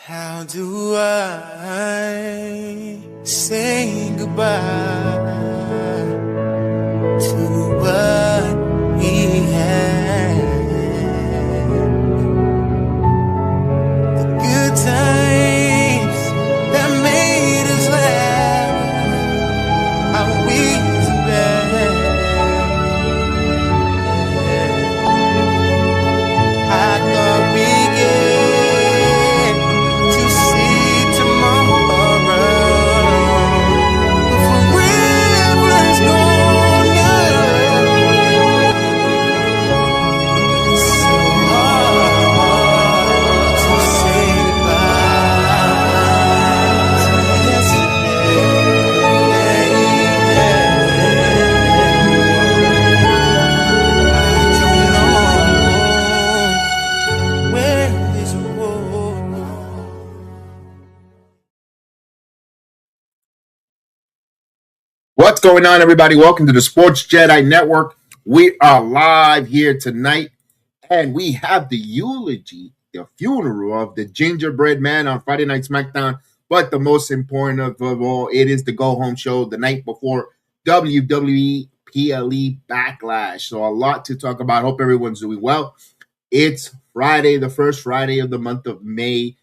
How do I say goodbye to what we had? The good times that made us laugh, how we back. I thought we get to see tomorrow, but forever's gone now. It's so hard to say goodbye to yesterday. I don't know where this road What's going on, everybody? Welcome to the Sports Jedi Network. We are live here tonight, and we have the eulogy, the funeral of the Gingerbread Man on Friday Night SmackDown. But the most important of all, it is the go-home show the night before WWE Backlash. So a lot to talk about. Hope everyone's doing well. It's Friday, the first Friday of the month of May.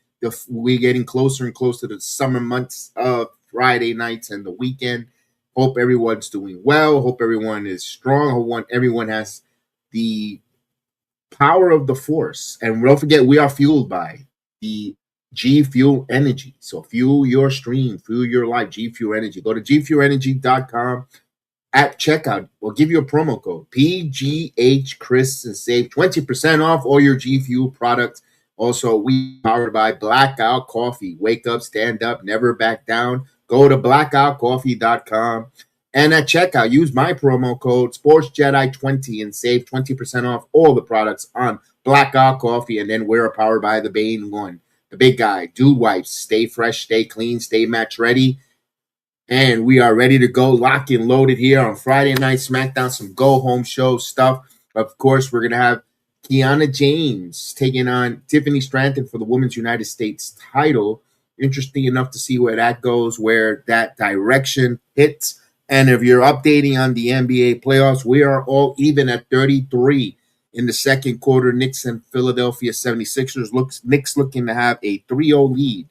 We're getting closer and closer to the summer months of Friday nights and the weekend. Hope everyone's doing well. Hope everyone is strong. Hope everyone has the power of the force. And don't forget, we are fueled by the G Fuel Energy. So fuel your stream, fuel your life, G Fuel Energy. Go to gfuelenergy.com at checkout. We'll give you a promo code, PGHChris, and save 20% off all your G Fuel products. Also, we are powered by Blackout Coffee. Wake up, stand up, never back down. Go to blackoutcoffee.com. And at checkout, use my promo code SportsJedi20 and save 20% off all the products on Blackout Coffee. And then we're powered by the main one, the big guy, Dude Wipes. Stay fresh, stay clean, stay match ready. And we are ready to go, locked and loaded here on Friday Night SmackDown, some go-home show stuff. Of course, we're going to have Kiana James taking on Tiffany Stratton for the Women's United States title. Interesting enough to see where that goes, where that direction hits. And if you're updating on the NBA playoffs, we are all even at 33 in the second quarter. Knicks and Philadelphia 76ers. Knicks looking to have a 3-0 lead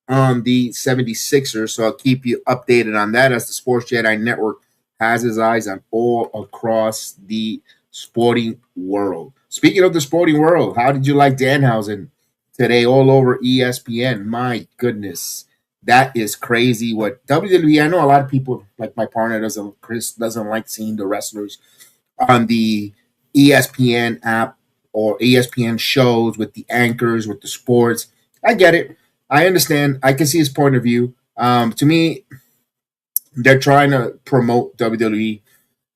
on the 76ers. So I'll keep you updated on that as the Sports Jedi Network has his eyes on all across the sporting world. Speaking of the sporting world, how did you like Danhausen today all over ESPN? My goodness, that is crazy. What WWE, I know a lot of people, like my partner Chris, doesn't like seeing the wrestlers on the ESPN app or ESPN shows with the anchors, with the sports. I get it. I understand. I can see his point of view. To me, they're trying to promote WWE.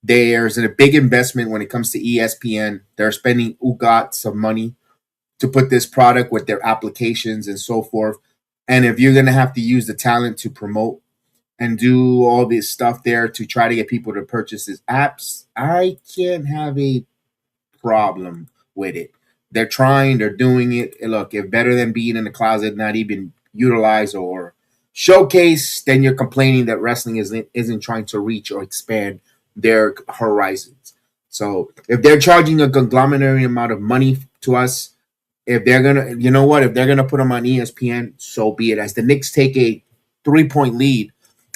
There's a big investment when it comes to ESPN. They're spending ugats of money to put this product with their applications and so forth. And if you're going to have to use the talent to promote and do all this stuff there to try to get people to purchase his apps, I can't have a problem with it. They're trying, they're doing it. And look, if better than being in the closet, not even utilized or showcase, then you're complaining that wrestling isn't trying to reach or expand their horizons. So if they're charging a conglomerate amount of money to us, if they're gonna, you know what, if they're gonna put them on ESPN, so be it. As the Knicks take a 3-point lead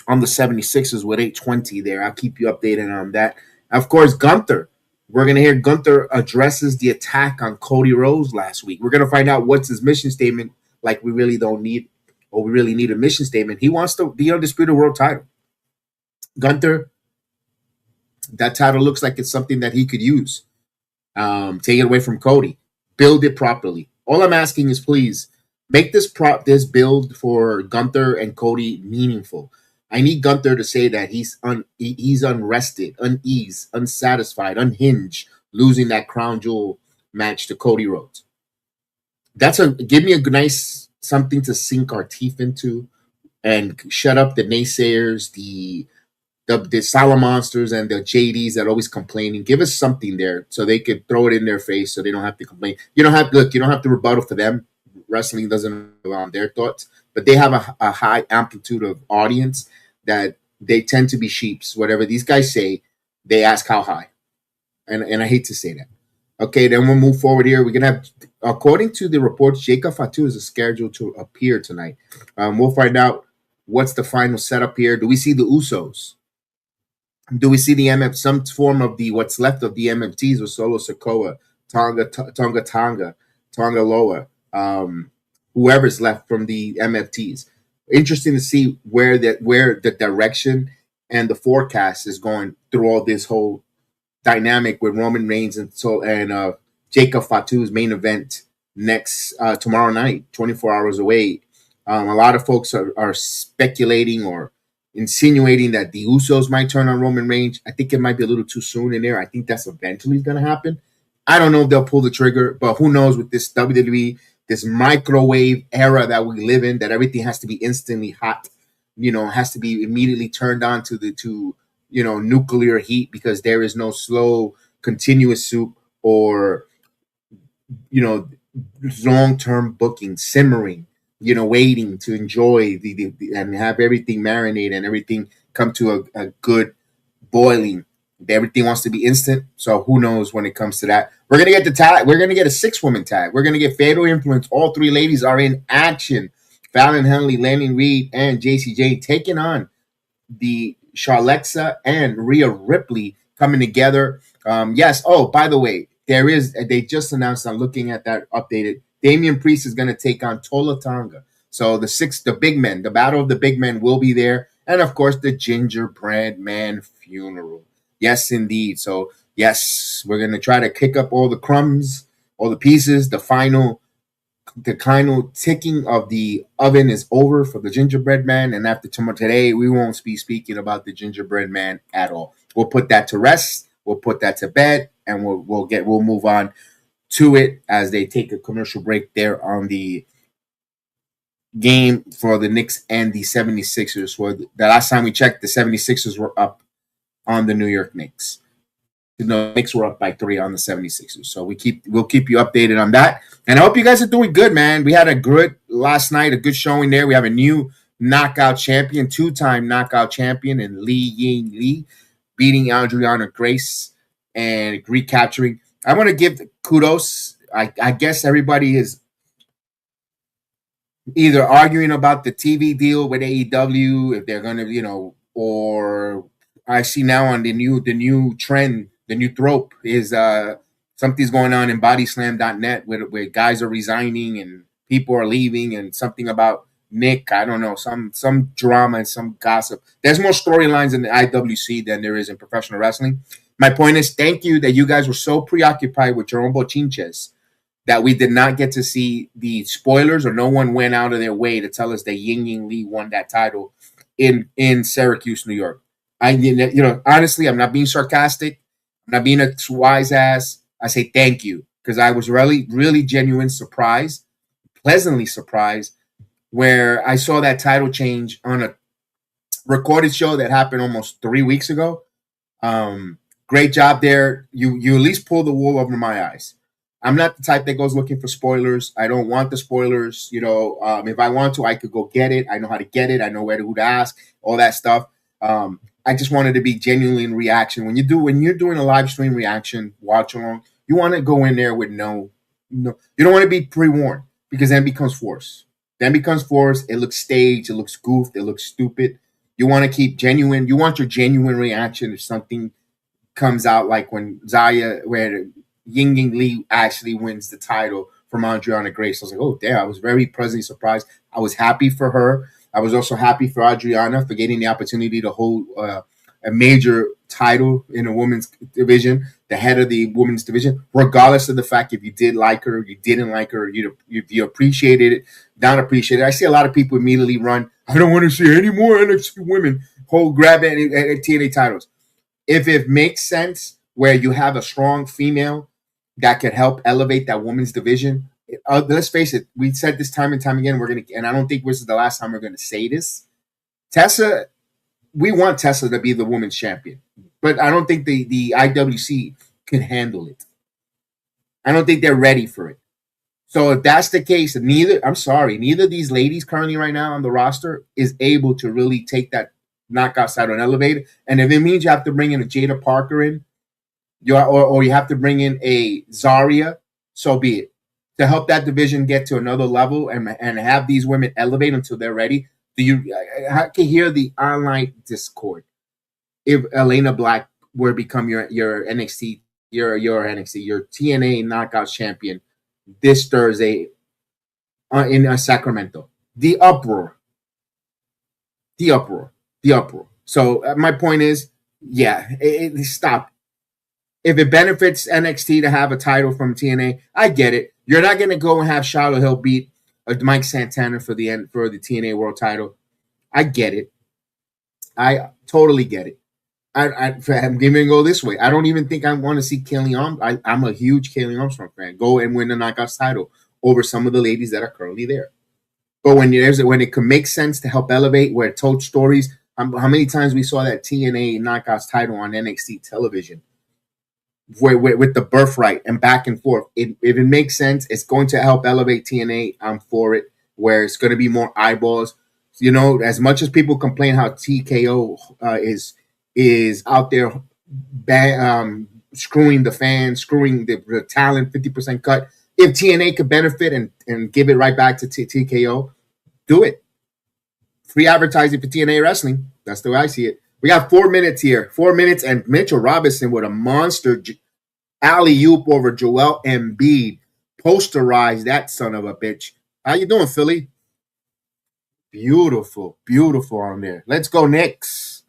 on the 76ers with 8:20 there, I'll keep you updated on that. Of course, Gunther. We're gonna hear Gunther addresses the attack on Cody Rhodes last week. We're gonna find out what's his mission statement. Like we really don't need, or we really need a mission statement. He wants the undisputed world title. Gunther, that title looks like it's something that he could use. Take it away from Cody. Build it properly. All I'm asking is please make this build for Gunther and Cody meaningful. I need Gunther to say that he's unrested, uneased, unsatisfied, unhinged, losing that crown jewel match to Cody Rhodes. Give me a nice something to sink our teeth into and shut up the naysayers, the Silent Monsters and the JDs that are always complaining. Give us something there so they could throw it in their face so they don't have to complain. You don't have to rebuttal for them. wrestling doesn't allow their thoughts, but they have a high amplitude of audience that they tend to be sheeps. Whatever these guys say, they ask how high, and I hate to say that. Okay, then we'll move forward here. We're gonna have, according to the reports, Jacob Fatu is scheduled to appear tonight. We'll find out what's the final setup here. Do we see the Usos? Do we see the some form of the what's left of the MFTs with Solo Sokoa, Tonga Loa, whoever's left from the MFTs? Interesting to see where the direction and the forecast is going through all this whole dynamic with Roman Reigns and Jacob Fatu's main event next tomorrow night, 24 hours away. A lot of folks are speculating or insinuating that the Usos might turn on Roman Reigns. I think it might be a little too soon in there. I think that's eventually going to happen. I don't know if they'll pull the trigger, but who knows with this WWE, this microwave era that we live in, that everything has to be instantly hot, has to be immediately turned on to nuclear heat, because there is no slow, continuous soup or, long-term booking, simmering, waiting to enjoy the and have everything marinate and everything come to a good boiling. Everything wants to be instant. So who knows when it comes to that. We're going to get the tag. We're going to get a 6-woman tag. We're going to get Fatal Influence. All 3 ladies are in action. Fallon Henley, Lanny Reed, and JC Jane taking on the Charlexa and Rhea Ripley coming together. Yes. Oh, by the way, they just announced, I'm looking at that updated, Damian Priest is going to take on Tola Tonga. So the big men, the battle of the big men will be there. And of course, the Gingerbread Man funeral. Yes, indeed. So yes, we're going to try to kick up all the crumbs, all the pieces. The final ticking of the oven is over for the Gingerbread Man. And after today, we won't be speaking about the Gingerbread Man at all. We'll put that to rest. We'll put that to bed, and we'll move on to it as they take a commercial break there on the game for the Knicks and the 76ers. Where the last time we checked, the 76ers were up on the New York Knicks. The Knicks were up by 3 on the 76ers. So we'll keep you updated on that. And I hope you guys are doing good, man. We had a good last night, a good showing there. We have a new knockout champion, 2-time knockout champion in Li Ying Li, beating Adriana Grace and recapturing. I want to give kudos. I guess everybody is either arguing about the TV deal with AEW, if they're going to, or I see now on the new trend, the new trope is something's going on in bodyslam.net where guys are resigning and people are leaving, and something about Nick, I don't know, some drama and some gossip. There's more storylines in the IWC than there is in professional wrestling. My point is, thank you that you guys were so preoccupied with your own bochinches that we did not get to see the spoilers, or no one went out of their way to tell us that Ying Ying Lee won that title in Syracuse, New York. Honestly, I'm not being sarcastic. I'm not being a wise ass. I say thank you, because I was really, really genuine surprised, pleasantly surprised, where I saw that title change on a recorded show that happened almost 3 weeks ago. Great job there. You at least pull the wool over my eyes. I'm not the type that goes looking for spoilers. I don't want the spoilers. If I want to, I could go get it. I know how to get it. I know who to ask, all that stuff. I just wanted to be genuinely in reaction. When you're doing a live stream reaction, watch along, you want to go in there with no. You don't want to be pre-warned, because then it becomes forced. It looks staged. It looks goofed. It looks stupid. You want to keep genuine. You want your genuine reaction if something comes out, like when where Ying Ying Lee actually wins the title from Adriana Grace. I was like, oh, damn. I was very pleasantly surprised. I was happy for her. I was also happy for Adriana for getting the opportunity to hold a major title in a women's division, the head of the women's division, regardless of the fact if you did like her, you didn't like her, if you appreciated it, not appreciated it. I see a lot of people immediately run, I don't want to see any more NXT women grab TNA titles. If it makes sense where you have a strong female that could help elevate that women's division, let's face it, we said this time and time again, and I don't think this is the last time we're going to say this. Tessa, we want Tessa to be the women's champion, but I don't think the IWC can handle it. I don't think they're ready for it. So if that's the case, neither of these ladies currently right now on the roster is able to really take that knockout side and elevate it. And if it means you have to bring in a Jada Parker in, or you have to bring in a Zarya, so be it. To help that division get to another level and have these women elevate until they're ready. I can hear the online discord if Elena Black were to become your NXT, your NXT, your TNA Knockouts champion this Thursday in Sacramento. The uproar. The uproar. The uproar. So my point is, yeah, stop. If it benefits NXT to have a title from TNA, I get it. You're not going to go and have Charlotte Hill beat Mike Santana for the TNA World Title. I get it. I totally get it. I'm going to go this way. I don't even think I want to see Kaylee Armstrong. I'm a huge Kaylee Armstrong fan. Go and win the Knockouts title over some of the ladies that are currently there. But when it can make sense to help elevate, where it told stories, how many times we saw that TNA Knockouts title on NXT television, with the birthright and back and forth. If it makes sense, it's going to help elevate TNA. I'm for it. Where it's going to be more eyeballs. As much as people complain how TKO is out there screwing the fans, screwing the talent, 50% cut. If TNA could benefit and give it right back to TKO, do it. Free advertising for TNA Wrestling. That's the way I see it. We got 4 minutes here. 4 minutes, and Mitchell Robinson with a monster alley-oop over Joel Embiid. Posterized that son of a bitch. How you doing, Philly? Beautiful. Beautiful on there. Let's go Knicks.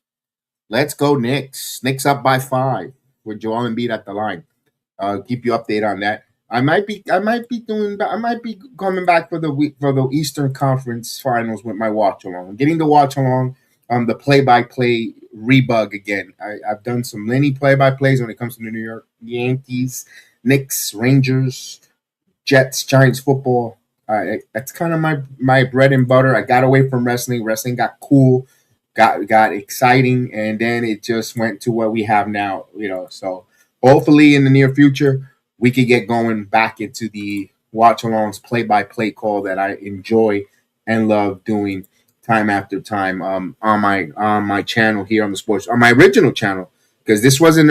Knicks up by 5 with Joel Embiid at the line. I'll keep you updated on that. I might be coming back for the Eastern Conference Finals with my watch along. I'm getting to watch along the play-by-play rebug again. I've done some many play-by-plays when it comes to the New York Yankees, Knicks, Rangers, Jets, Giants football. That's kind of my bread and butter. I got away from wrestling. Wrestling got cool, got exciting, and then it just went to what we have now. So hopefully in the near future we could get going back into the watch-alongs, play-by-play call that I enjoy and love doing time after time on my channel here on my original channel, because this wasn't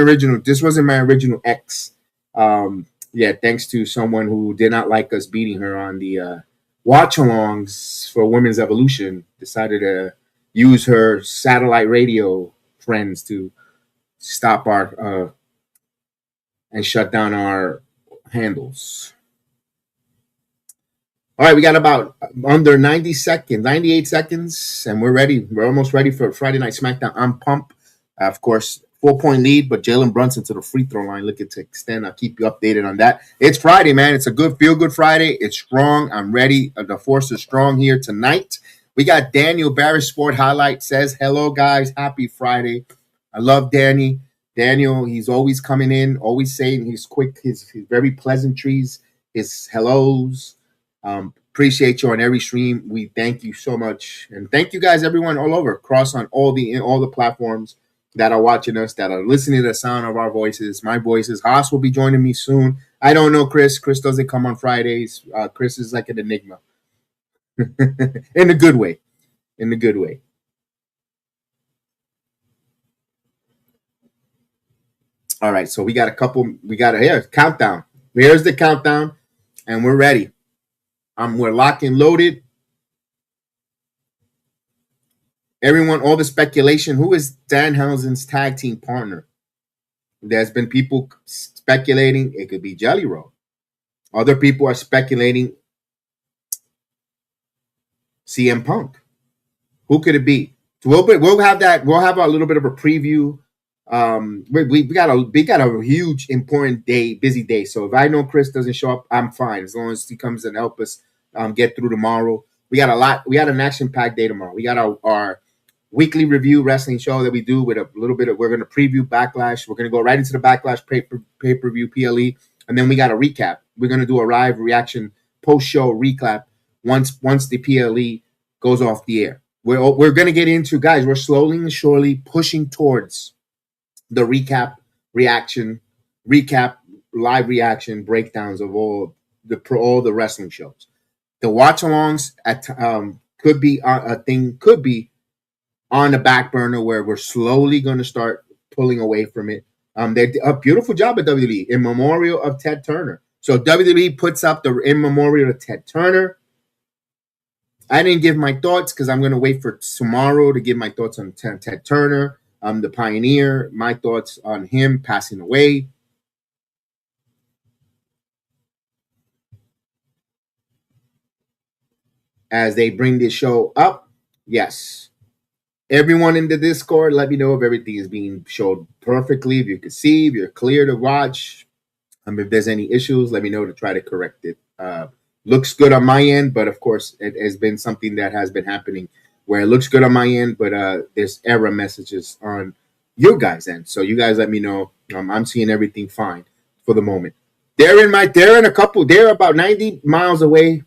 my original X. Thanks to someone who did not like us beating her on the watch-alongs for Women's Evolution, decided to use her satellite radio friends to stop our and shut down our handles. All right, we got about under 98 seconds, and we're ready. We're almost ready for Friday Night SmackDown. I'm pumped. Of course, 4-point lead, but Jalen Brunson to the free throw line looking to extend. I'll keep you updated on that. It's Friday, man. It's a good feel-good Friday. It's strong. I'm ready. The force is strong here tonight. We got Daniel Barris Sport Highlight says, hello, guys. Happy Friday. I love Danny. Daniel, he's always coming in, always saying he's quick, his very pleasantries, his hellos. Appreciate you on every stream. We thank you so much. And thank you guys, everyone all over, across on all the platforms that are watching us, that are listening to the sound of our voices, my voices. Haas will be joining me soon. I don't know Chris. Chris doesn't come on Fridays. Chris is like an enigma. In a good way. In a good way. All right, so we got a countdown. Here's the countdown, and we're ready. We're locked and loaded. Everyone, all the speculation. Who is Danhausen's tag team partner? There's been people speculating it could be Jelly Roll. Other people are speculating CM Punk. Who could it be? We'll have that. We'll have a little bit of a preview. We got a huge important day, busy day. So if I know Chris doesn't show up, I'm fine as long as he comes and help us get through tomorrow. We got a lot. We got an action-packed day tomorrow. We got our weekly review wrestling show that we do with a little bit of. We're going to preview Backlash. We're going to go right into the Backlash pay-per-view PLE, and then we got a recap. We're going to do a live reaction post-show recap once the PLE goes off the air. We're going to get into, guys. We're slowly and surely pushing towards the recap, live reaction breakdowns of all all the wrestling shows. The watch-alongs could be a thing. Could be on the back burner where we're slowly going to start pulling away from it. They did a beautiful job at WWE in memorial of Ted Turner. So WWE puts up the in memorial of Ted Turner. I didn't give my thoughts because I'm going to wait for tomorrow to give my thoughts on Ted Turner, the pioneer, my thoughts on him passing away. As they bring this show up, yes. Everyone in the Discord, let me know if everything is being showed perfectly, if you can see, if you're clear to watch. If there's any issues, let me know to try to correct it. Looks good on my end, but of course, it has been something that has been happening where it looks good on my end, but there's error messages on your guys' end. So you guys let me know. I'm seeing everything fine for the moment. They're about 90 miles away,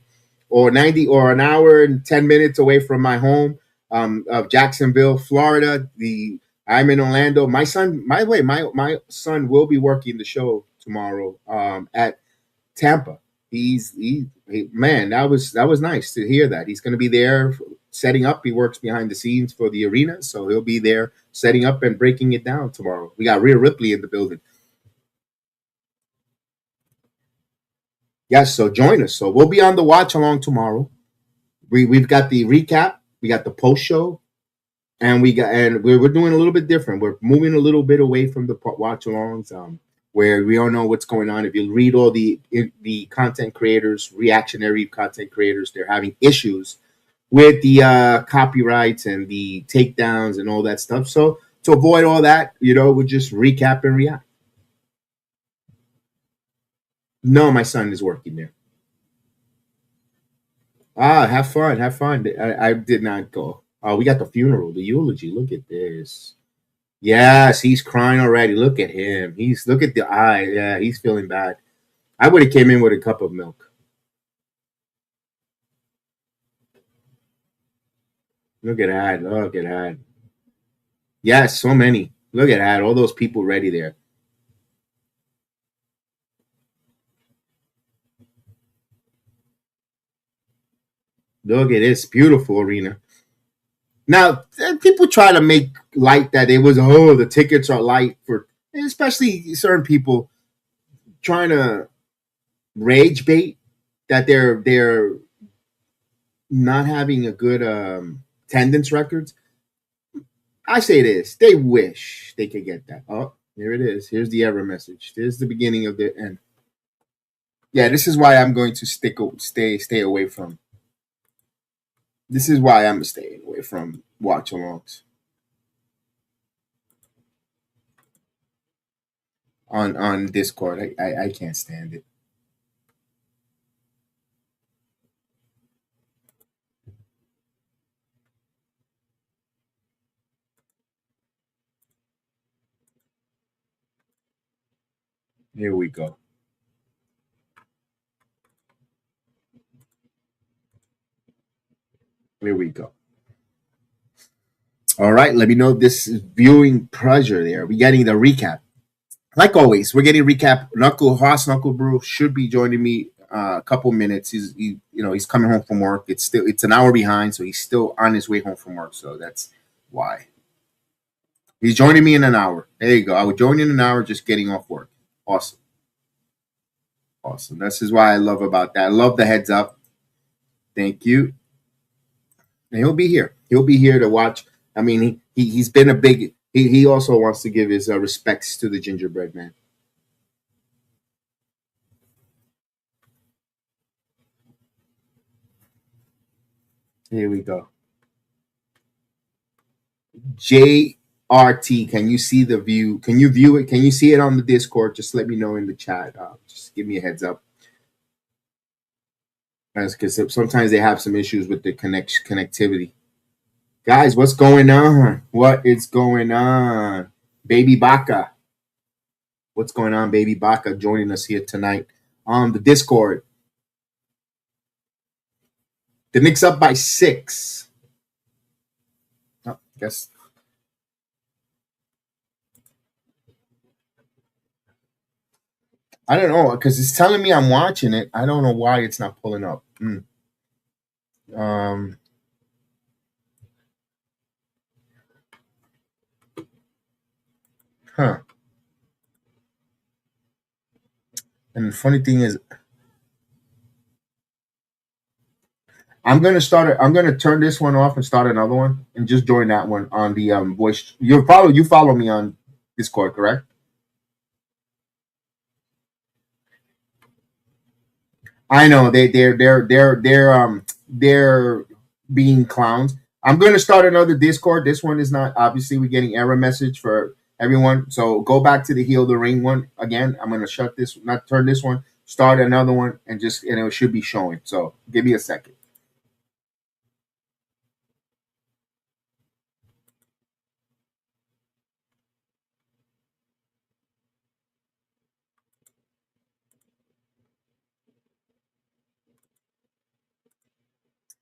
or 90 or an hour and 10 minutes away from my home of Jacksonville, Florida. I'm in Orlando. My son will be working the show tomorrow at Tampa. Man, that was nice to hear that. He's going to be there setting up. He works behind the scenes for the arena, so he'll be there setting up and breaking it down tomorrow. We got Rhea Ripley in the building. Yes, so join us. So we'll be on the watch along tomorrow. We've got the recap, we got the post show, and we're doing a little bit different. We're moving a little bit away from the watch alongs, where we don't know what's going on. If you read all the content creators, reactionary content creators, they're having issues with the copyrights and the takedowns and all that stuff. So to avoid all that, we'll just recap and react. No, my son is working there. Have fun, have fun. I did not go. We got the funeral, the eulogy. Look at this. Yes, he's crying already. Look at him. Look at the eye. Yeah, he's feeling bad. I would have came in with a cup of milk. Look at that. Look at that. Yes, so many. Look at that. All those people ready there. Look at this beautiful arena. Now, people try to make light that it was, the tickets are light for, especially certain people trying to rage bait that they're not having a good attendance records. I say this: they wish they could get that. Oh, here it is. Here's the error message. Here's the beginning of the end. Yeah, this is why I'm going to stay away from. This is why I'm staying away from watch alongs on Discord. I can't stand it. Here we go. Here we go. All right, let me know if this is viewing pleasure there. We're getting the recap. Like always, we're getting recap. Knucklebrew should be joining me a couple minutes. He's coming home from work. It's an hour behind, so he's still on his way home from work. So that's why. He's joining me in an hour. There you go. I would join in an hour just getting off work. Awesome. Awesome. This is why I love about that. I love the heads up. Thank you. And he'll be here. He'll be here to watch. I mean, he's been a big. He also wants to give his respects to the Gingerbread Man. Here we go. JRT, can you see the view? Can you view it? Can you see it on the Discord? Just let me know in the chat. Just give me a heads up. Because sometimes they have some issues with the connectivity. Guys, what's going on? What is going on? Baby Baka. What's going on, Baby Baka, joining us here tonight on the Discord. The Knicks up by 6. Oh, guess. I don't know because it's telling me I'm watching it. I don't know why it's not pulling up. Um, huh. And the funny thing is, I'm gonna turn this one off and start another one, and just join that one on the voice. You follow me on Discord, correct? I know they're being clowns. I'm gonna start another Discord. This one is not obviously we're getting error message for everyone. So go back to the Heal the Ring one again. I'm gonna shut this, not turn this one, start another one, and it should be showing. So give me a second.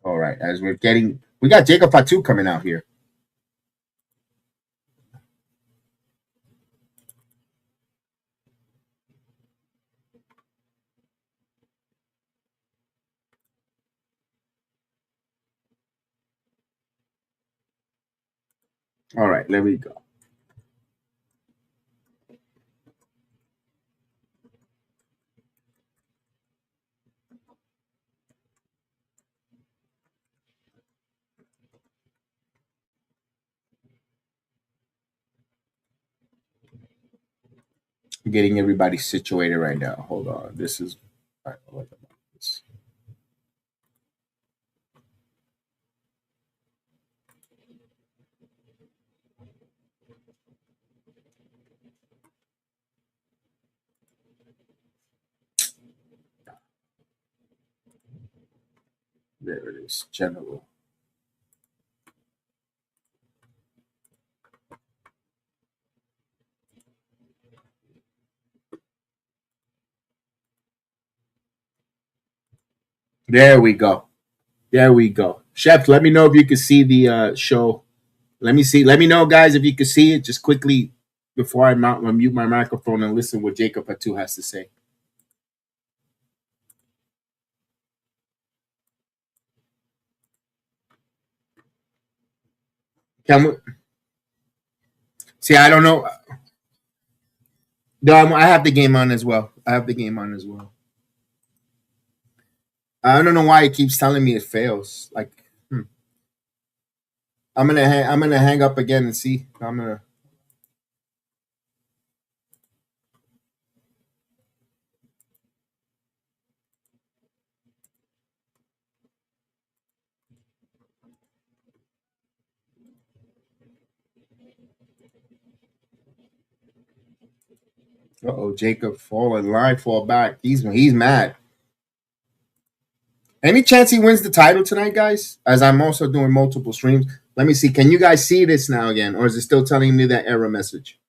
All right, as we got Jacob Fatu coming out here. All right, there we go. Getting everybody situated right now. Hold on. This is all right, what about this? There it is. General. There we go. There we go. Chef, let me know if you can see the show. Let me see. Let me know, guys, if you can see it. Just quickly before I mute my microphone and listen what Jacob Fatu has to say. Can we see? I don't know. No, I have the game on as well. I have the game on as well. I don't know why it keeps telling me it fails. Like, I'm gonna hang up again and see. I'm gonna. Oh, Jacob fall in line, fall back. He's mad. Any chance he wins the title tonight, guys? As I'm also doing multiple streams. Let me see. Can you guys see this now again, or is it still telling me that error message?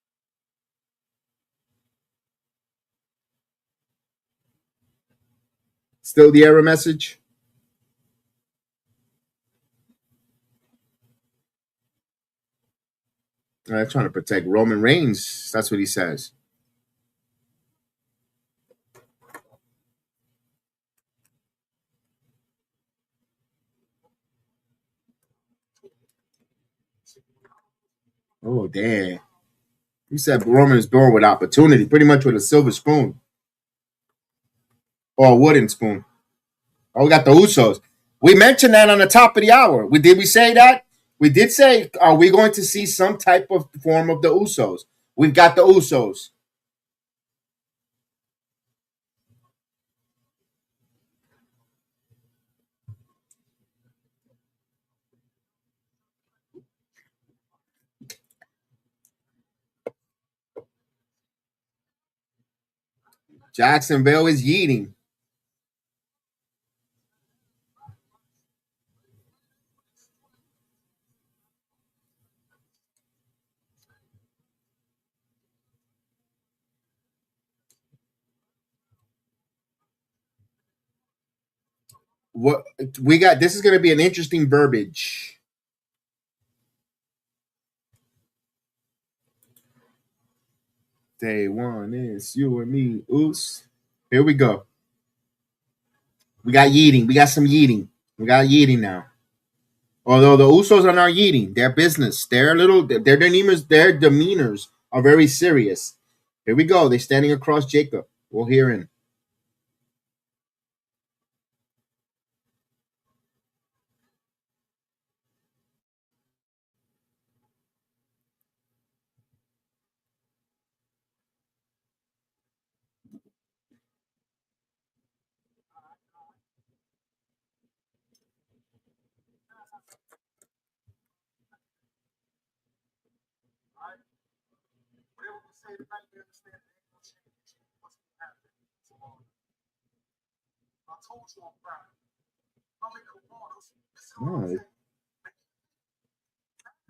Still the error message. I'm trying to protect Roman Reigns. That's what he says. Oh, damn. He said Roman is born with opportunity, pretty much with a silver spoon or a wooden spoon. Oh, we got the Usos. We mentioned that on the top of the hour. We say that? We did say, are we going to see some type of form of the Usos? We've got the Usos. Jacksonville is yeeting. What we got? This is going to be an interesting verbiage. Day one is you and me. Oops. Here we go. We got yeeting. We got some yeeting. We got yeeting now. Although the Usos are not yeeting, their business, their demeanors are very serious. Here we go. They're standing across Jacob. We'll hear him. Oh,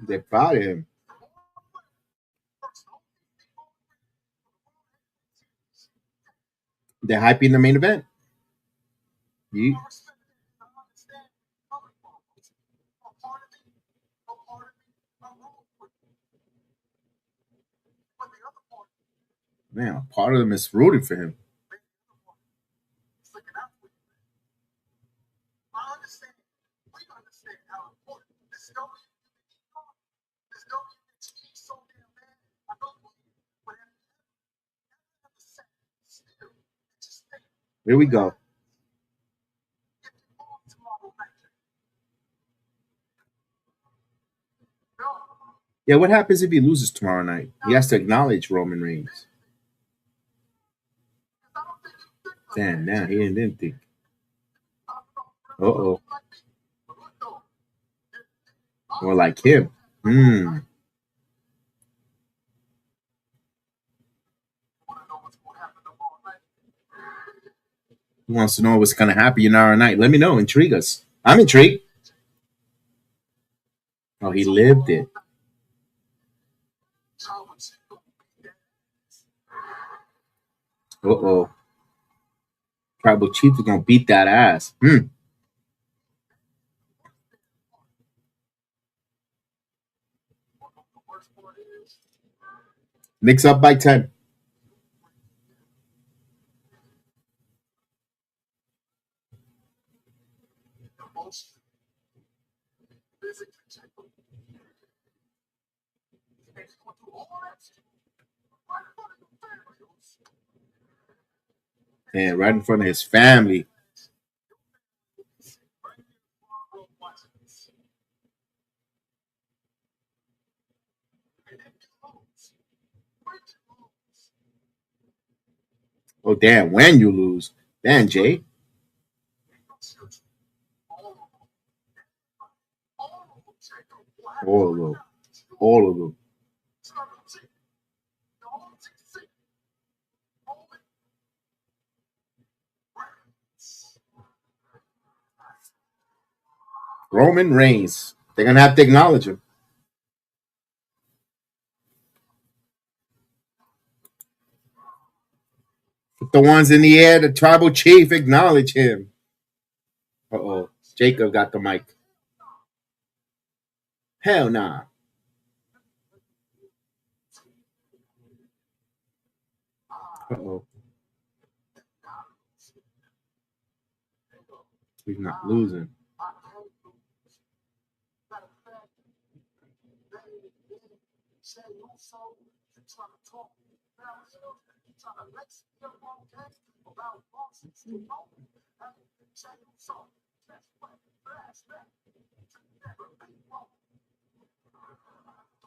they're proud of him. They're hyping the main event. You, man, part of them is rooting for him. Here we go. Yeah, what happens if he loses tomorrow night? He has to acknowledge Roman Reigns. Damn, now he didn't think. Uh-oh. Or like him. Hmm. He wants to know what's going to happen tomorrow night. Let me know. Intrigue us. I'm intrigued. Oh, he lived it. Uh-oh. Tribal Chief is going to beat that ass. Knicks up by 10. And right in front of his family. Oh, damn. When you lose. Damn, Jay. All of them. All of them. Roman Reigns. They're going to have to acknowledge him. Put the ones in the air, the Tribal Chief, acknowledge him. Uh-oh. Jacob got the mic. Hell nah. Uh-oh. He's not losing.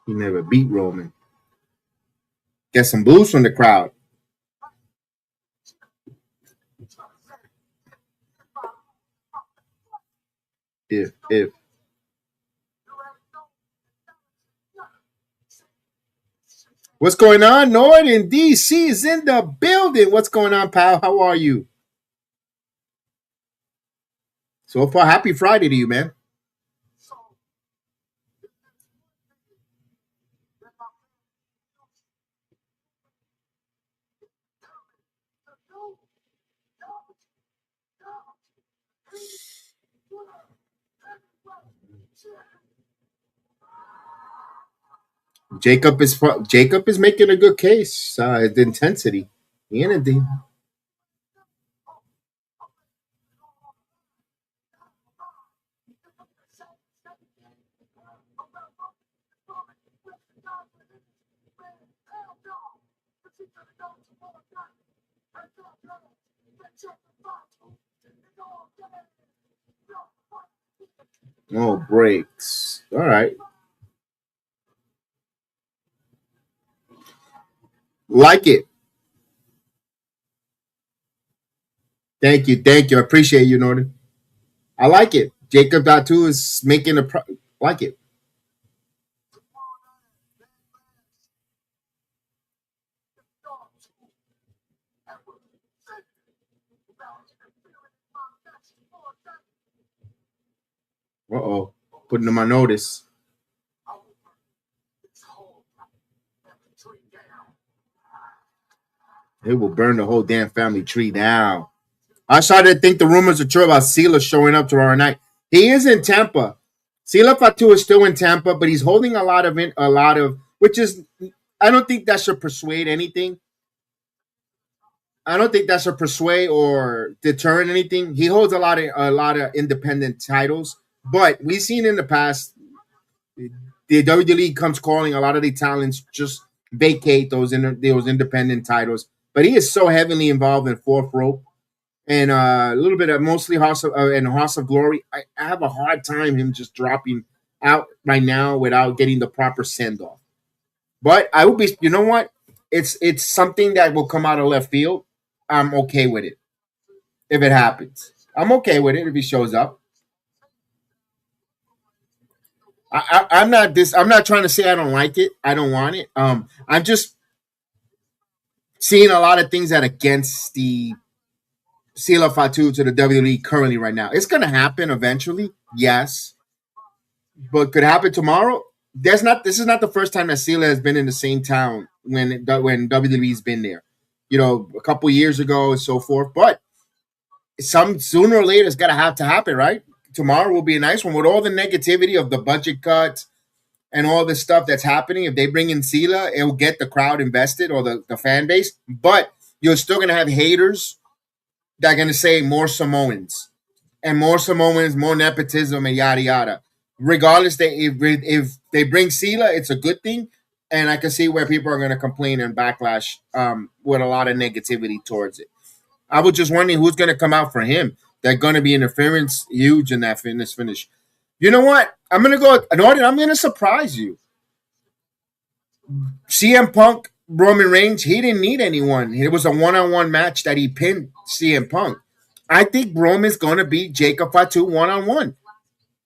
He never beat Roman. Get some boost from the crowd. If what's going on? Nord in DC is in the building. What's going on, pal? How are you? So far, happy Friday to you, man. Jacob is making a good case. The intensity, the energy. Oh, breaks. All right, like it. Thank you. I appreciate you, Norton. I like it. Jacob Datu is making like it. Uh-oh, putting them on notice. It will burn the whole damn family tree down. I started to think the rumors are true about Sela showing up tomorrow night. He is in Tampa. Sela Fatu is still in Tampa, but he's holding which is I don't think that should persuade anything. I don't think that should persuade or deter anything. He holds a lot of independent titles, but we've seen in the past the WWE comes calling a lot of the talents just vacate those independent titles. But he is so heavily involved in fourth rope and a little bit of mostly House of Glory. I have a hard time him just dropping out right now without getting the proper send off. But I would be, you know what? It's something that will come out of left field. I'm okay with it if it happens. I'm okay with it if he shows up. I'm not this. I'm not trying to say I don't like it. I don't want it. I'm just seeing a lot of things that against the Sela Fatu to the WWE currently right now. It's gonna happen eventually, yes, but could it happen tomorrow? There's not. This is not the first time that Sela has been in the same town when WWE's been there. A couple years ago and so forth. But some sooner or later it's gonna have to happen, right? Tomorrow will be a nice one with all the negativity of the budget cuts and all this stuff that's happening. If they bring in Sela, it'll get the crowd invested or the fan base. But you're still gonna have haters that are gonna say more Samoans and more Samoans, more nepotism and yada yada. Regardless, if they bring Sela, it's a good thing. And I can see where people are going to complain and backlash with a lot of negativity towards it. I was just wondering who's going to come out for him. They're going to be interference huge in that finish. You know what? I'm going to go. I'm going to surprise you. CM Punk, Roman Reigns, he didn't need anyone. It was a one-on-one match that he pinned CM Punk. I think Roman's going to beat Jacob Fatu one-on-one.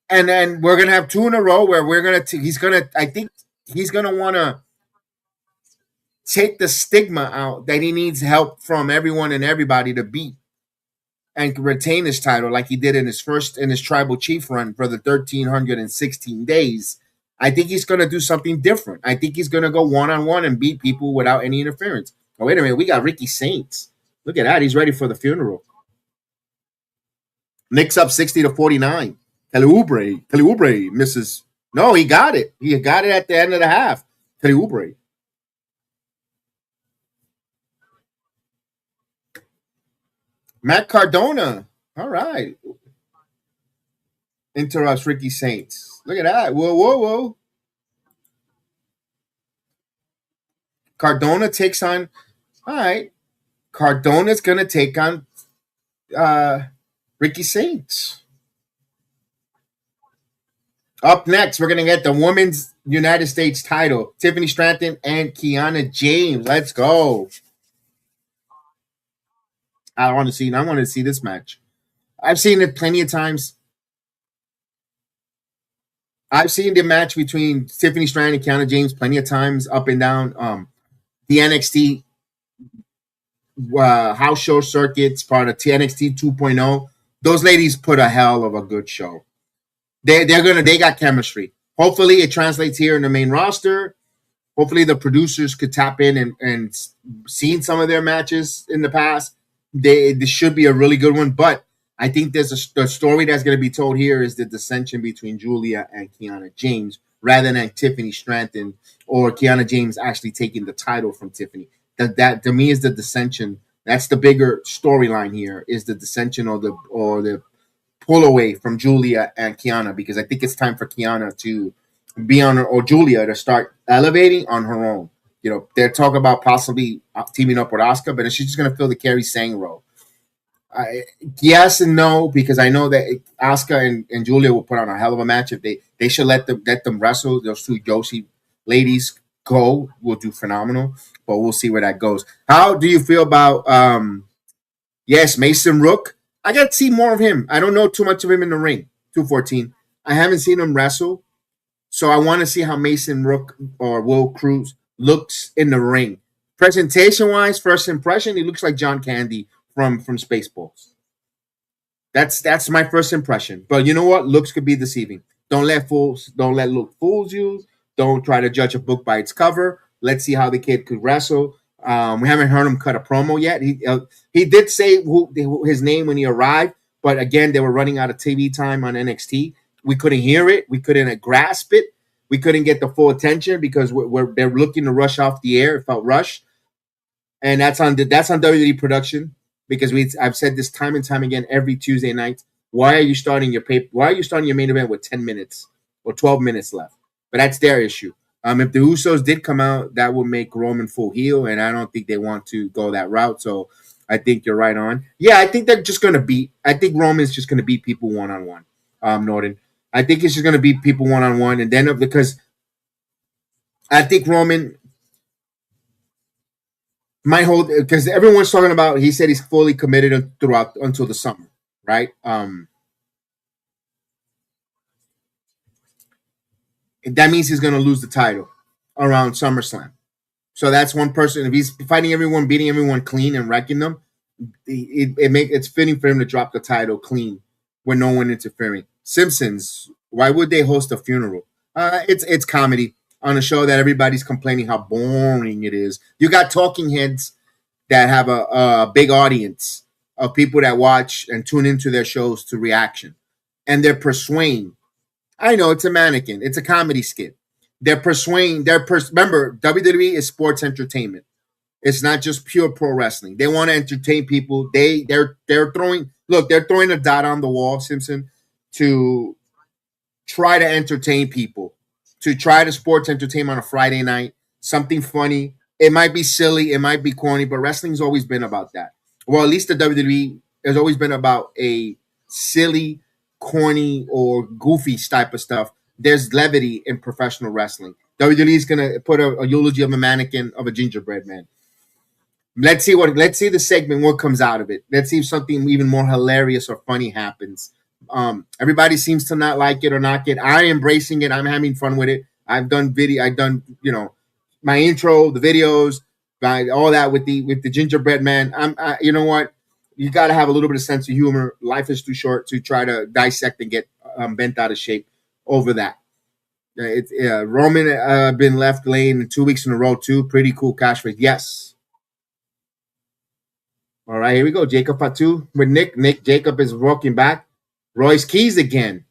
And then we're going to have two in a row where I think he's going to want to take the stigma out that he needs help from everyone and everybody to beat and retain his title like he did in his tribal chief run for the 1,316 days. I think he's going to do something different. I think he's going to go one-on-one and beat people without any interference. Oh, wait a minute. We got Ricky Saints. Look at that. He's ready for the funeral. Nick's up 60-49. Kaliubre misses. No, he got it. He got it at the end of the half. Kaliubre. Matt Cardona. All right. Interrupts Ricky Saints. Look at that. Whoa. Cardona takes on. All right. Cardona's going to take on Ricky Saints. Up next, we're going to get the Women's United States title. Tiffany Stratton and Kiana James. Let's go. I want to see this match. I've seen it plenty of times. I've seen the match between Tiffany Stratton and Kiana James plenty of times up and down. The NXT house show circuits, part of TNXT 2.0. Those ladies put a hell of a good show. They got chemistry. Hopefully it translates here in the main roster. Hopefully the producers could tap in and seen some of their matches in the past. This should be a really good one, but I think the story that's going to be told here is the dissension between Julia and Kiana James rather than Tiffany Stratton or Kiana James actually taking the title from Tiffany. That to me is the dissension. That's the bigger storyline here, is the dissension or the pull away from Julia and Kiana, because I think it's time for Kiana to be on her, or Julia to start elevating on her own. They're talking about possibly teaming up with Asuka, but she's just going to fill the Kairi Sane role. Yes and no, because I know that Asuka and Julia will put on a hell of a match. If they should let them wrestle. Those two Joshi ladies will do phenomenal, but we'll see where that goes. How do you feel about yes, Mason Rook? I got to see more of him. I don't know too much of him in the ring. 214. I haven't seen him wrestle, so I want to see how Mason Rook or Will Cruz looks in the ring. Presentation wise, first impression, he looks like John Candy from Spaceballs. That's my first impression. But you know what? Looks could be deceiving. Don't let look fools you. Don't try to judge a book by its cover. Let's see how the kid could wrestle. We haven't heard him cut a promo yet. He did say his name when he arrived, but again, they were running out of TV time on NXT. We couldn't hear it. We couldn't grasp it. We couldn't get the full attention because they're looking to rush off the air. It felt rushed, and that's on WWE production, because I've said this time and time again every Tuesday night. Why are you starting your main event with 10 minutes or 12 minutes left? But that's their issue. If the Usos did come out, that would make Roman full heel, and I don't think they want to go that route. So I think you're right on. Yeah, I think they're just going to beat. I think Roman's just going to beat people one on one. Norton. I think he's just going to beat people one on one, and then because I think Roman. Because everyone's talking about, he said he's fully committed throughout until the summer, right? That means he's going to lose the title around SummerSlam. So that's one person. If he's fighting everyone, beating everyone clean and wrecking them, it's fitting for him to drop the title clean with no one interfering. Simpsons, why would they host a funeral? It's comedy on a show that everybody's complaining how boring it is. You got talking heads that have a big audience of people that watch and tune into their shows to reaction, and they're persuading. I know it's a mannequin. It's a comedy skit. They're persuading. Remember, WWE is sports entertainment. It's not just pure pro wrestling. They want to entertain people. They're throwing a dot on the wall, Simpson, to try to entertain people, to try to sports entertain on a Friday night. Something funny. It might be silly, it might be corny, but wrestling's always been about that. Well, at least the WWE has always been about a silly, corny, or goofy type of stuff. There's levity in professional wrestling. WWE is gonna put a eulogy of a mannequin of a gingerbread man. Let's see the segment, what comes out of it. Let's see if something even more hilarious or funny happens. Everybody seems to not like it or not get. I'm embracing it. I'm having fun with it. I've done my intro, the videos, all that with the gingerbread man. You know what? You got to have a little bit of sense of humor. Life is too short to try to dissect and get bent out of shape over that. Roman been left laying 2 weeks in a row too. Pretty cool cash rate. Yes. All right, here we go. Jacob Fatu with Nick. Jacob is walking back. Royce Keys again.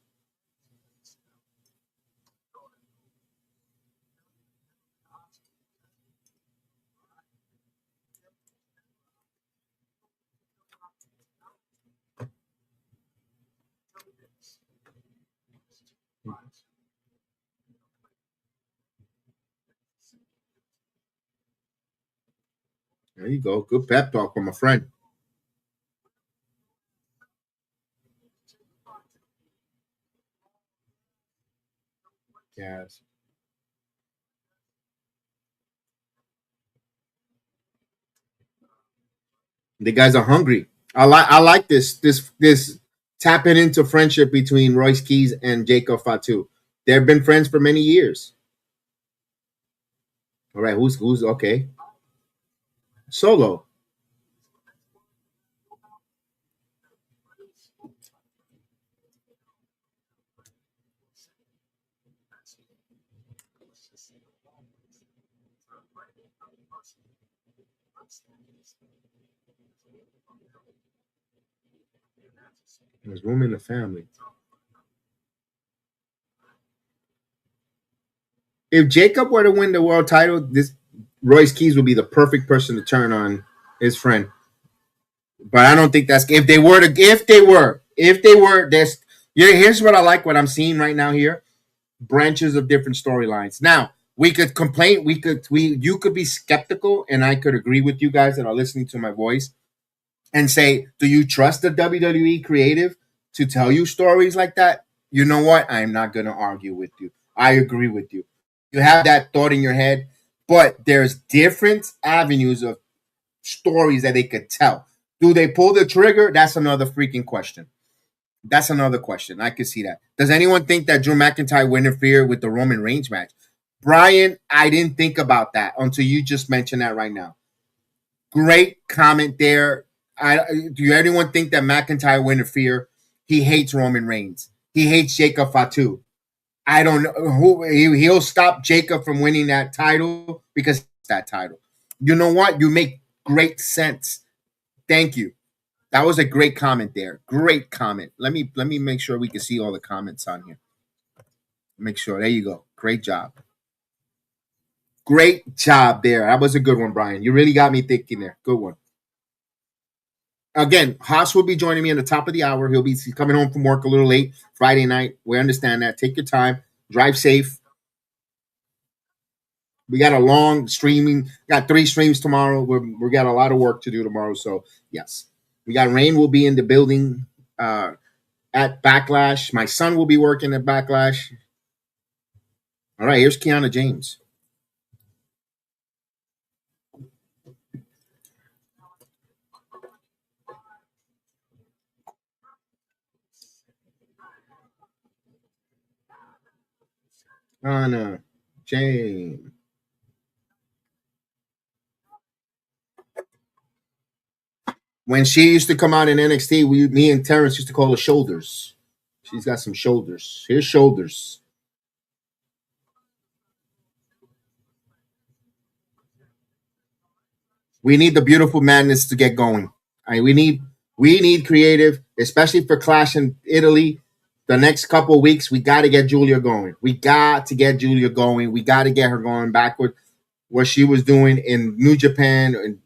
There you go. Good pep talk from a friend. Yes. The guys are hungry. I like this tapping into friendship between Royce Keys and Jacob Fatu. They've been friends for many years. All right, who's okay? Solo. There's room in the family. If Jacob were to win the world title, this Royce Keys would be the perfect person to turn on his friend. But I don't think that's if they were to if they were this. Yeah, here's what I like. What I'm seeing right now here, branches of different storylines. Now we could complain. You could be skeptical, and I could agree with you guys that are listening to my voice and say, do you trust the WWE creative to tell you stories like that? You know what? I'm not going to argue with you. I agree with you. You have that thought in your head, but there's different avenues of stories that they could tell. Do they pull the trigger? That's another freaking question. That's another question. I could see that. Does anyone think that Drew McIntyre would interfere with the Roman Reigns match? Brian, I didn't think about that until you just mentioned that right now. Great comment there. Do anyone think that McIntyre will interfere? He hates Roman Reigns. He hates Jacob Fatu. I don't know who he'll stop Jacob from winning that title because it's that title. You know what? You make great sense. Thank you. That was a great comment there. Great comment. Let me make sure we can see all the comments on here. Make sure. There you go. Great job. Great job there. That was a good one, Brian. You really got me thinking there. Good one. Again, Haas will be joining me in the top of the hour. He's coming home from work a little late Friday night. We understand that. Take your time. Drive safe. We got a long streaming. Got 3 streams tomorrow. We got a lot of work to do tomorrow. So yes, we got Rain will be in the building at Backlash. My son will be working at Backlash. All right, here's Kiana James. Kiana James. When she used to come out in NXT, me and Terrence used to call her shoulders. She's got some shoulders. Here's shoulders. We need the beautiful madness to get going. We need creative, especially for Clash in Italy. The next couple of weeks, we got to get Julia going. We got to get Julia going. We got to get her going back with what she was doing in New Japan and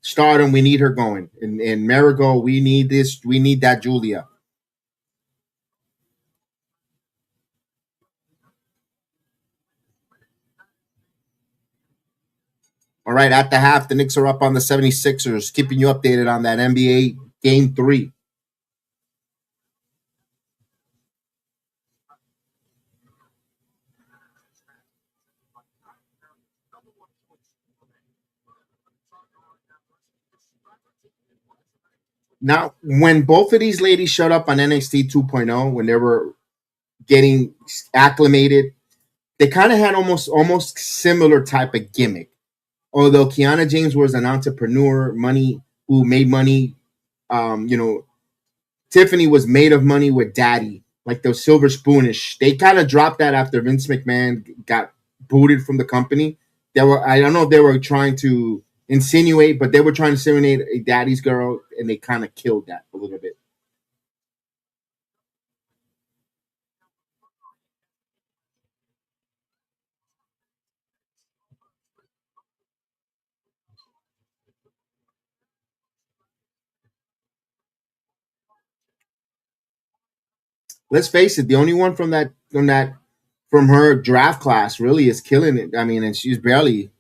Stardom. We need her going. In Marigold, we need this. We need that Julia. All right, at the half, the Knicks are up on the 76ers, keeping you updated on that NBA Game 3. Now, when both of these ladies showed up on NXT 2.0, when they were getting acclimated, they kind of had almost similar type of gimmick. Although Kiana James was an entrepreneur, money who made money, you know, Tiffany was made of money with Daddy, like the silver spoonish. They kind of dropped that after Vince McMahon got booted from the company. I don't know if they were trying to insinuate, but they were trying to insinuate a daddy's girl, and they kind of killed that a little bit. Let's face it, the only one from her draft class really is killing it. I mean, and she's barely.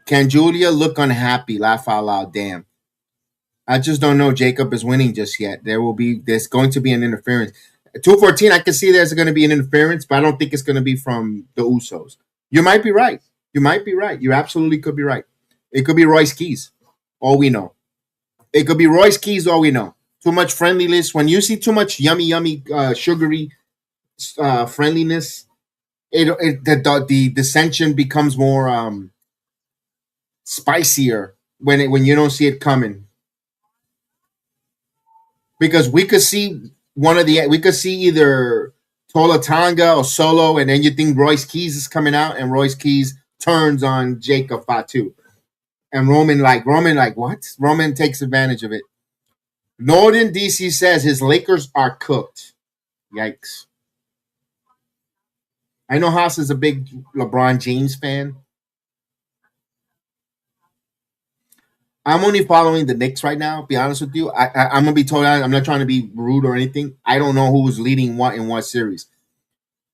Can Julia look unhappy? Laugh out loud. Damn. I just don't know. Jacob is winning just yet. There's going to be an interference. 214, I can see there's going to be an interference, but I don't think it's going to be from the Usos. You might be right. You might be right. You absolutely could be right. It could be Royce Keys. All we know. It could be Royce Keys. All we know. Too much friendliness. When you see too much yummy, sugary friendliness, the dissension becomes more spicier when you don't see it coming. Because we could see either Tola Tonga or Solo, and then you think Royce Keys is coming out, and Royce Keys turns on Jacob Fatu, and Roman like what? Roman takes advantage of it. Northern DC says his Lakers are cooked. Yikes. I know Haas is a big LeBron James fan. I'm only following the Knicks right now. Be honest with you, I'm gonna be totally honest. I'm not trying to be rude or anything. I don't know who's leading what in what series,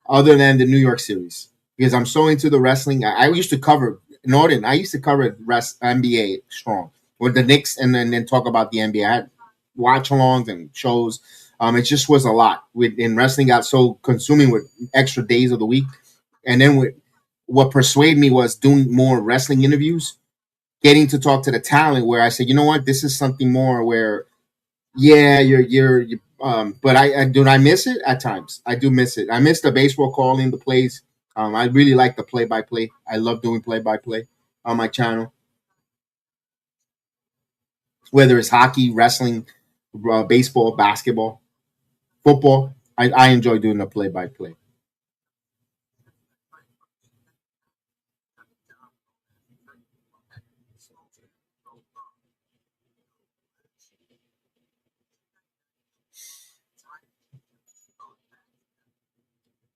other than the New York series, because I'm so into the wrestling. I used to cover Norton. I used to cover NBA strong with the Knicks, and then talk about the NBA. I had watch-alongs and shows. It just was a lot. In wrestling, got so consuming with extra days of the week, and then what persuaded me was doing more wrestling interviews, getting to talk to the talent. Where I said, you know what, this is something more where yeah, you're but I do I miss it at times. I do miss it. I miss the baseball calling, the plays. I really like the play by play. I love doing play by play on my channel, whether it's hockey, wrestling, baseball, basketball, football. I enjoy doing the play by play.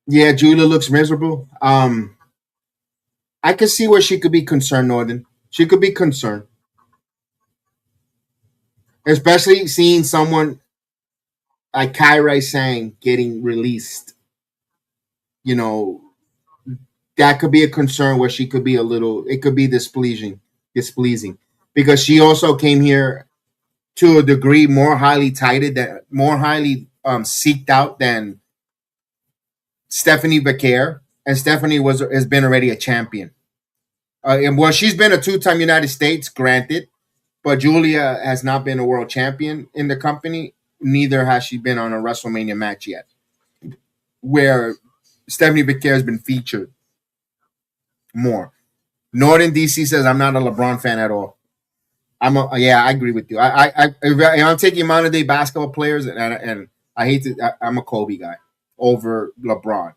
Yeah, Julia looks miserable. I could see where she could be concerned, Norton. She could be concerned, especially seeing someone like Kyrie saying getting released. You know, that could be a concern where she could be a little. It could be displeasing, because she also came here to a degree more highly touted, that more highly seeked out than Stephanie Becker, and Stephanie was has been already a champion. And well, she's been a two-time United States, granted, but Julia has not been a world champion in the company. Neither has she been on a WrestleMania match yet, where Stephanie Becker has been featured more. Norton DC says I'm not a LeBron fan at all. Yeah, I agree with you. I'm taking modern day basketball players, and I hate to. I'm a Kobe guy over LeBron,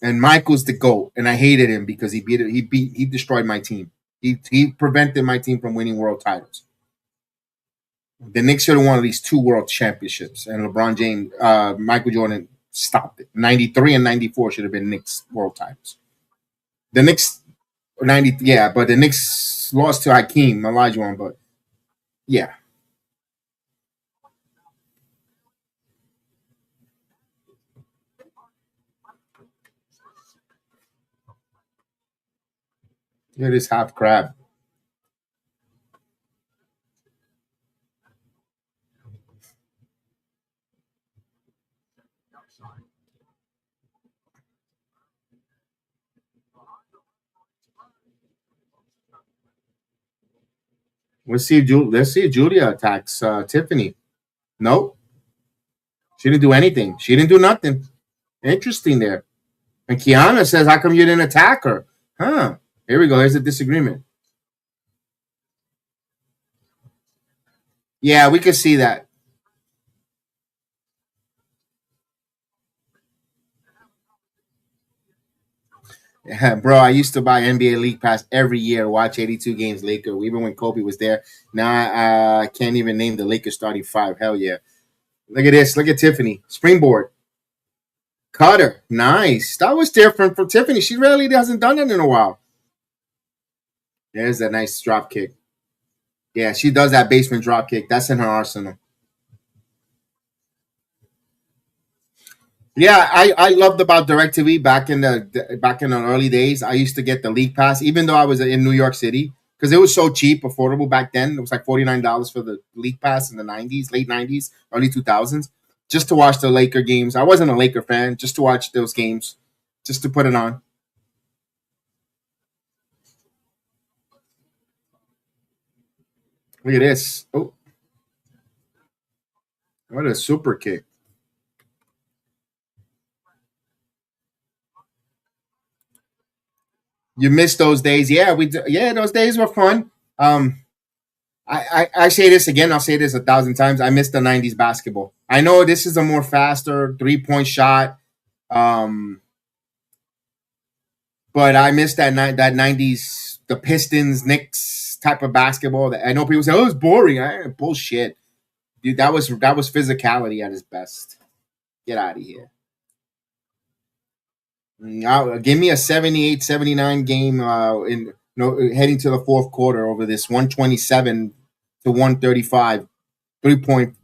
and Michael's the GOAT, and I hated him because he destroyed my team. He prevented my team from winning world titles. The Knicks should have won at least two world championships, and LeBron James, Michael Jordan stopped it. 93 and 94 should have been Knicks world titles. The Knicks 90, yeah, but the Knicks lost to Hakeem Olajuwon, but yeah, it is half crab. Let's see if Julia attacks Tiffany. Nope, she didn't do anything. She didn't do nothing. Interesting there. And Kiana says, "How come you didn't attack her?" Huh? Here we go. Here's a disagreement. Yeah, we could see that. Yeah, bro, I used to buy NBA League Pass every year, watch 82 games Laker, even when Kobe was there. Now I can't even name the Lakers starting five. Hell yeah. Look at this. Look at Tiffany. Springboard. Cutter. Nice. That was different for Tiffany. She really hasn't done that in a while. There's a nice drop kick. Yeah, she does that basement drop kick. That's in her arsenal. Yeah, I loved about DirecTV back in the early days. I used to get the League Pass, even though I was in New York City, because it was so cheap, affordable back then. It was like $49 for the League Pass in the '90s, late '90s, early 2000s, just to watch the Laker games. I wasn't a Laker fan, just to watch those games, just to put it on. Look at this. Oh, what a super kick! You missed those days. Yeah, yeah, those days were fun. Um, I say this again. I'll say this a thousand times. I miss the '90s basketball. I know this is a more faster 3 point shot, um, but I miss that '90s, the Pistons, Knicks type of basketball. That I know people say, "Oh, it's boring." Bullshit, dude. That was physicality at its best. Get out of here. Give me a 78-79 game in heading to the fourth quarter over this 127 to 135 3-point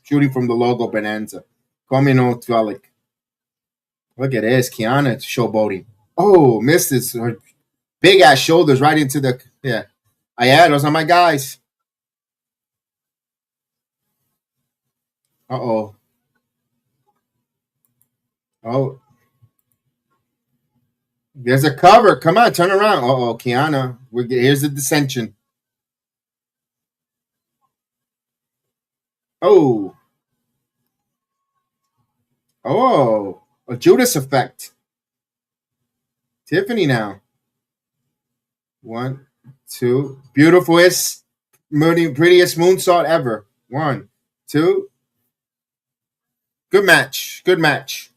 shooting from the logo bonanza. Coming on Tvalik. Look at this, Kiana showboating. Oh, missed his big ass shoulders right into the yeah. Yeah, those are my guys. Uh-oh. Oh, there's a cover. Come on, turn around. Uh-oh, Kiana. Here's the dissension. Oh. Oh. A Judas effect. Tiffany now. 1, 2. Beautifulest, prettiest moonsault ever. 1, 2. Good match. Good match.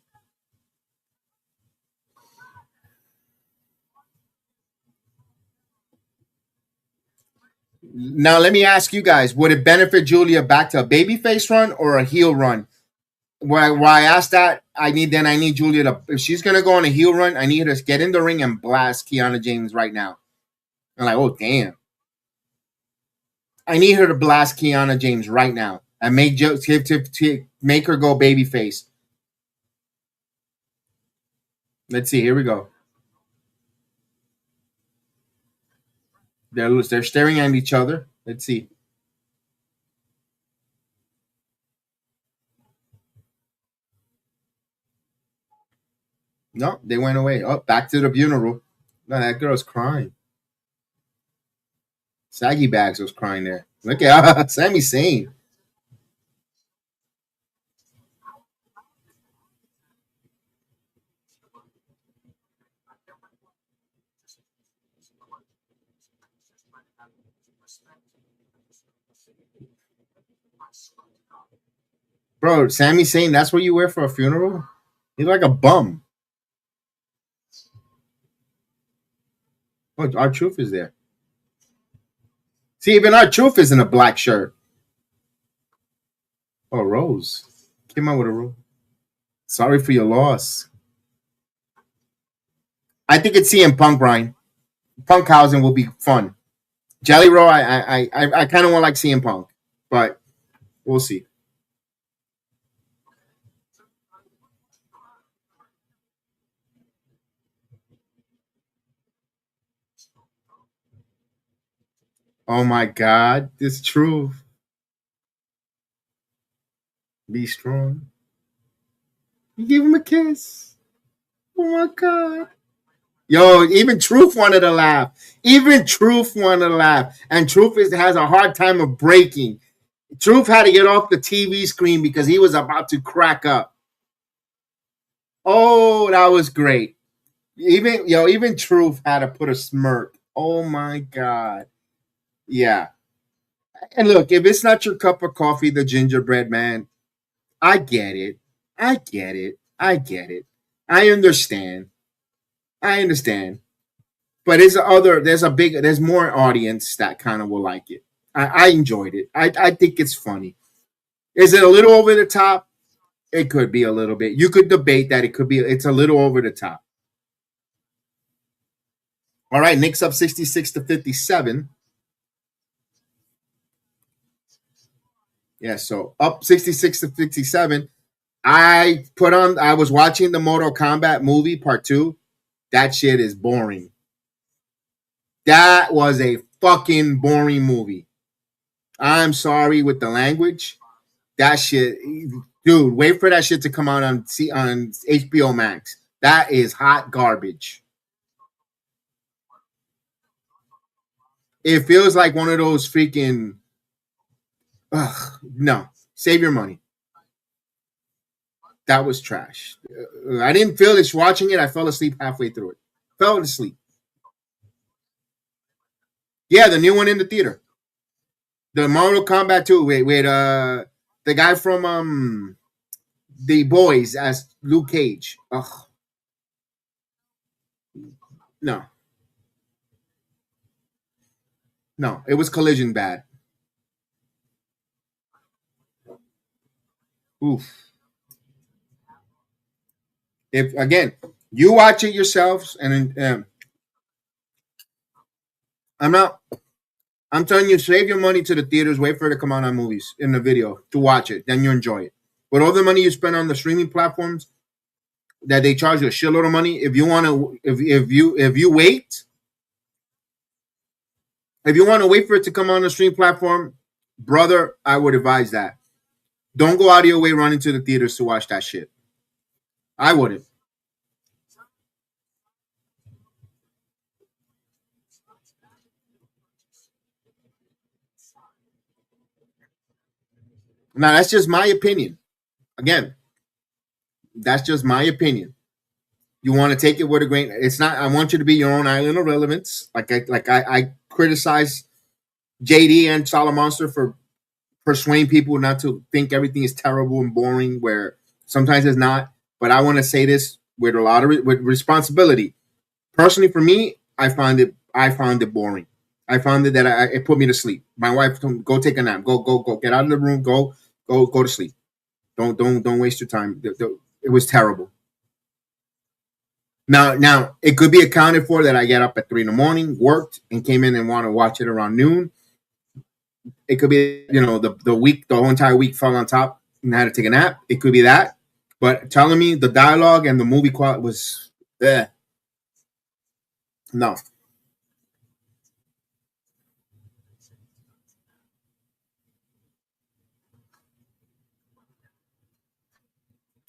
Now let me ask you guys: would it benefit Julia back to a babyface run or a heel run? Why I asked that, I need Julia to, if she's gonna go on a heel run, I need her to get in the ring and blast Kiana James right now. I'm like, oh damn! I need her to blast Kiana James right now and make make her go babyface. Let's see. Here we go. They're staring at each other. Let's see. No, they went away. Oh, back to the funeral. No, that girl's crying. Saggy Bags was crying there. Look at Sami Zayn. Bro, Sami Zayn, that's what you wear for a funeral? He's like a bum. Oh, R-Truth is there. See, even R-Truth is in a black shirt. Oh, Rose. Came out with a rose. Sorry for your loss. I think it's CM Punk, Brian. Punkhausen will be fun. Jelly Roll, I kind of want like CM Punk, but we'll see. Oh my God, this truth. Be strong. You give him a kiss. Oh my God. Yo, even Truth wanted to laugh. Even Truth wanted to laugh. And has a hard time of breaking. Truth had to get off the TV screen because he was about to crack up. Oh, that was great. Even Truth had to put a smirk. Oh my God. Yeah. And look, if it's not your cup of coffee, the gingerbread man, I get it. I get it. I get it. I understand. I understand. But there's more audience that kind of will like it. I enjoyed it. I think it's funny. Is it a little over the top? It could be a little bit. You could debate that it's a little over the top. All right, Knicks up 66 to 57. Yeah, so up 66 to 57. I was watching the Mortal Kombat movie part 2. That shit is boring. That was a fucking boring movie. I'm sorry with the language. That shit, dude, wait for that shit to come out on HBO Max. That is hot garbage. It feels like one of those freaking. Ugh, no, save your money. That was trash. I didn't feel this watching it. I fell asleep halfway through it. Fell asleep. Yeah, the new one in the theater. The Mortal Kombat 2 with the guy from The Boys as Luke Cage. Ugh. No. No, it was Collision bad. Oof. If again, You watch it yourselves, and I'm not. I'm telling you, save your money to the theaters. Wait for it to come out on movies in the video to watch it. Then you enjoy it. With all the money you spend on the streaming platforms that they charge you a shitload of money, if you want to, if you want to wait for it to come on the stream platform, brother, I would advise that. Don't go out of your way running to the theaters to watch that shit. I wouldn't. Now that's just my opinion. Again, that's just my opinion. You want to take it with a grain. It's not. I want you to be your own island of relevance. I criticize JD and Monster for persuading people not to think everything is terrible and boring, where sometimes it's not. But I want to say this with a lot of with responsibility. Personally, for me, I found it boring. I found it that it put me to sleep. My wife told me, go take a nap. Go. Get out of the room. Go to sleep. Don't waste your time. It was terrible. Now it could be accounted for that I get up at 3 in the morning, worked, and came in and want to watch it around noon. It could be, the whole entire week fell on top and I had to take a nap. It could be that. But telling me the dialogue and the movie quality was no.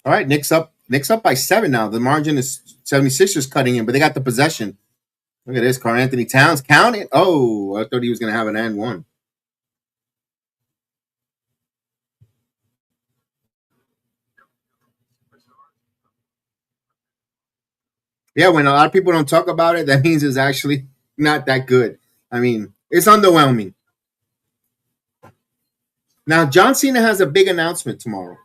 All right, Nick's up by 7 now. The margin is 76ers cutting in, but they got the possession. Look at this. Karl Anthony Towns counting. Oh, I thought he was going to have an and one. Yeah, when a lot of people don't talk about it, that means it's actually not that good. I mean, it's underwhelming. Now, John Cena has a big announcement tomorrow.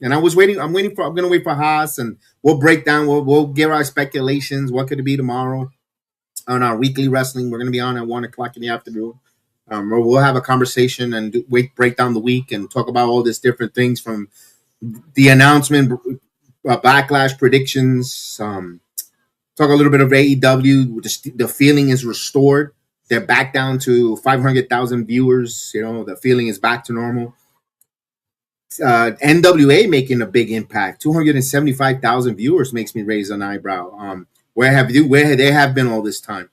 And I'm going to wait for Haas, and we'll break down, we'll give our speculations. What could it be tomorrow on our weekly wrestling? We're going to be on at 1 o'clock in the afternoon. We'll have a conversation and break down the week and talk about all these different things from the announcement, backlash predictions, talk a little bit of AEW. The feeling is restored. They're back down to 500,000 viewers. The feeling is back to normal. NWA making a big impact. 275,000 viewers makes me raise an eyebrow. Where they have been all this time?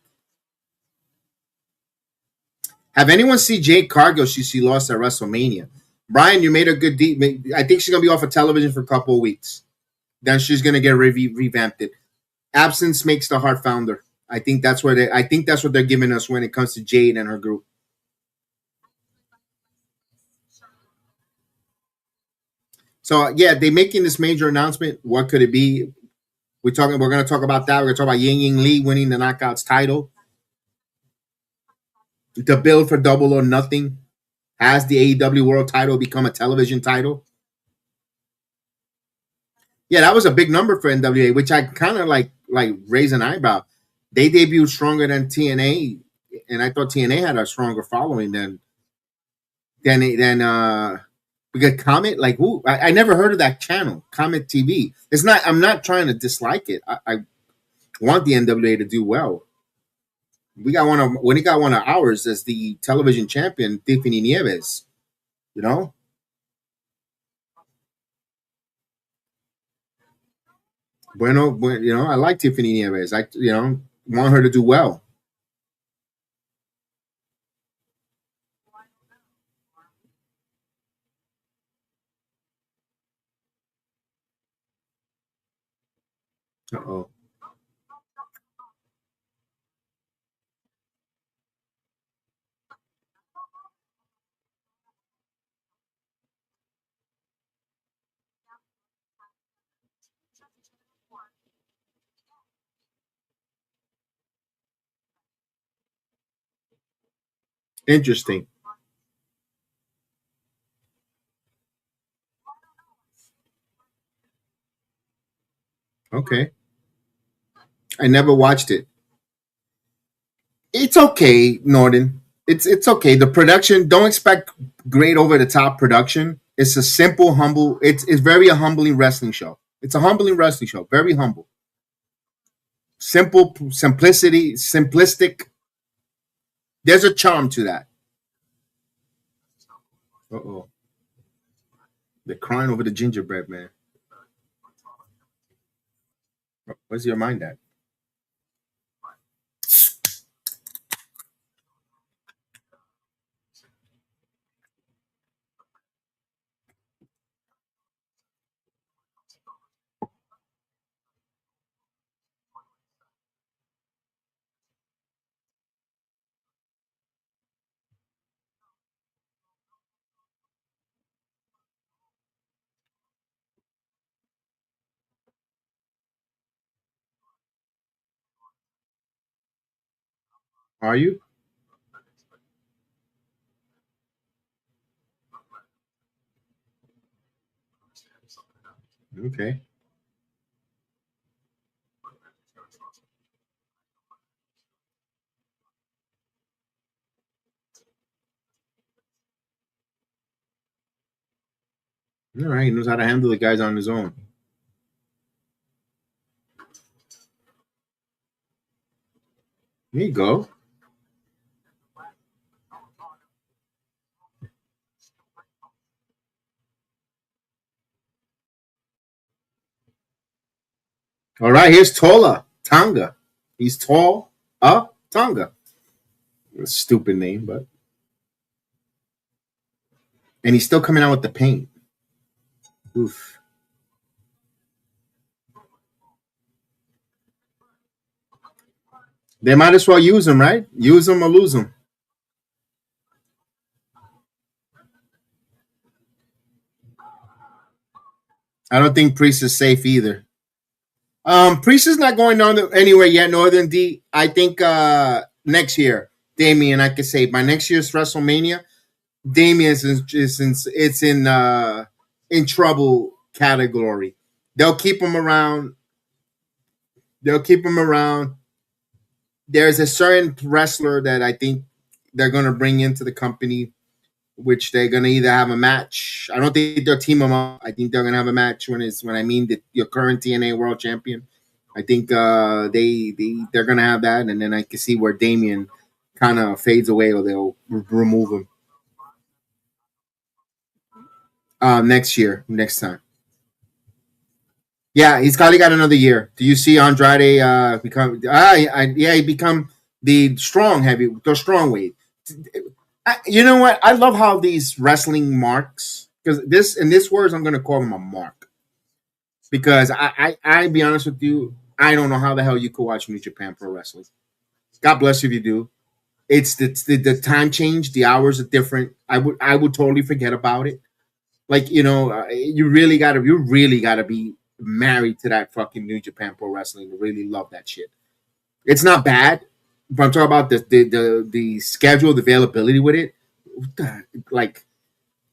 Have anyone see Jade Cargill? She lost at WrestleMania. Brian, you made a good deal. I think she's gonna be off of television for a couple of weeks. Then she's gonna get revamped. Absence makes the heart founder. I think that's what they're giving us when it comes to Jade and her group. So yeah, they're making this major announcement. What could it be? We're going to talk about that. We're going to talk about Ying Lee winning the Knockouts title. The build for Double or Nothing. Has the AEW World title become a television title? Yeah, that was a big number for NWA, which I kind of like raise an eyebrow. They debuted stronger than TNA, and I thought TNA had a stronger following than we got Comet. Like, ooh, I never heard of that channel, Comet TV. It's not. I'm not trying to dislike it. I want the NWA to do well. We got one of ours as the television champion, Tiffany Nieves. I like Tiffany Nieves. I want her to do well. Uh-oh. Interesting. Okay. I never watched it. It's okay, Norton. It's okay. The production, don't expect great over the top production. It's a simple, humble. It's very a humbling wrestling show. It's a humbling wrestling show. Very humble. simplistic. There's a charm to that. Uh-oh. They're crying over the gingerbread man. Where's your mind at? Are you? Okay. All right. He knows how to handle the guys on his own. There you go. All right. Here's Tola Tonga. He's tall. Tonga. A stupid name, but. And he's still coming out with the paint. Oof. They might as well use him, right? Use him or lose him. I don't think Priest is safe either. Priest is not going on anywhere yet, Northern D. I think next year, Damian, I could say by next year's WrestleMania, Damian it's in trouble category. They'll keep him around. They'll keep him around. There's a certain wrestler that I think they're gonna bring into the company, which they're gonna either have a match. I don't think they'll team them up. I think they're gonna have a match when I mean your current TNA World Champion. I think they're gonna have that, and then I can see where Damian kind of fades away, or they'll remove him next time. Yeah, he's probably got another year. Do you see Andrade become? He become the strong weight. You know what? I love how these wrestling marks, because this words I'm going to call him a mark, because I be honest with you, I don't know how the hell you could watch New Japan Pro Wrestling. God bless you if you do. It's the time change, the hours are different. I would totally forget about it. Like, you really gotta be married to that fucking New Japan Pro Wrestling to really love that shit. It's not bad, but I'm talking about the schedule, the availability with it. Like,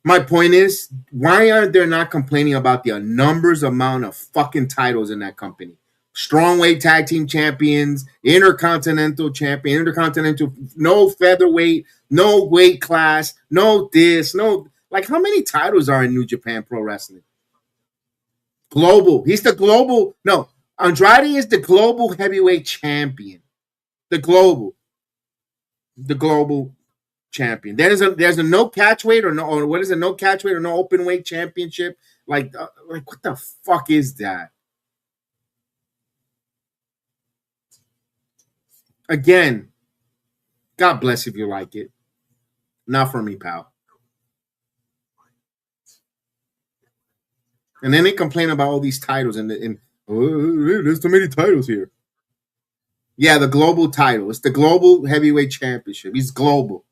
my point is, why are they not complaining about the numbers amount of fucking titles in that company? Strongweight tag team champions, intercontinental champion, intercontinental, no featherweight, no weight class, no this, no. Like, how many titles are in New Japan Pro Wrestling? Global. He's the global. No, Andrade is the global heavyweight champion. The global champion. There's a no catch weight or what is it? No catch weight or no open weight championship. Like what the fuck is that? Again, God bless if you like it. Not for me, pal. And then they complain about all these titles and there's too many titles here. Yeah, the global title. It's the global heavyweight championship. He's global.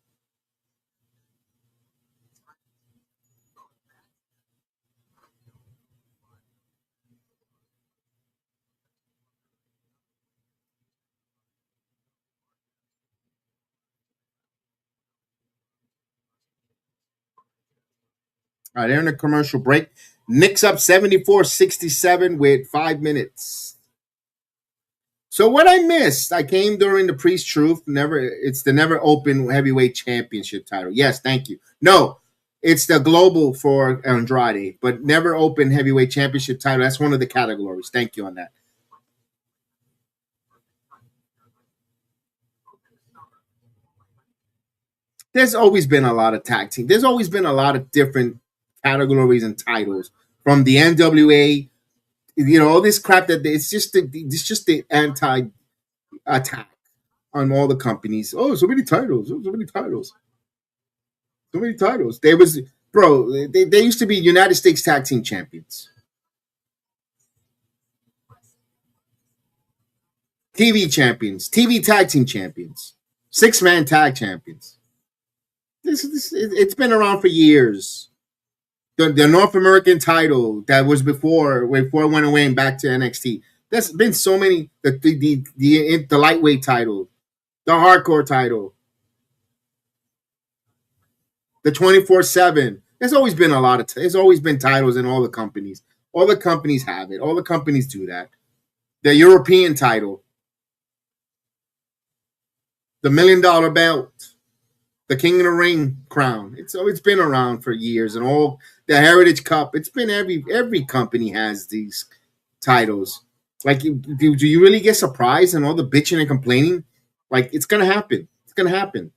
All right, they're in a commercial break. Nick's up 74-67 with 5 minutes. So what I missed, I came during the Priest Truth. It's the never open heavyweight championship title. Yes, thank you. No, it's the global for Andrade, but never open heavyweight championship title. That's one of the categories. Thank you on that. There's always been a lot of tag team. There's always been a lot of different categories and titles from the NWA. All this crap that it's just the anti attack on all the companies. Oh, so many titles. Oh, so many titles. So many titles. There was, bro. They used to be United States Tag Team Champions, TV champions, TV Tag Team Champions, 6-man tag champions. It's been around for years. The North American title that was before it went away and back to NXT. There's been so many. The lightweight title, the hardcore title, the 24/7. There's always been a lot of. There's always been titles in all the companies. All the companies have it. All the companies do that. The European title, the $1 million belt, the King of the Ring crown. It's been around for years, and all the Heritage Cup. It's been every company has these titles. Like, do you really get surprised and all the bitching and complaining? Like, it's gonna happen. It's gonna happen.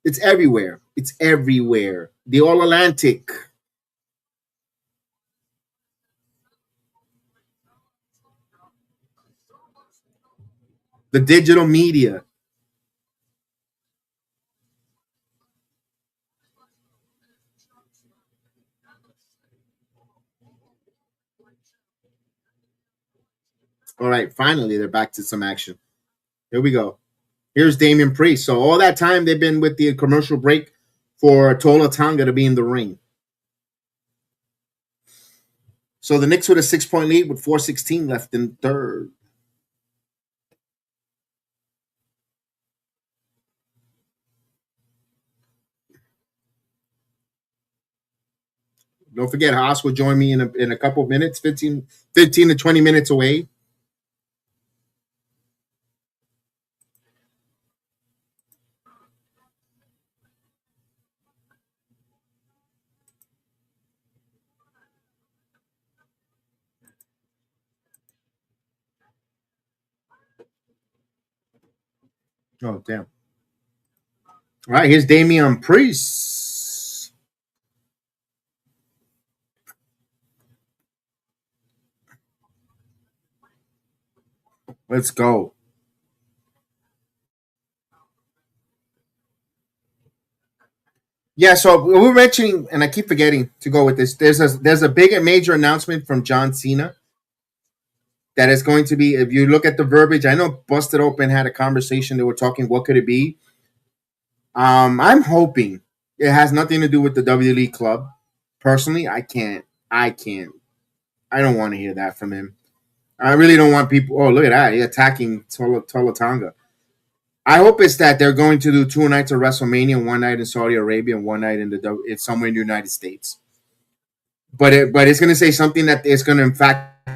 It's everywhere. It's everywhere. The All Atlantic. The digital media. All right, finally they're back to some action. Here we go. Here's Damian Priest. So all that time they've been with the commercial break for Tola Tonga to be in the ring. So the Knicks with a 6-point lead with 4:16 left in third. Don't forget, Haas will join me in a couple of minutes, 15 to 20 minutes away. Oh, damn. All right, here's Damian Priest. Let's go. Yeah, so we were mentioning, and I keep forgetting to go with this. There's a big and major announcement from John Cena that is going to be. If you look at the verbiage, I know Busted Open had a conversation. They were talking, what could it be? I'm hoping it has nothing to do with the WWE club. Personally, I can't. I can't. I don't want to hear that from him. I really don't want people. Oh, look at that! He's attacking Tonga. I hope it's that they're going to do 2 nights of WrestleMania, 1 night in Saudi Arabia, and 1 night it's somewhere in the United States. But it's going to say something that it's going to in fact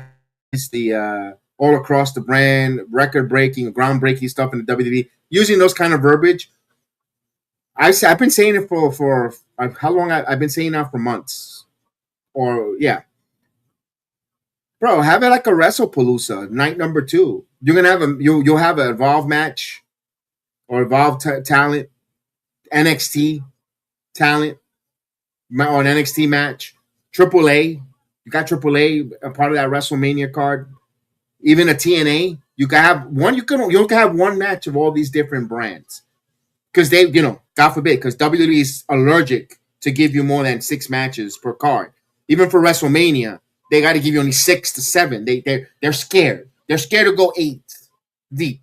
is the all across the brand, record breaking, groundbreaking stuff in the WWE. Using those kind of verbiage, I've been saying it for how long? I've been saying that for months. Or yeah, bro, have it like a WrestlePalooza night number 2. You're gonna have you'll have an Evolve match or Evolve talent, NXT talent, or an NXT match, AAA. You got AAA a part of that WrestleMania card. Even a TNA. You can have one. You can have one match of all these different brands because they, God forbid, because WWE is allergic to give you more than 6 matches per card. Even for WrestleMania, they got to give you only 6 to 7. They're scared. They're scared to go 8 deep.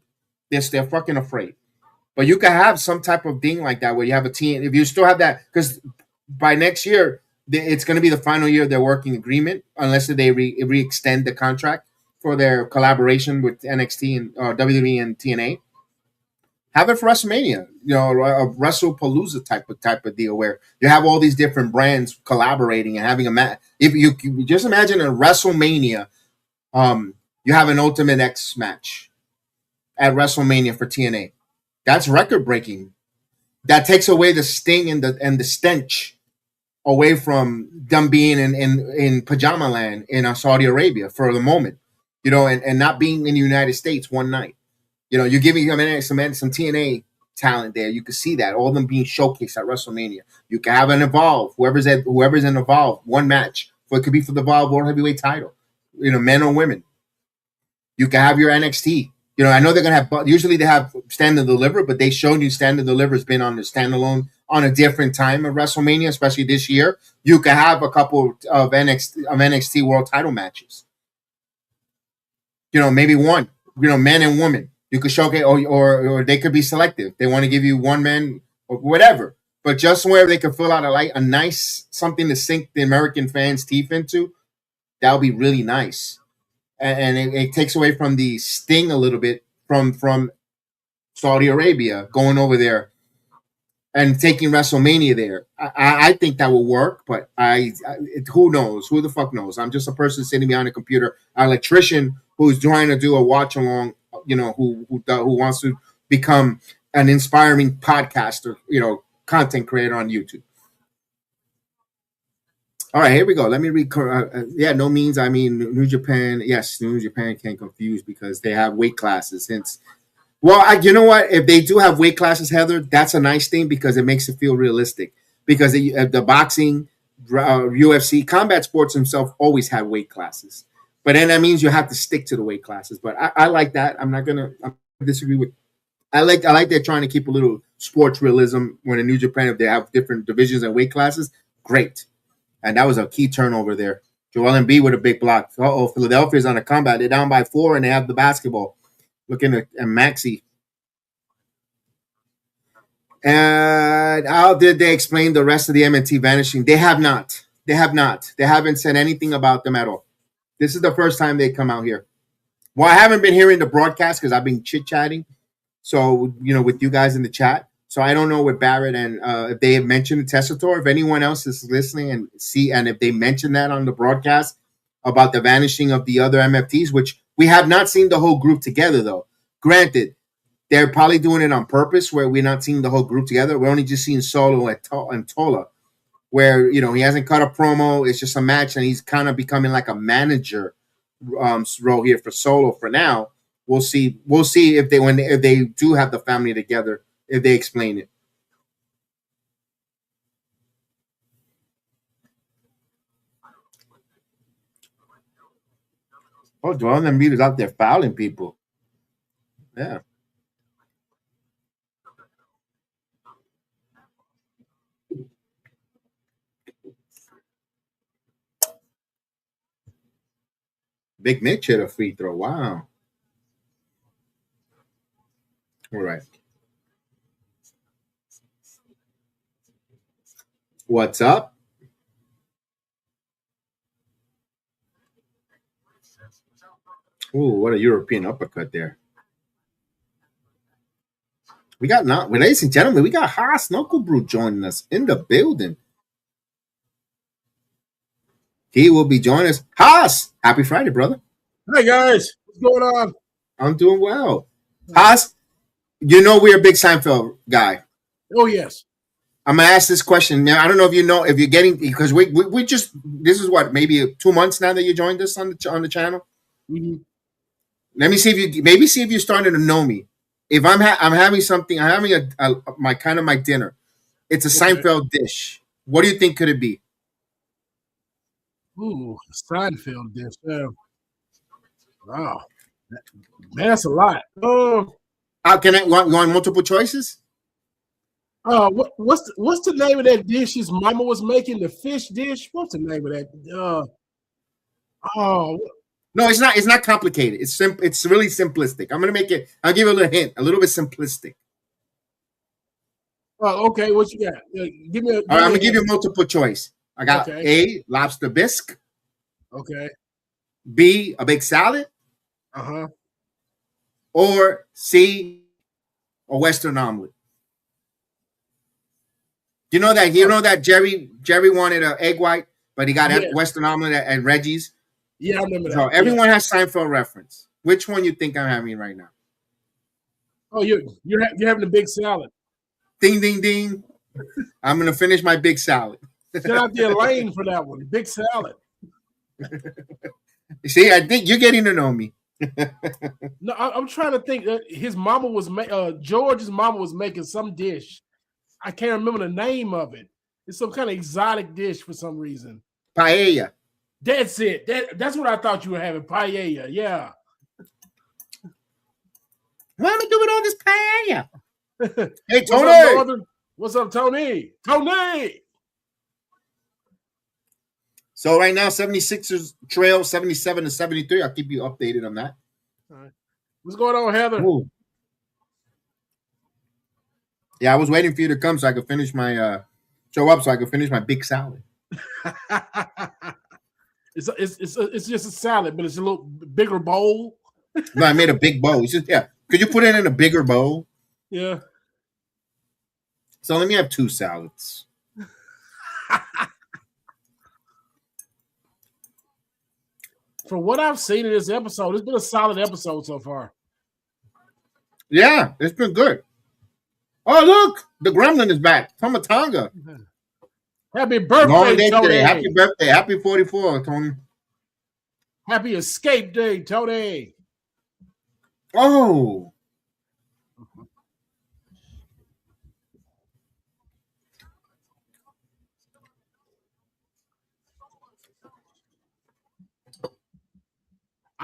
They're fucking afraid. But you can have some type of thing like that where you have a team. If you still have that, because by next year it's going to be the final year of their working agreement, unless they re-extend the contract for their collaboration with NXT and WWE and TNA. Have it for WrestleMania, a WrestlePalooza type of deal where you have all these different brands collaborating and having a match. If you just imagine a WrestleMania, you have an Ultimate X match at WrestleMania for TNA. That's record breaking. That takes away the sting and the stench away from them being in pajama land in Saudi Arabia for the moment, and not being in the United States one night. You give me some TNA talent there. You can see that all of them being showcased at WrestleMania. You can have an Evolve, whoever's in Evolve, one match. It could be for the Evolve World Heavyweight title, men or women. You can have your NXT. I know they're gonna have. Usually they have Stand and Deliver, but they showed you Stand and Deliver has been on the standalone on a different time of WrestleMania, especially this year. You can have a couple of NXT World Title matches. Maybe one. Men and women. You could showcase, or they could be selective. They want to give you one man or whatever, but just where they could fill out a nice something to sink the American fans' teeth into. That would be really nice. And it takes away from the sting a little bit from Saudi Arabia going over there and taking WrestleMania there. I think that will work, but who knows? Who the fuck knows? I'm just a person sitting behind a computer, an electrician who's trying to do a watch along, who wants to become an inspiring podcaster, content creator on YouTube. All right, here we go. Let me read. No means. I mean, New Japan. Yes, New Japan can't confuse because they have weight classes. You know what? If they do have weight classes, Heather, that's a nice thing because it makes it feel realistic. Because the boxing, UFC, combat sports themselves always have weight classes. But then that means you have to stick to the weight classes. But I like that. I'm not gonna disagree with. I like they're trying to keep a little sports realism when in New Japan, if they have different divisions and weight classes, great. And that was a key turnover there. Joel Embiid with a big block. Philadelphia's on a comeback. They're down by 4, and they have the basketball. Looking at Maxey. And how did they explain the rest of the MNT vanishing? They have not. They haven't said anything about them at all. This is the first time they come out here. Well, I haven't been hearing the broadcast because I've been chit-chatting. So, with you guys in the chat. So I don't know with Barrett and if they have mentioned the Testator, if anyone else is listening and if they mentioned that on the broadcast about the vanishing of the other MFTs, which we have not seen the whole group together, though. Granted, they're probably doing it on purpose where we're not seeing the whole group together. We're only just seeing Solo and Tola, where, he hasn't cut a promo. It's just a match, and he's kind of becoming like a manager role here for Solo for now. We'll see. We'll see if they do have the family together, if they explain it. Oh, Joel Embiid is out there fouling people. Yeah. Big Mitch hit a free throw. Wow. All right. What's up? Ooh, what a European uppercut there. Ladies and gentlemen, we got Haas Knucklebrew joining us in the building. He will be joining us. Haas, happy Friday, brother. Hey guys, what's going on? I'm doing well. Haas, we're a big Seinfeld guy. Oh yes. I'm gonna ask this question now. I don't know if you're getting, because we just, this is what, maybe 2 months now that you joined us on the channel. Mm-hmm. Let me see if you're starting to know me. If I'm having something, I'm having my dinner. It's a Seinfeld dish. What do you think could it be? Ooh, Seinfeld dish. Wow, man, that's a lot. Oh, Can I want multiple choices? What's the name of that dish his mama was making? The fish dish. What's the name of that? No, it's not. It's not complicated. It's simple. It's really simplistic. I'm gonna make it. I'll give you a little hint. A little bit simplistic. Oh, okay. What you got? Give me. All right, I'm gonna give you multiple choice. I got A, lobster bisque. Okay. B, a big salad. Or C, a Western omelet. You know that Jerry wanted an egg white, but he got Western omelet at Reggie's. Yeah, I remember that. So everyone has Seinfeld reference. Which one you think I'm having right now? Oh, you're having a big salad. Ding, ding, ding. I'm gonna finish my big salad. Shout out to Elaine for that one. Big salad. See, I think you're getting to know me. No, I'm trying to think. His mama was George's mama was making some dish. I can't remember the name of it. It's some kind of exotic dish for some reason. Paella. That's it. That's what I thought you were having. Paella. Yeah. What am I doing all this paella? Hey, What's Tony. up, Northern? What's up, Tony? Tony. So right now, 76ers trail 77 to 73. I'll keep you updated on that. All right. What's going on, Heather? Ooh. Yeah, I was waiting for you to come so I could finish my show up so I could finish my big salad. It's just a salad, but it's a little bigger bowl. No, I made a big bowl. It's just, yeah. Could you put it in a bigger bowl? Yeah. So let me have 2 salads. From what I've seen in this episode, it's been a solid episode so far. Yeah, it's been good. Oh, look, the gremlin is back. Tomatonga. Happy Long birthday, day Tony. today. Happy birthday. Happy 44, Tony. Happy escape day, Tony. Oh.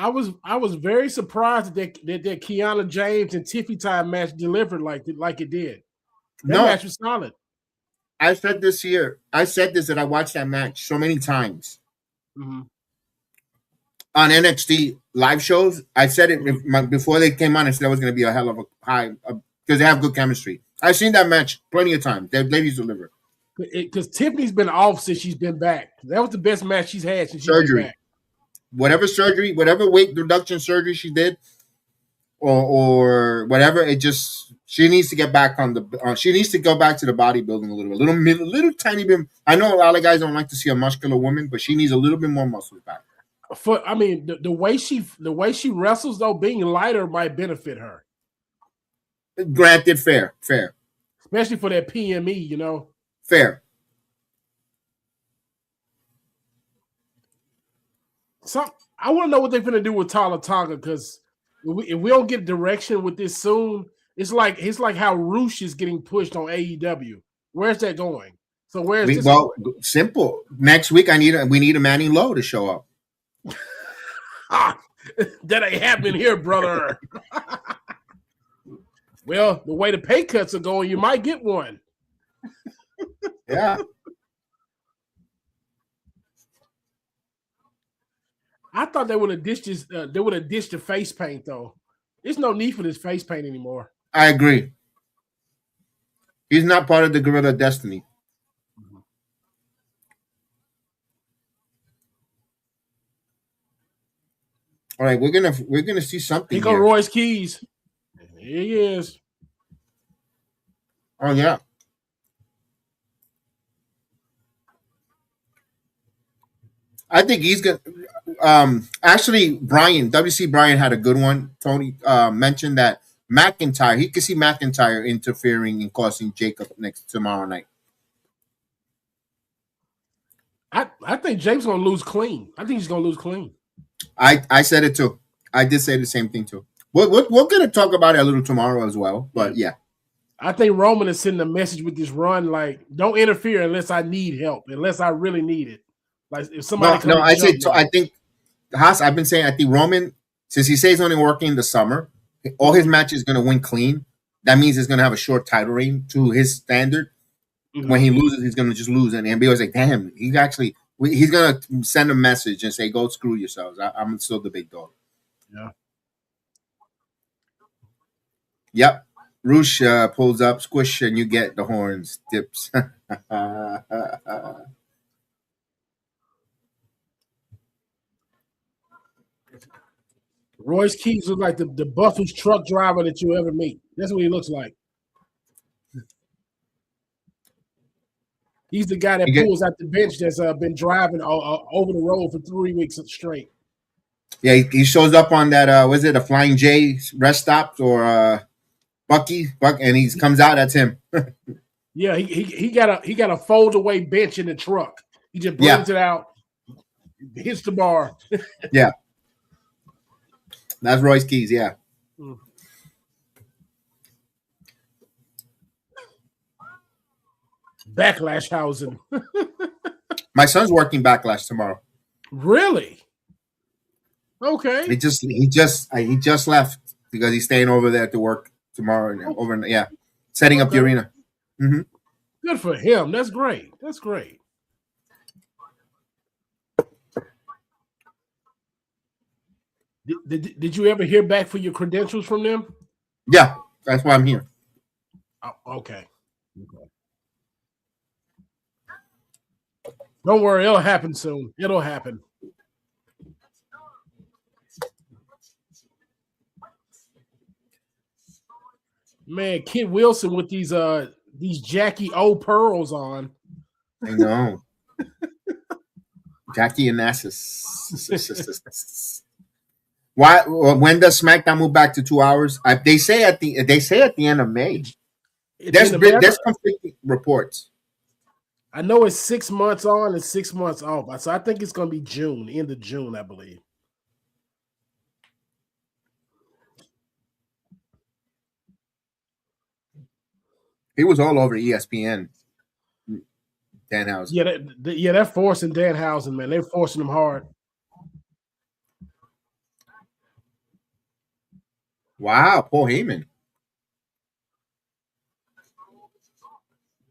I was very surprised that Kiana James and Tiffany time match delivered like it did. That match was solid. I said this here. I said this that I watched that match so many times on NXT live shows. I said it before they came on. I said that was going to be a hell of a high because they have good chemistry. I've seen that match plenty of times. Their ladies deliver. Because Tiffany's been off since she's been back. That was the best match she's had since she's been back. Whatever surgery, whatever weight reduction surgery she did, or whatever, it just she needs to get back on the. She needs to go back to the bodybuilding a little tiny bit. I know a lot of guys don't like to see a muscular woman, but she needs a little bit more muscle back. The way she wrestles though, being lighter might benefit her. Granted, fair, especially for that PME, you know. Fair. I want to know what they're going to do with Tala Tonga because if we don't get direction with this soon, it's like how Roosh is getting pushed on AEW. Where's that going? So where's this? Well, going? Simple. Next week, we need a Manny Lowe to show up. That ain't happening here, brother. Well, the way the pay cuts are going, you might get one. Yeah. I thought they would have ditched this. They would have ditched the face paint, though. There's no need for this face paint anymore. I agree. He's not part of the Gorilla Destiny. All right, we're gonna see something. Here go Royce Keys. Here he is. Oh yeah. I think he's gonna. Actually, WC Bryan had a good one. Tony mentioned that McIntyre. He could see McIntyre interfering and costing Jacob tomorrow night. I think Jake's gonna lose clean. I think he's gonna lose clean. I said it too. I did say the same thing too. We're gonna talk about it a little tomorrow as well. But yeah. I think Roman is sending a message with this run like, don't interfere unless I need help, unless I really need it. Like if somebody I think Haas, I've been saying I think Roman, since he says he's only working in the summer, all his matches gonna win clean. That means he's gonna have a short title reign to his standard. Mm-hmm. When he loses, he's gonna just lose, and NBA was like, "Damn, he's gonna send a message and say, go screw yourselves. I'm still the big dog." Yeah. Yep. Roosh pulls up, squish, and you get the horns. Dips. Royce Keys looks like the buffest truck driver that you ever meet. That's what he looks like. He's the guy that pulls out the bench that's been driving over the road for 3 weeks straight. Yeah, he shows up on that. Was it a Flying J rest stop or Buck, and he comes out. That's him. Yeah, he got a fold away bench in the truck. He just brings it out, hits the bar. Yeah. That's Royce Keys. Yeah. Mm. Backlash housing. My son's working Backlash tomorrow. Really? Okay. He just left because he's staying over there to work tomorrow. Setting up the Okay. arena. Mm-hmm. Good for him. That's great. That's great. Did you ever hear back for your credentials from them? Yeah, that's why I'm here. Oh, okay. Don't worry, it'll happen soon. It'll happen. Man, Kid Wilson with these Jackie O pearls on. I know. Jackie and Nassus. Why? When does SmackDown move back to 2 hours? They say at the end of May. There's conflicting reports. I know it's 6 months on and 6 months off. So I think it's going to be June, end of June, I believe. He was all over ESPN. Danhausen. Yeah, they're forcing Danhausen, man. They're forcing him hard. Wow, Paul Heyman.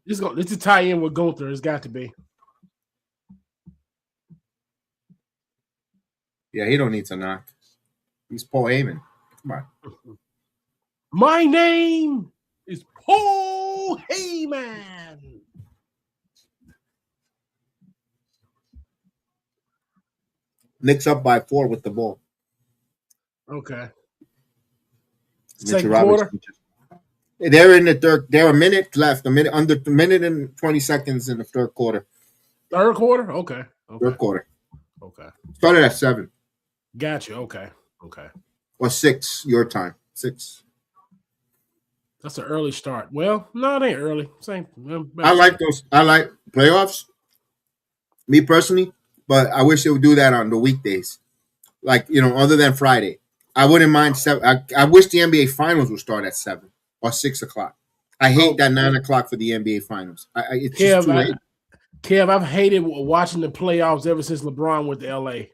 This is tie in with Gunther. It's got to be. Yeah, he don't need to knock. He's Paul Heyman. Come on. My name is Paul Heyman. Nick's up by 4 with the ball. Okay. Second quarter. They're in the third. They're a minute left. A minute and 20 seconds in the third quarter. Third quarter? Okay. Third quarter. Okay. Started at 7. Gotcha. Okay. Or 6, your time. 6. That's an early start. Well, no, it ain't early. Same. I like those. I like playoffs. Me personally, but I wish they would do that on the weekdays. Like, other than Friday. I wouldn't mind 7. I wish the NBA Finals would start at 7 or 6 o'clock. I hate that 9 o'clock for the NBA Finals. It's just too late. Kev, I've hated watching the playoffs ever since LeBron went to LA.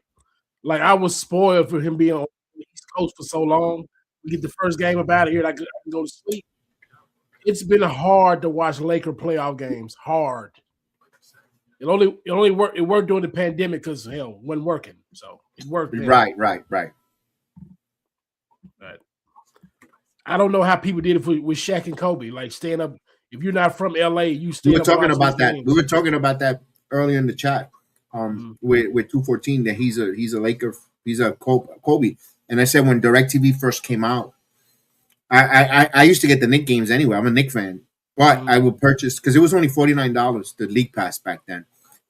Like, I was spoiled for him being on the East Coast for so long. We get the first game up out of here, and I can go to sleep. It's been hard to watch Laker playoff games. Hard. It only worked. It worked during the pandemic because it wasn't working. So it worked. Then. Right. But I don't know how people did it with Shaq and Kobe. Like staying up. If you're not from LA, you stay. We were talking about that. We were talking about that earlier in the chat. With 214 that he's a Laker. He's a Kobe. And I said when DirecTV first came out, I used to get the Knicks games anyway. I'm a Knicks fan. But I would purchase, because it was only $49, the League Pass back then.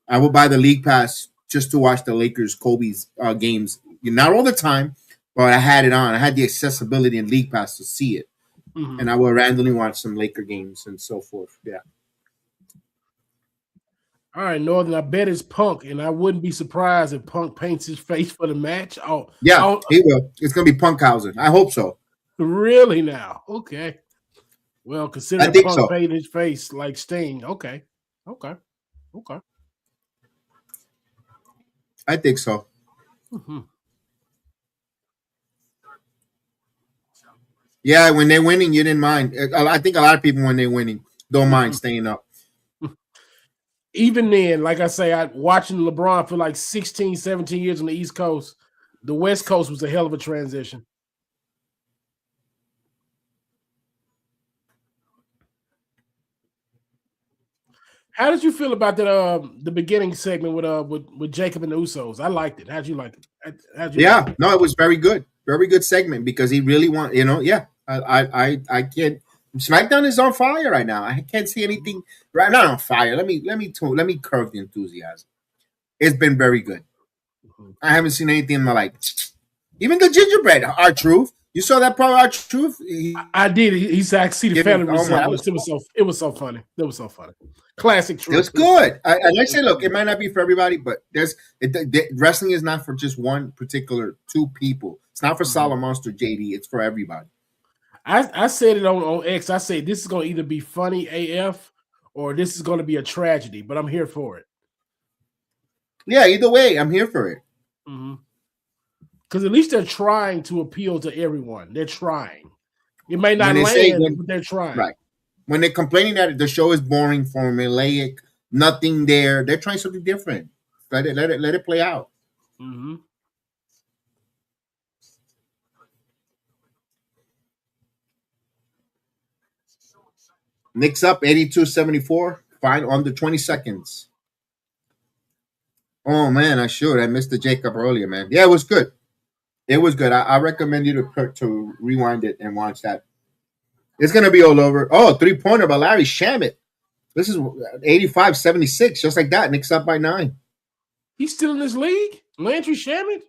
I would buy the League Pass just to watch the Lakers Kobe's games. Not all the time, but I had it on. I had the accessibility in League Pass to see it. Mm-hmm. And I would randomly watch some Laker games and so forth. Yeah. All right, Northern, I bet it's Punk, and I wouldn't be surprised if Punk paints his face for the match. Yeah, he will. It's going to be Punkhausen. I hope so. Really now? Okay. Well, considering Punk painted his face like Sting. Okay. I think so. Mm-hmm. Yeah, when they're winning, you didn't mind. I think a lot of people, when they're winning, don't mind staying up. Even then, like I say, watching LeBron for like 16, 17 years on the East Coast, the West Coast was a hell of a transition. How did you feel about that? The beginning segment with Jacob and the Usos. I liked it. How'd you like it? No, it was very good. Very good segment because he really I can't. SmackDown is on fire right now. I can't see anything right now on fire. Let me curb the enthusiasm. It's been very good. I haven't seen anything like even the gingerbread. R-Truth. You saw that part of our truth? I did. He said I see the Giving- family oh my, resemblance. It was so funny. It was so funny. Classic it truth. was good. And I say, look, it might not be for everybody, but wrestling is not for just one particular two people. It's not for Solid Monster JD. It's for everybody. I said it on X. I say this is going to either be funny AF or this is going to be a tragedy, but I'm here for it. Yeah, either way, I'm here for it. Because at least they're trying to appeal to everyone. They're trying. It may not land, but they're trying. Right. When they're complaining that the show is boring, formulaic, nothing there, they're trying something different. Let it play out. Nick's up 82-74. Fine on the 20 seconds. Oh man, I missed the Jacob earlier, man. Yeah, it was good. It was good. I recommend you to rewind it and watch that. It's gonna be all over. Oh, 3-pointer by Larry Shamit. This is 85-76, just like that. Nick's up by 9. He's still in this league? Landry Shamit?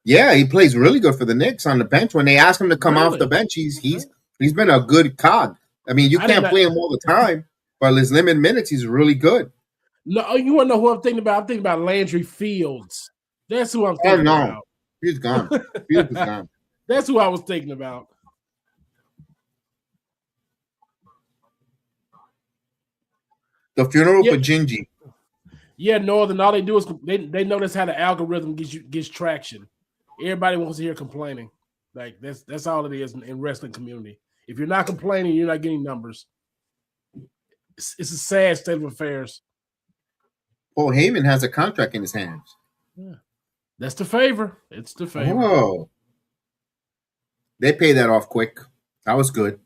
Yeah, he plays really good for the Knicks on the bench. When they ask him to come off the bench, he's been a good cog. I mean, you can't play him all the time, but his limited minutes, he's really good. No, you want to know who I'm thinking about? I'm thinking about Landry Fields. That's who I'm thinking about. He's gone. Fields is gone. That's who I was thinking about. The funeral for Gingy. Yeah, Northern. All they do is they notice how the algorithm gets traction. Everybody wants to hear complaining. Like that's all it is in wrestling community. If you're not complaining, you're not getting numbers. It's a sad state of affairs. Paul Heyman has a contract in his hands. Yeah. That's the favor. It's the favor. Oh. They pay that off quick. That was good.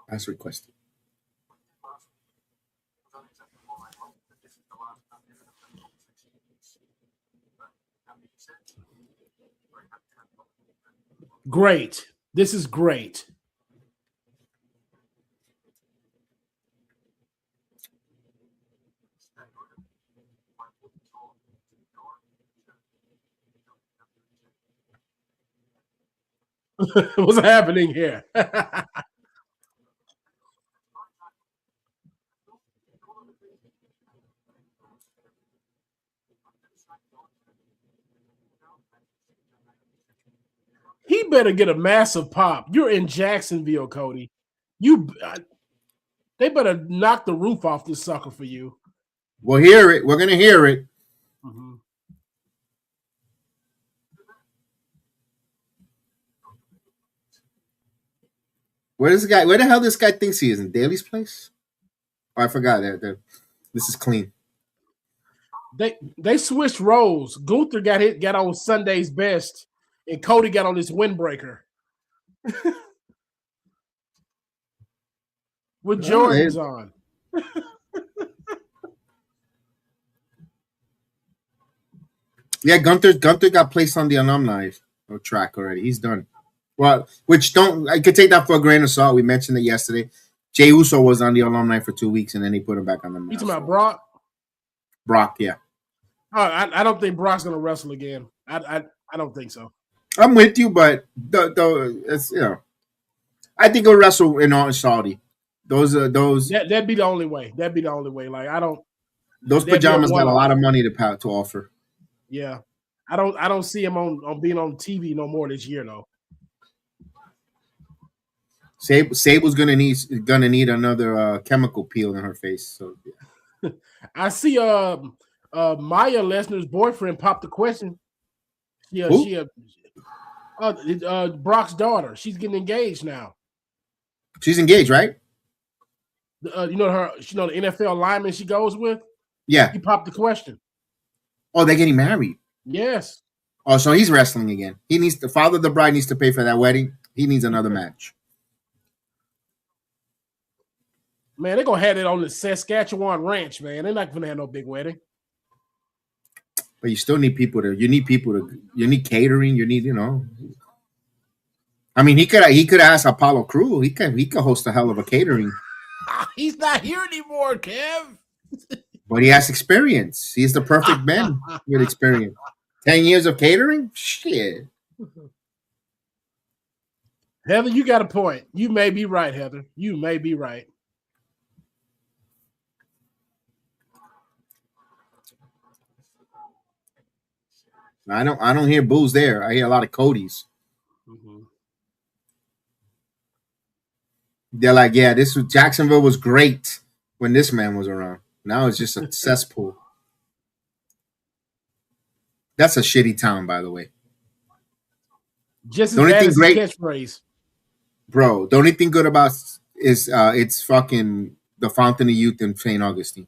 As requested. Great. This is great. What's happening here? He better get a massive pop. You're in Jacksonville, Cody. They better knock the roof off this sucker for you. We'll hear it. We're going to hear it. Where the hell this guy thinks he is? In Daly's place? Oh, I forgot that. This is clean. They switched roles. Gunther got on Sunday's best, and Cody got on this windbreaker. With Jordan's on. Yeah, Gunther got placed on the alumni track already. He's done. Well, I could take that for a grain of salt. We mentioned it yesterday. Jey Uso was on the alumni for 2 weeks, and then they put him back on the main. You talking about Brock? Brock, yeah. Oh, I don't think Brock's gonna wrestle again. I don't think so. I'm with you, but it's I think he'll wrestle in Saudi. That'd be the only way. That'd be the only way. Like those pajamas got a lot of money to offer. Yeah, I don't see him on being on TV no more this year though. Sable's gonna need another chemical peel in her face. So yeah. I see Maya Lesnar's boyfriend popped the question. Brock's daughter. She's getting engaged now. She's engaged, right? The NFL lineman she goes with. Yeah, he popped the question. Oh, they're getting married. Yes. Oh, so he's wrestling again. The father of the bride needs to pay for that wedding. He needs another match. Man, they're gonna have it on the Saskatchewan ranch, man. They're not gonna have no big wedding. But you still need people you need catering, you need, I mean, he could ask Apollo Crew. He could host a hell of a catering. He's not here anymore, Kev. But he has experience. He's the perfect man with experience. 10 years of catering? Shit. Heather, you got a point. You may be right, Heather. You may be right. I don't hear boos there. I hear a lot of Cody's. Mm-hmm. They're like, yeah, Jacksonville was great when this man was around. Now it's just a cesspool. That's a shitty town, by the way. Just as The only bad thing as the great, catchphrase. bro. The only thing good about is it's fucking the Fountain of Youth in St. Augustine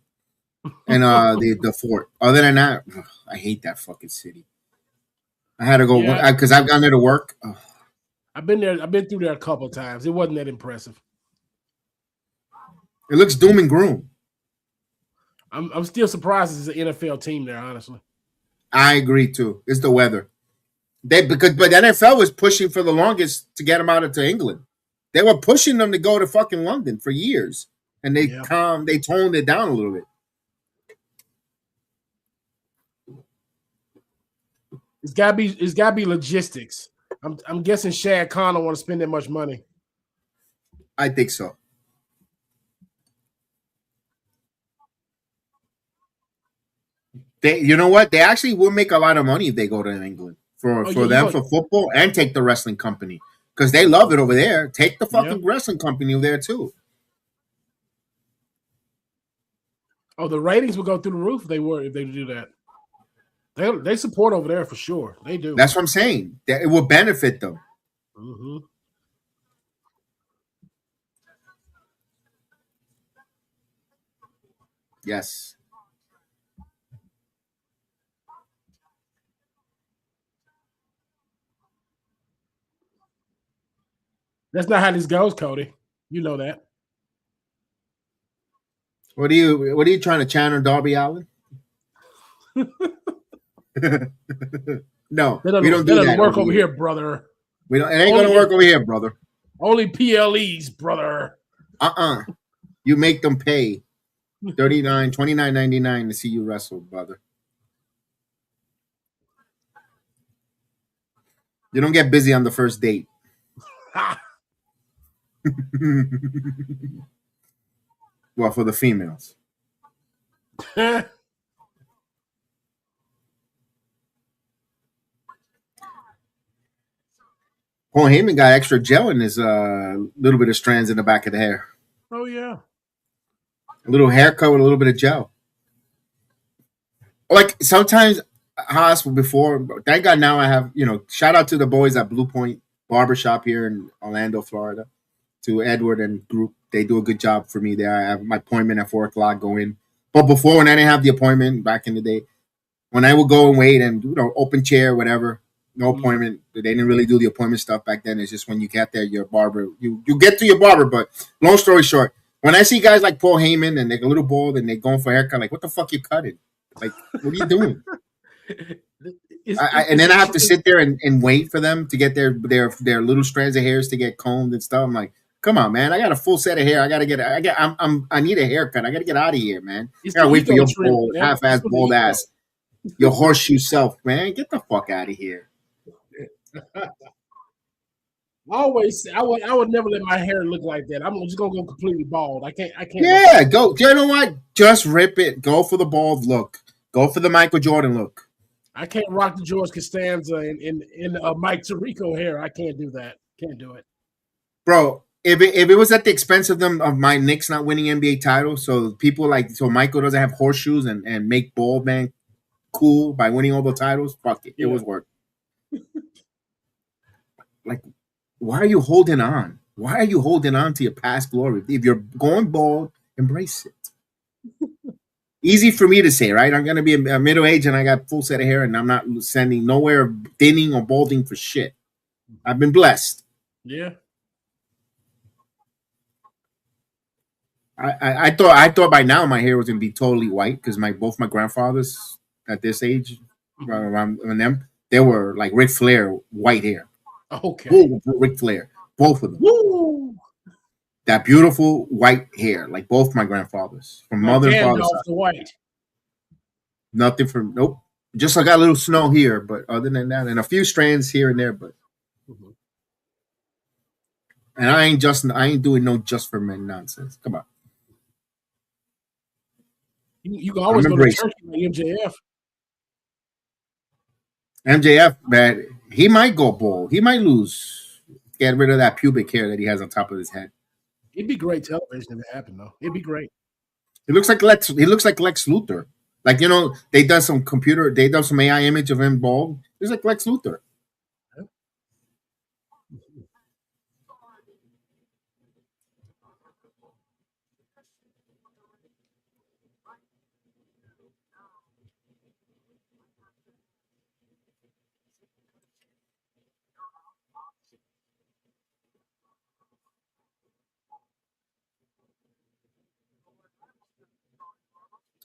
and the fort. Other than that, I hate that fucking city. I had to go Yeah. because I've gone there to work. I've been there. I've been through there a couple of times. It wasn't that impressive. It looks doom and gloom. I'm still surprised it's an NFL team there, honestly. I agree too. It's the weather. But the NFL was pushing for the longest to get them out into England. They were pushing them to go to fucking London for years, and they toned it down a little bit. It's gotta be logistics. I'm guessing Shad Khan don't want to spend that much money. I think so. You know what? They actually will make a lot of money if they go to England for football and take the wrestling company because they love it over there. Take the fucking wrestling company over there too. Oh, the ratings will go through the roof if they do that. They support over there for sure. They do. That's what I'm saying. That it will benefit them. Mm-hmm. Yes. That's not how this goes, Cody. You know that. What are you trying to channel Darby Allin? No, we don't do that. Doesn't work over here, brother. We don't. It ain't gonna work over here, brother. Only PLEs, brother. You make them pay $29.99 to see you wrestle, brother. You don't get busy on the first date. Well, for the females. Paul Heyman got extra gel in his little bit of strands in the back of the hair. Oh yeah. A little haircut with a little bit of gel. Like sometimes Haas before, thank God now I have, shout out to the boys at Blue Point Barbershop here in Orlando, Florida. To Edward and group. They do a good job for me there. I have my appointment at 4:00, go in. But before, when I didn't have the appointment back in the day, when I would go and wait and open chair, whatever, no appointment. They didn't really do the appointment stuff back then. It's just when you get there, your barber, you get to your barber. But long story short, when I see guys like Paul Heyman and they're a little bald and they're going for a haircut, like, what the fuck you cutting? Like, what are you doing? And then I have to sit there and wait for them to get their little strands of hairs to get combed and stuff. I'm like, come on, man! I got a full set of hair. I need a haircut. I gotta get out of here, man. I gotta wait for your bald, half-ass bald ass, your horseshoe self, man. Get the fuck out of here. I would never let my hair look like that. I'm just gonna go completely bald. I can't. Yeah, go. You know what? Just rip it. Go for the bald look. Go for the Michael Jordan look. I can't rock the George Costanza in Mike Tirico hair. I can't do that. Can't do it, bro. If it was at the expense of my Knicks not winning NBA titles, so Michael doesn't have horseshoes and make bald man cool by winning all the titles, fuck it. It was worth. Like, why are you holding on? Why are you holding on to your past glory? If you're going bald, embrace it. Easy for me to say, right? I'm gonna be a middle age and I got full set of hair and I'm not sending nowhere thinning or balding for shit. I've been blessed. Yeah. I thought by now my hair was gonna be totally white because both my grandfathers at this age, around them, they were like Ric Flair white hair. Okay. Woo, Ric Flair, both of them. Woo! That beautiful white hair, like both my grandfathers from mother and father side. White. Nothing from nope. Just I got a little snow here, but other than that, and a few strands here and there, but. And I ain't doing no just for men nonsense. Come on. You can always go to Turkey like MJF. MJF, man, he might go bald. He might lose. Get rid of that pubic hair that he has on top of his head. It'd be great television if it happened, though. It'd be great. He looks like Lex Luthor. Like, you know, they done some AI image of him bald. He's like Lex Luthor.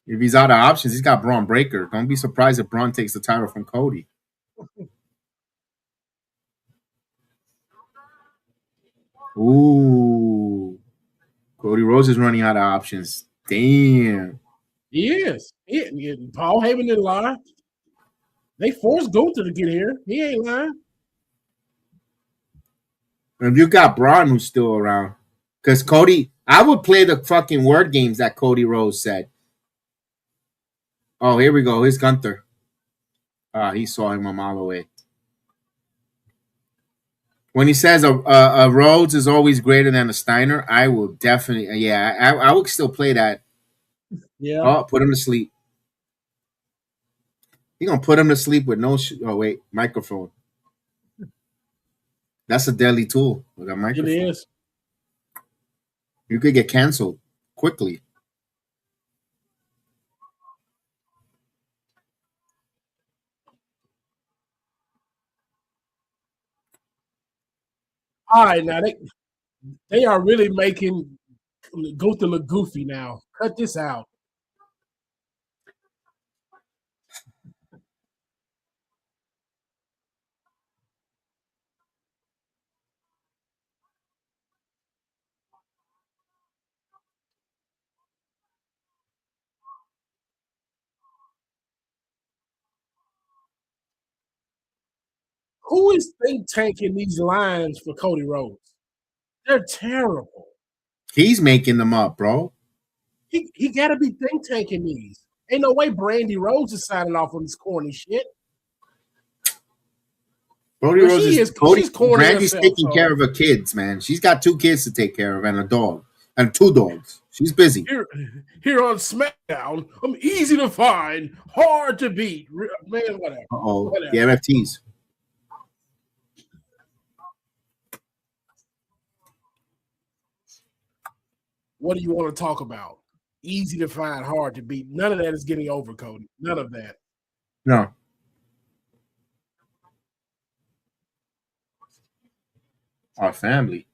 If he's out of options, he's got Braun Breaker. Don't be surprised if Braun takes the title from Cody. Ooh. Cody Rhodes is running out of options. Damn. He is. Paul Heyman didn't lie. They forced Gunther to get here. He ain't lying. If you got Braun who's still around, because Cody, I would play the fucking word games that Cody Rhodes said. Oh, here we go. Here's Gunther. He saw him a mile away. When he says a Rhodes is always greater than a Steiner, I will definitely, yeah, I would still play that. Yeah. Oh, put him to sleep. He gonna put him to sleep with no. Oh wait, microphone. That's a deadly tool with a microphone. It is. You could get canceled quickly. All right, now they are really making Gunther look goofy now. Cut this out. Who is think tanking these lines for Cody Rhodes? They're terrible. He's making them up, bro. He got to be think tanking these. Ain't no way Brandy Rhodes is signing off on this corny shit. Cody Rhodes she's corny Brandy's herself, taking care of her kids, man. She's got 2 kids to take care of and a dog and 2 dogs. She's busy. Here on SmackDown, I'm easy to find, hard to beat. Man, whatever. The MFTs. What do you want to talk about? Easy to find, hard to beat. None of that is getting over, Cody. None of that. No. Our family.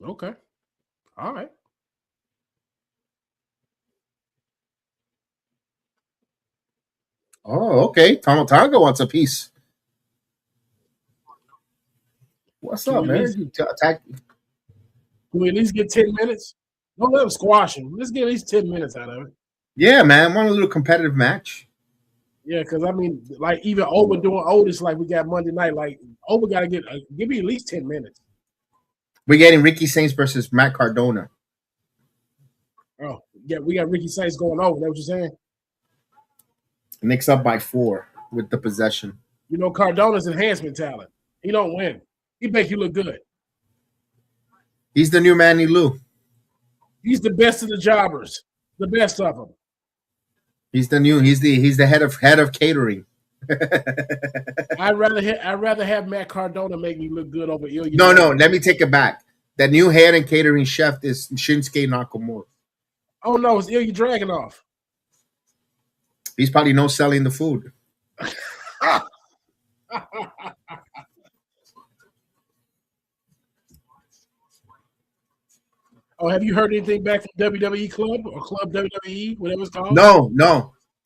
Okay. All right. Oh, okay. Tonga wants a piece. What's up, man? Can we at least get 10 minutes? Don't let him squash him. Let's get at least 10 minutes out of it. Yeah, man. I want a little competitive match. Yeah, because I mean, like even Oba doing Otis like we got Monday night. Like Oba got to give me at least 10 minutes. We're getting Ricky Saints versus Matt Cardona. Oh, yeah, we got Ricky Saints going over. That's what you're saying? Nick's up by 4 with the possession. You know, Cardona's enhancement talent. He don't win. He make you look good. He's the new Manny Lou. He's the best of the jobbers. The best of them. He's the head of catering. I'd rather have Matt Cardona make me look good over Ilya. No, let me take it back. That new head and catering chef is Shinsuke Nakamura. Oh no, it's Ilya Dragunov. He's probably no selling the food. Oh, have you heard anything back from WWE Club or Club WWE, whatever it's called? No.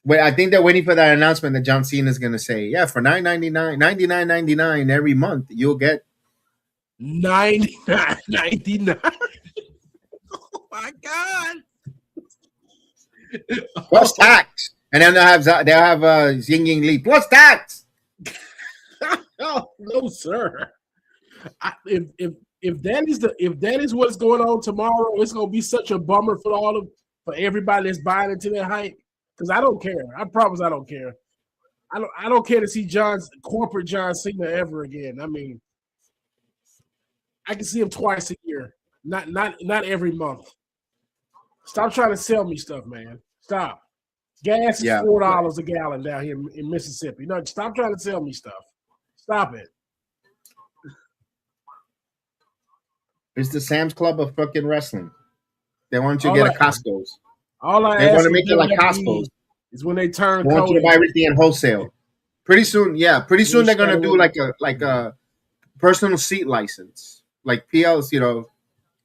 Wait, I think they're waiting for that announcement that John Cena is going to say, yeah, for $99.99 every month, you'll get $99.99. Oh my God. plus tax, and then they'll have Ying Ying Lee plus tax. Oh, no, sir. If that is what's going on tomorrow, it's gonna be such a bummer for everybody that's buying into that hype. Because I don't care. I promise I don't care. I don't care to see corporate John Cena ever again. I mean, I can see him twice a year, not every month. Stop trying to sell me stuff, man. Stop. Gas is $4 a gallon down here in Mississippi. No, stop trying to sell me stuff. Stop it. It's the Sam's Club of fucking wrestling. They want you to get a Costco's. They want to make it like Costco's. Is when they turn. They want you to buy everything in wholesale. Pretty soon, they're gonna do like a personal seat license, like PLs. You know.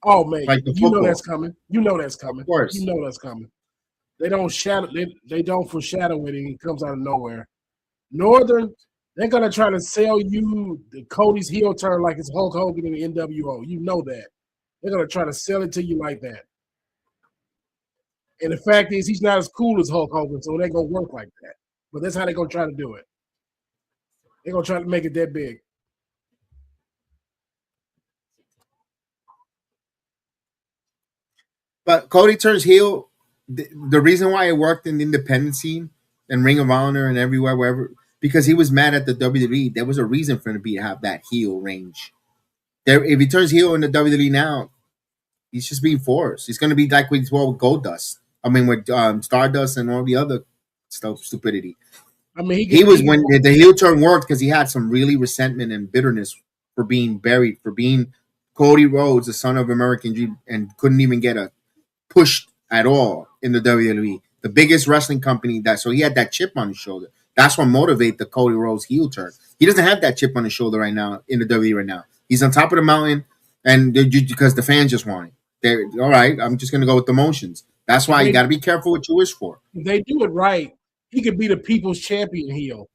Oh man, like you know that's coming. You know that's coming. Of course, you know that's coming. They don't foreshadow it, and it comes out of nowhere. Northern, they're gonna try to sell you the Cody's heel turn like it's Hulk Hogan in the NWO. You know that. They're gonna try to sell it to you like that. And the fact is, he's not as cool as Hulk Hogan, so it ain't gonna work like that. But that's how they're gonna try to do it. They're gonna try to make it that big. But Cody turns heel. The reason why it worked in the independent scene and Ring of Honor and everywhere, wherever, because he was mad at the WWE. There was a reason for him to have that heel range. If he turns heel in the WWE now, he's just being forced. He's going to be like with Goldust. I mean, with Stardust and all the other stuff, stupidity. I mean, he was when the heel turn worked because he had some really resentment and bitterness for being buried, for being Cody Rhodes, the son of American Dream, and couldn't even get a push at all in the WWE, the biggest wrestling company. So he had that chip on his shoulder. That's what motivated the Cody Rhodes heel turn. He doesn't have that chip on his shoulder right now in the WWE right now. He's on top of the mountain, and because the fans just want it. They're all right. I'm just going to go with the motions. That's why you got to be careful what you wish for. If they do it right, he could be the people's champion heel.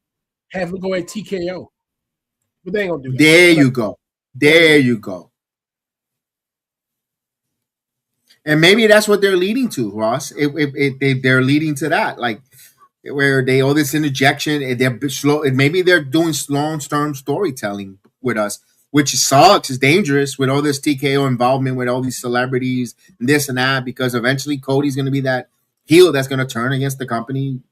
Have him go at TKO. But they ain't going to do that. There you go. And maybe that's what they're leading to, Ross. They're leading to that, like where they all this interjection. And they're slow. And maybe they're doing long-term storytelling with us, which sucks. It's dangerous with all this TKO involvement with all these celebrities and this and that. Because eventually Cody's going to be that heel that's going to turn against the company.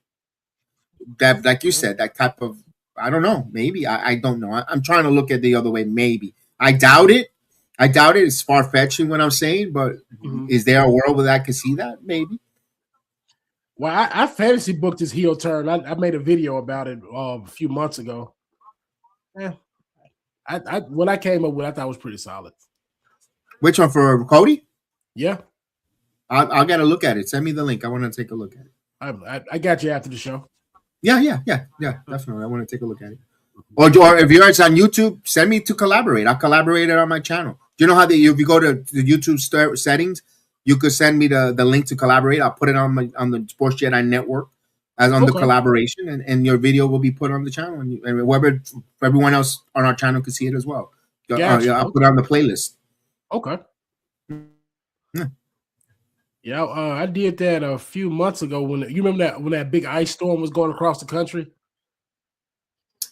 That, like you said, that type of, I don't know. Maybe I don't know. I'm trying to look at the other way. Maybe I doubt it. It's far-fetching what I'm saying, but is there a world where I could see that? Maybe. Well, I fantasy booked his heel turn. I made a video about it a few months ago. Yeah, what I came up with, I thought was pretty solid. Which one, for Cody? Yeah. I'll get a look at it. Send me the link. I want to take a look at it. I got you after the show. Yeah, definitely. I want to take a look at it. Or if you're on YouTube, send me to collaborate. I'll collaborate it on my channel. Do you know how if you go to the YouTube settings, you could send me the link to collaborate. I'll put it on the Sports Jedi Network as on the collaboration, and your video will be put on the channel, and everyone else on our channel can see it as well. Gotcha. I'll put it on the playlist. Okay. Yeah, I did that a few months ago when you remember when that big ice storm was going across the country.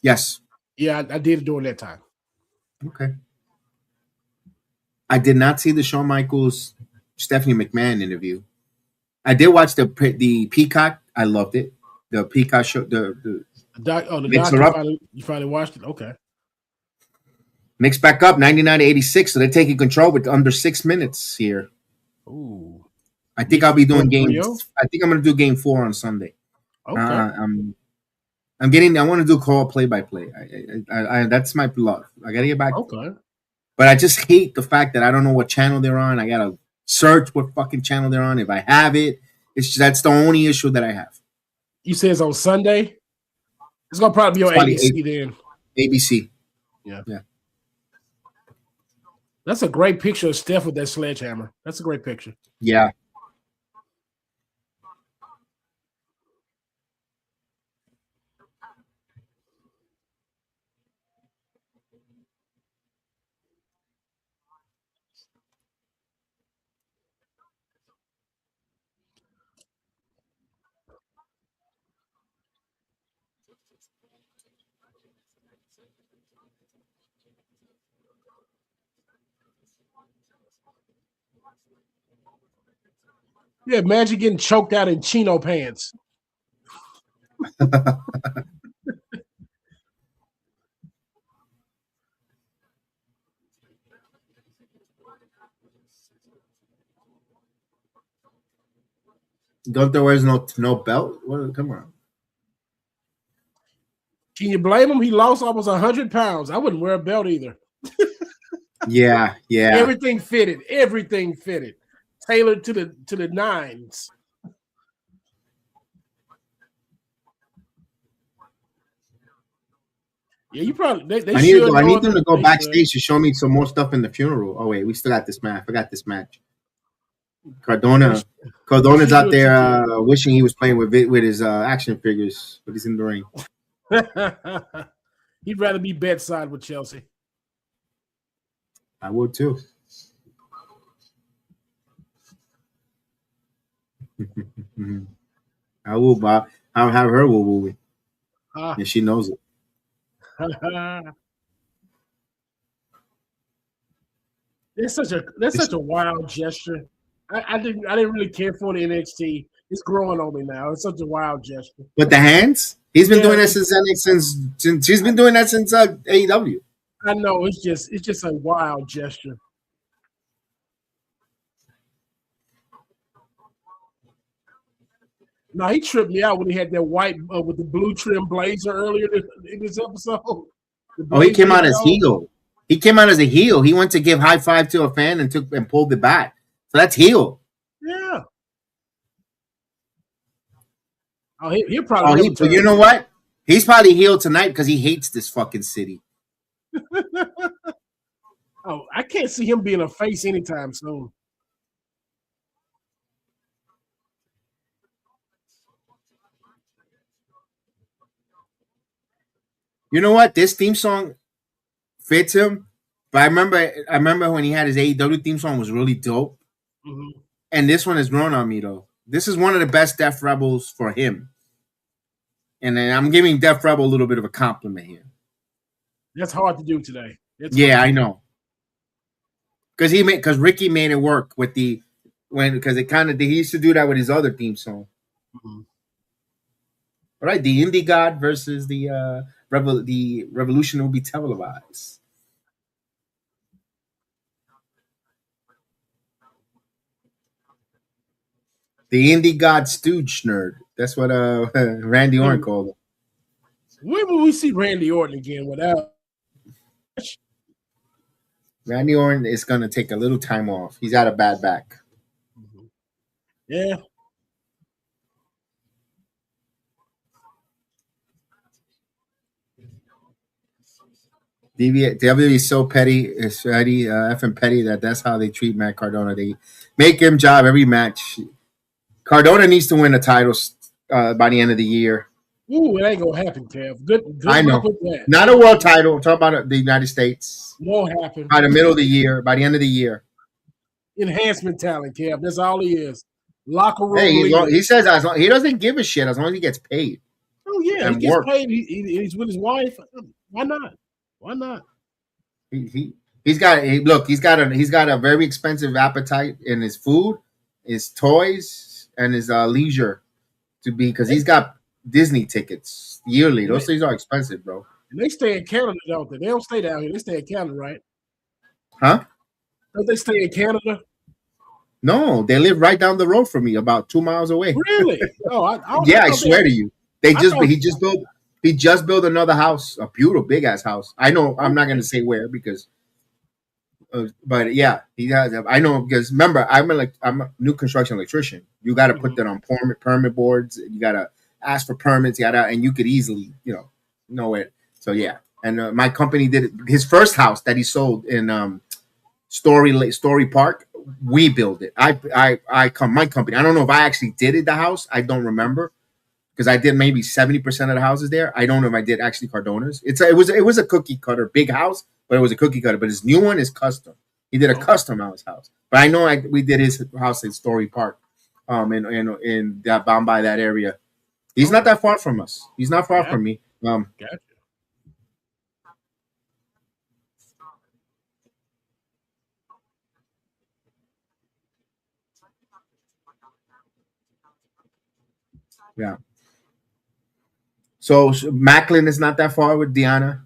Yes. Yeah, I did it during that time. Okay. I did not see the Shawn Michaels Stephanie McMahon interview. I did watch the Peacock. I loved it. The Peacock show. The doctor. You finally watched it. Okay. Mixed back up 99-86, so they're taking control with under 6 minutes here. Ooh. I think I'll be doing games. I think I'm going to do game 4 on Sunday. Okay. I want to do call play-by-play. I that's my love. I got to get back. Okay. But I just hate the fact that I don't know what channel they're on. I got to search what fucking channel they're on. If I have it, that's the only issue that I have. You say it's on Sunday? It's going to probably be on ABC then. ABC. Yeah. Yeah. That's a great picture of Steph with that sledgehammer. That's a great picture. Yeah. Yeah, imagine getting choked out in chino pants. Gunther wears no belt. What? Come on. Can you blame him? He lost almost 100 pounds. I wouldn't wear a belt either. Yeah. Everything fitted. Everything fitted. Tailored to the nines. Yeah, you probably they I need should. to go. I need them to go They backstage to show me some more stuff in the funeral. Oh wait, we still got this match. I forgot this match. Cardona's should out do it there wishing he was playing with his action figures, but he's in the ring. He'd rather be bedside with Chelsea. I would too. I will, Bob. I'll have her woo woo, and she knows it. That's such a wild gesture. I didn't really care for the NXT. It's growing on me now. It's such a wild gesture. But the hands, he's been doing that since she's been doing that since AEW. I know it's just a wild gesture. No, he tripped me out when he had that white with the blue trim blazer earlier in this episode. Oh, he came out as heel. He came out as a heel. He went to give high five to a fan and pulled it back. So that's heel. Yeah. Oh, he'll probably. But you know what? He's probably heel tonight because he hates this fucking city. Oh, I can't see him being a face anytime soon. You know what? This theme song fits him. But I remember when he had his AEW theme song was really dope. Mm-hmm. And this one has grown on me though. This is one of the best Def Rebels for him. And then I'm giving Def Rebel a little bit of a compliment here. That's hard to do today. I know. Because Ricky made it work with he used to do that with his other theme song. Mm-hmm. All right, the Indie God versus the Revolution will be televised. The Indie God Stooge Nerd. That's what Randy Orton called him. When will we see Randy Orton again without? Randy Orton is going to take a little time off. He's got a bad back. Mm-hmm. Yeah. WWE is so petty, effing petty that's how they treat Matt Cardona. They make him job every match. Cardona needs to win the titles by the end of the year. Ooh, it ain't gonna happen, Kev. Good I know. With that. Not a world title. I'm talking about the United States. Won't happen. By the middle of the year, by the end of the year. Enhancement talent, Kev. That's all he is. Locker room. Hey, he says he doesn't give a shit as long as he gets paid. Oh yeah, he gets paid. He's with his wife. Why not? Why not? He's got a very expensive appetite in his food, his toys, and his leisure because he's got Disney tickets yearly. Those things are expensive, bro. And they stay in Canada, don't they? They don't stay down here. They stay in Canada, right? Huh? Don't they stay in Canada? No, they live right down the road from me, about 2 miles away. Really? Oh, I swear to you. He just built another house, a beautiful big ass house. I know I'm not gonna say where because, but yeah, he has. I know because remember I'm a new construction electrician. You got to put that on permit boards. You got to ask for permits. And you could easily know it. So yeah, and my company did his first house that he sold in Story Park. We built it. My company. I don't know if I actually did it. The house I don't remember. Because I did maybe 70% of the houses there. I don't know if I did actually Cardona's. It was a cookie cutter, big house, but it was a cookie cutter. But his new one is custom. He did a custom house. But I know we did his house in Story Park, in down by that area. He's not that far from us. He's not far from me. Gotcha. Yeah. So Macklin is not that far with Deanna.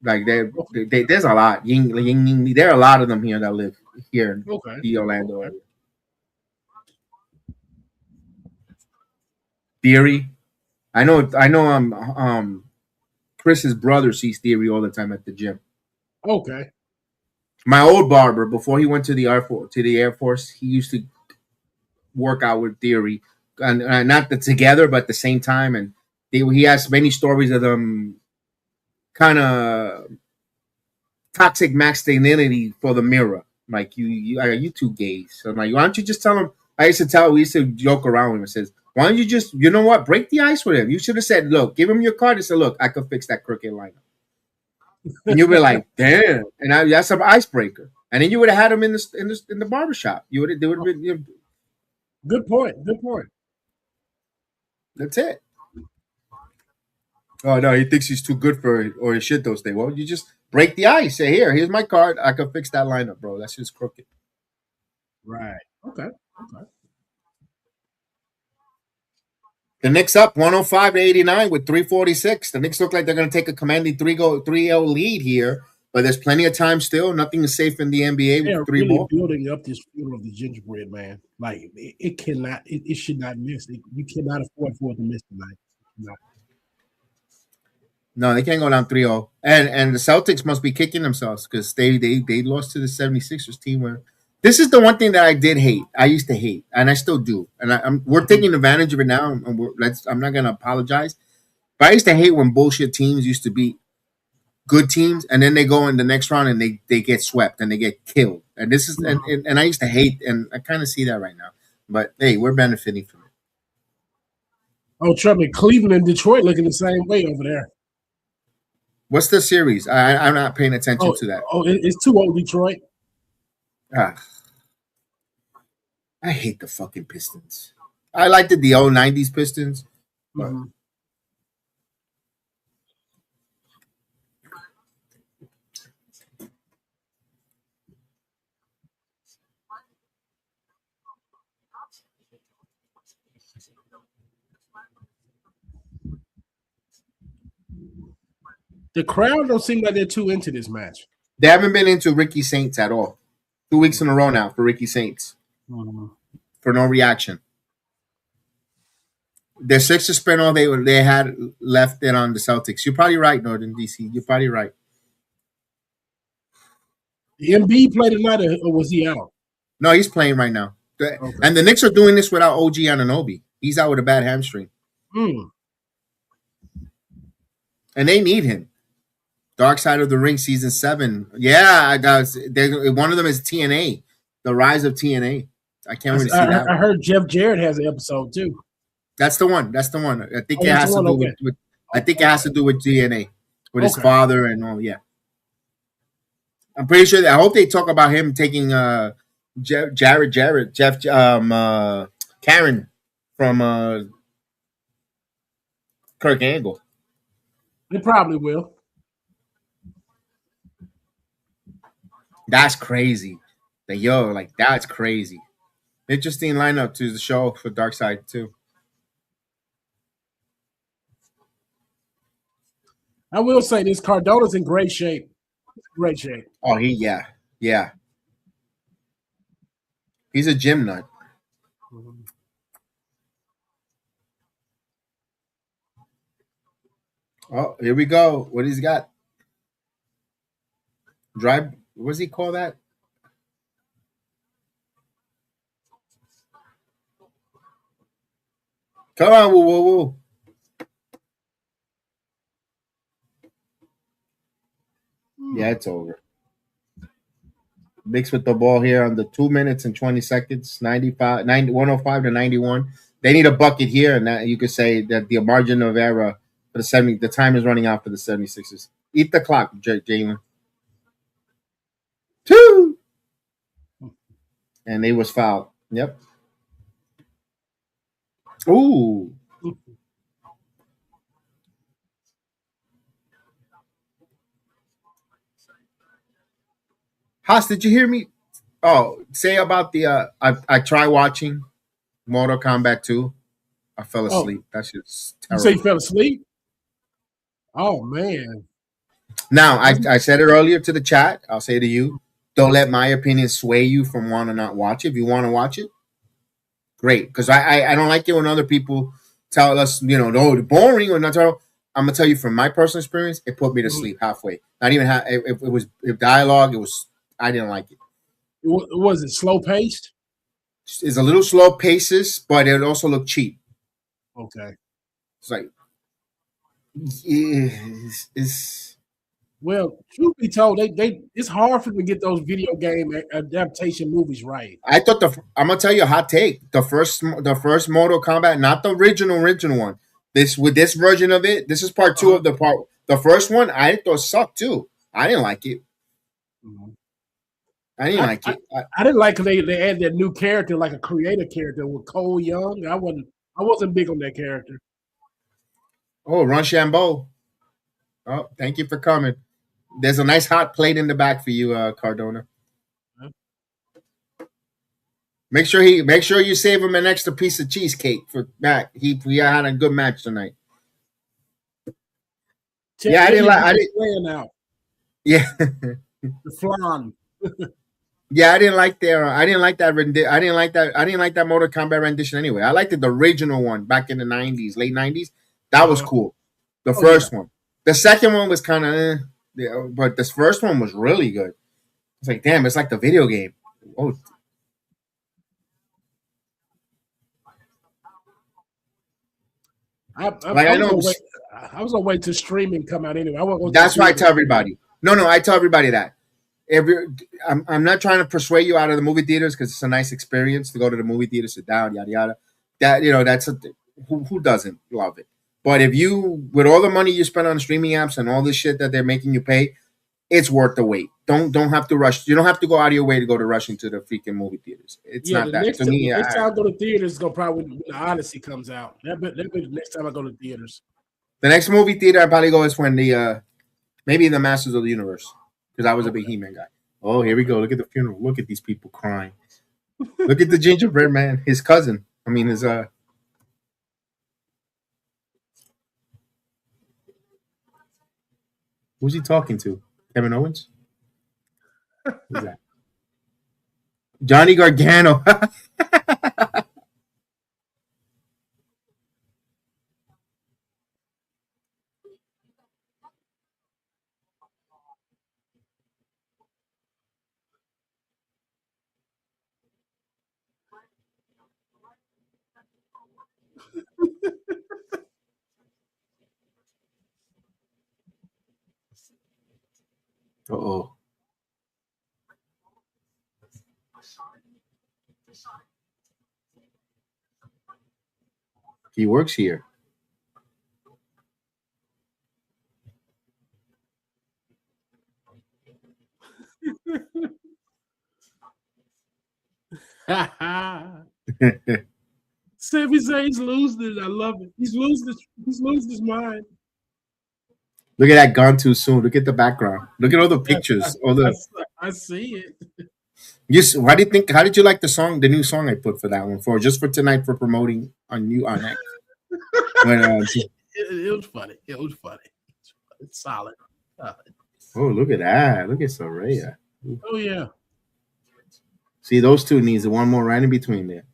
Like there's a lot. There are a lot of them here that live here in Okay. the Orlando Okay. area. Theory. I know. Chris's brother sees Theory all the time at the gym. Okay. My old barber, before he went to the Air Force, he used to work out with Theory, and not the together, but at the same time. And he has many stories of them kind of toxic masculinity for the mirror. Like you two gays. So I'm like, why don't you just tell him? We used to joke around with him and says, why don't you just, you know what, break the ice with him? You should have said, look, give him your card and say, look, I could fix that crooked lineup. And you'd be like, damn, and that's an icebreaker. And then you would have had him in the barbershop. You would have, been. Good point. Good point. That's it. Oh no, he thinks he's too good for it or shit those things. Well, you just break the ice. Say, here's my card. I can fix that lineup, bro. That's just crooked. Right. Okay. Okay. The Knicks up 105-89 with 3:46. The Knicks look like they're going to take a commanding 3-0 lead here, but there's plenty of time still. Nothing is safe in the NBA with They're three really ball. building up this field of the Gingerbread Man. Like it cannot. It should not miss. You cannot afford for it to miss tonight. No. No, they can't go down 3-0. And the Celtics must be kicking themselves because they lost to the 76ers team where this is the one thing that I did hate. I used to hate, and I still do. And we're taking advantage of it now. And I'm not gonna apologize. But I used to hate when bullshit teams used to beat good teams, and then they go in the next round and they get swept and they get killed. And this is and I used to hate, and I kind of see that right now. But hey, we're benefiting from it. Oh, trust me, Cleveland and Detroit looking the same way over there. What's the series? I'm not paying attention to that. It's 2-0 Detroit. Ah, I hate the fucking Pistons. I liked the old 90s Pistons. But The crowd don't seem like they're too into this match. they haven't been into Ricky Saints at all. 2 weeks in a row now for Ricky Saints. For no reaction. Their Sixers spent all they had left it on the Celtics. You're probably right, Northern DC. You're probably right. The MB played tonight, or was he out? No, he's playing right now. Okay. And the Knicks are doing this without OG Anunoby. He's out with a bad hamstring. And they need him. Dark Side of the Ring season 7. Yeah, guys. One of them is TNA, the rise of TNA. I can't really see that. I heard Jeff Jarrett has an episode too. That's the one. That's the one. I think it that's has the to one? do Okay. with. I think it has to do with TNA, with his Okay. father and all. Yeah, I'm pretty sure. I hope they talk about him taking Jeff Karen from Kirk Angle. They probably will. That's crazy. That's crazy. Interesting lineup to the show for Dark Side too. I will say this: Cardona's in great shape. Great shape. Oh, yeah. He's a gym nut. Oh, here we go. What he's got? Drive. What does he call that? Come on, woo, woo, woo. Yeah, it's over. Mixed with the ball here on the 2 minutes and 20 seconds, 105 to 91. They need a bucket here, and that you could say that the margin of error for the 70, the time is running out for the 76ers. Eat the clock, Jalen. 2. And they was fouled. Yep. Ooh. Haas, did you hear me? Oh, say about the I tried watching Mortal Kombat 2. I fell Oh, asleep. That shit's you say you terrible. fell asleep? Oh man. Now, I said it earlier to the chat. I'll say to you, don't let my opinion sway you from want to not watch it. If you want to watch it, great. Because I don't like it when other people tell us, no, they're boring or not. I'm gonna tell you from my personal experience, it put me to sleep halfway. Not even if it was if dialogue. It was I didn't like it. Was it slow paced? It's a little slow paces, but it also looked cheap. Okay. It's like it's Well, truth be told, they it's hard for them to get those video game adaptation movies right. I thought I'm gonna tell you a hot take. The first Mortal Kombat, not the original one. This version of it. This is part 2 of the part. The first one I thought sucked too. I didn't like it. Mhm. I didn't like it. I didn't like they added that new character, like a creator character with Cole Young. I wasn't big on that character. Oh, Rochambeau. Oh, thank you for coming. There's a nice hot plate in the back for you, Cardona. Make sure you save him an extra piece of cheesecake for Matt. We had a good match tonight. Yeah, I didn't like. I didn't. Out. Yeah, the flan. Yeah, I didn't like their. I didn't like that. I didn't like that. I didn't like that Mortal Kombat rendition anyway. I liked the original one back in the '90s, late '90s. That was cool. The first one. The second one was kind of, but this first one was really good. It's like, damn, it's like the video game. Oh. I was gonna wait till streaming come out anyway. That's why I tell everybody. No, I tell everybody that. I'm not trying to persuade you out of the movie theaters because it's a nice experience to go to the movie theater, sit down, yada yada. That's who doesn't love it. But if you, with all the money you spend on streaming apps and all this shit that they're making you pay, it's worth the wait. Don't have to rush. You don't have to go out of your way to go to rushing to the freaking movie theaters. It's not that. Next time I go to theaters is gonna probably when the Odyssey comes out. That'll be the next time I go to theaters. The next movie theater I probably go is when maybe the Masters of the Universe, because I was a big He-Man guy. Oh, here we go. Look at the funeral. Look at these people crying. Look at the Gingerbread Man, his cousin. I mean, his who's he talking to? Kevin Owens? Who's that? Johnny Gargano. Uh-oh. He works here. Sami Zayn's losing it. I love it. He's losing his mind. Look at that gone too soon. Look at the background. Look at all the pictures. I see it. Why do you think? How did you like the song? The new song I put for that one just for tonight for promoting on X. It was funny. It was funny. It's solid. Oh, look at that! Look at Soraya. Oh yeah. See, those two needs one more right in between there.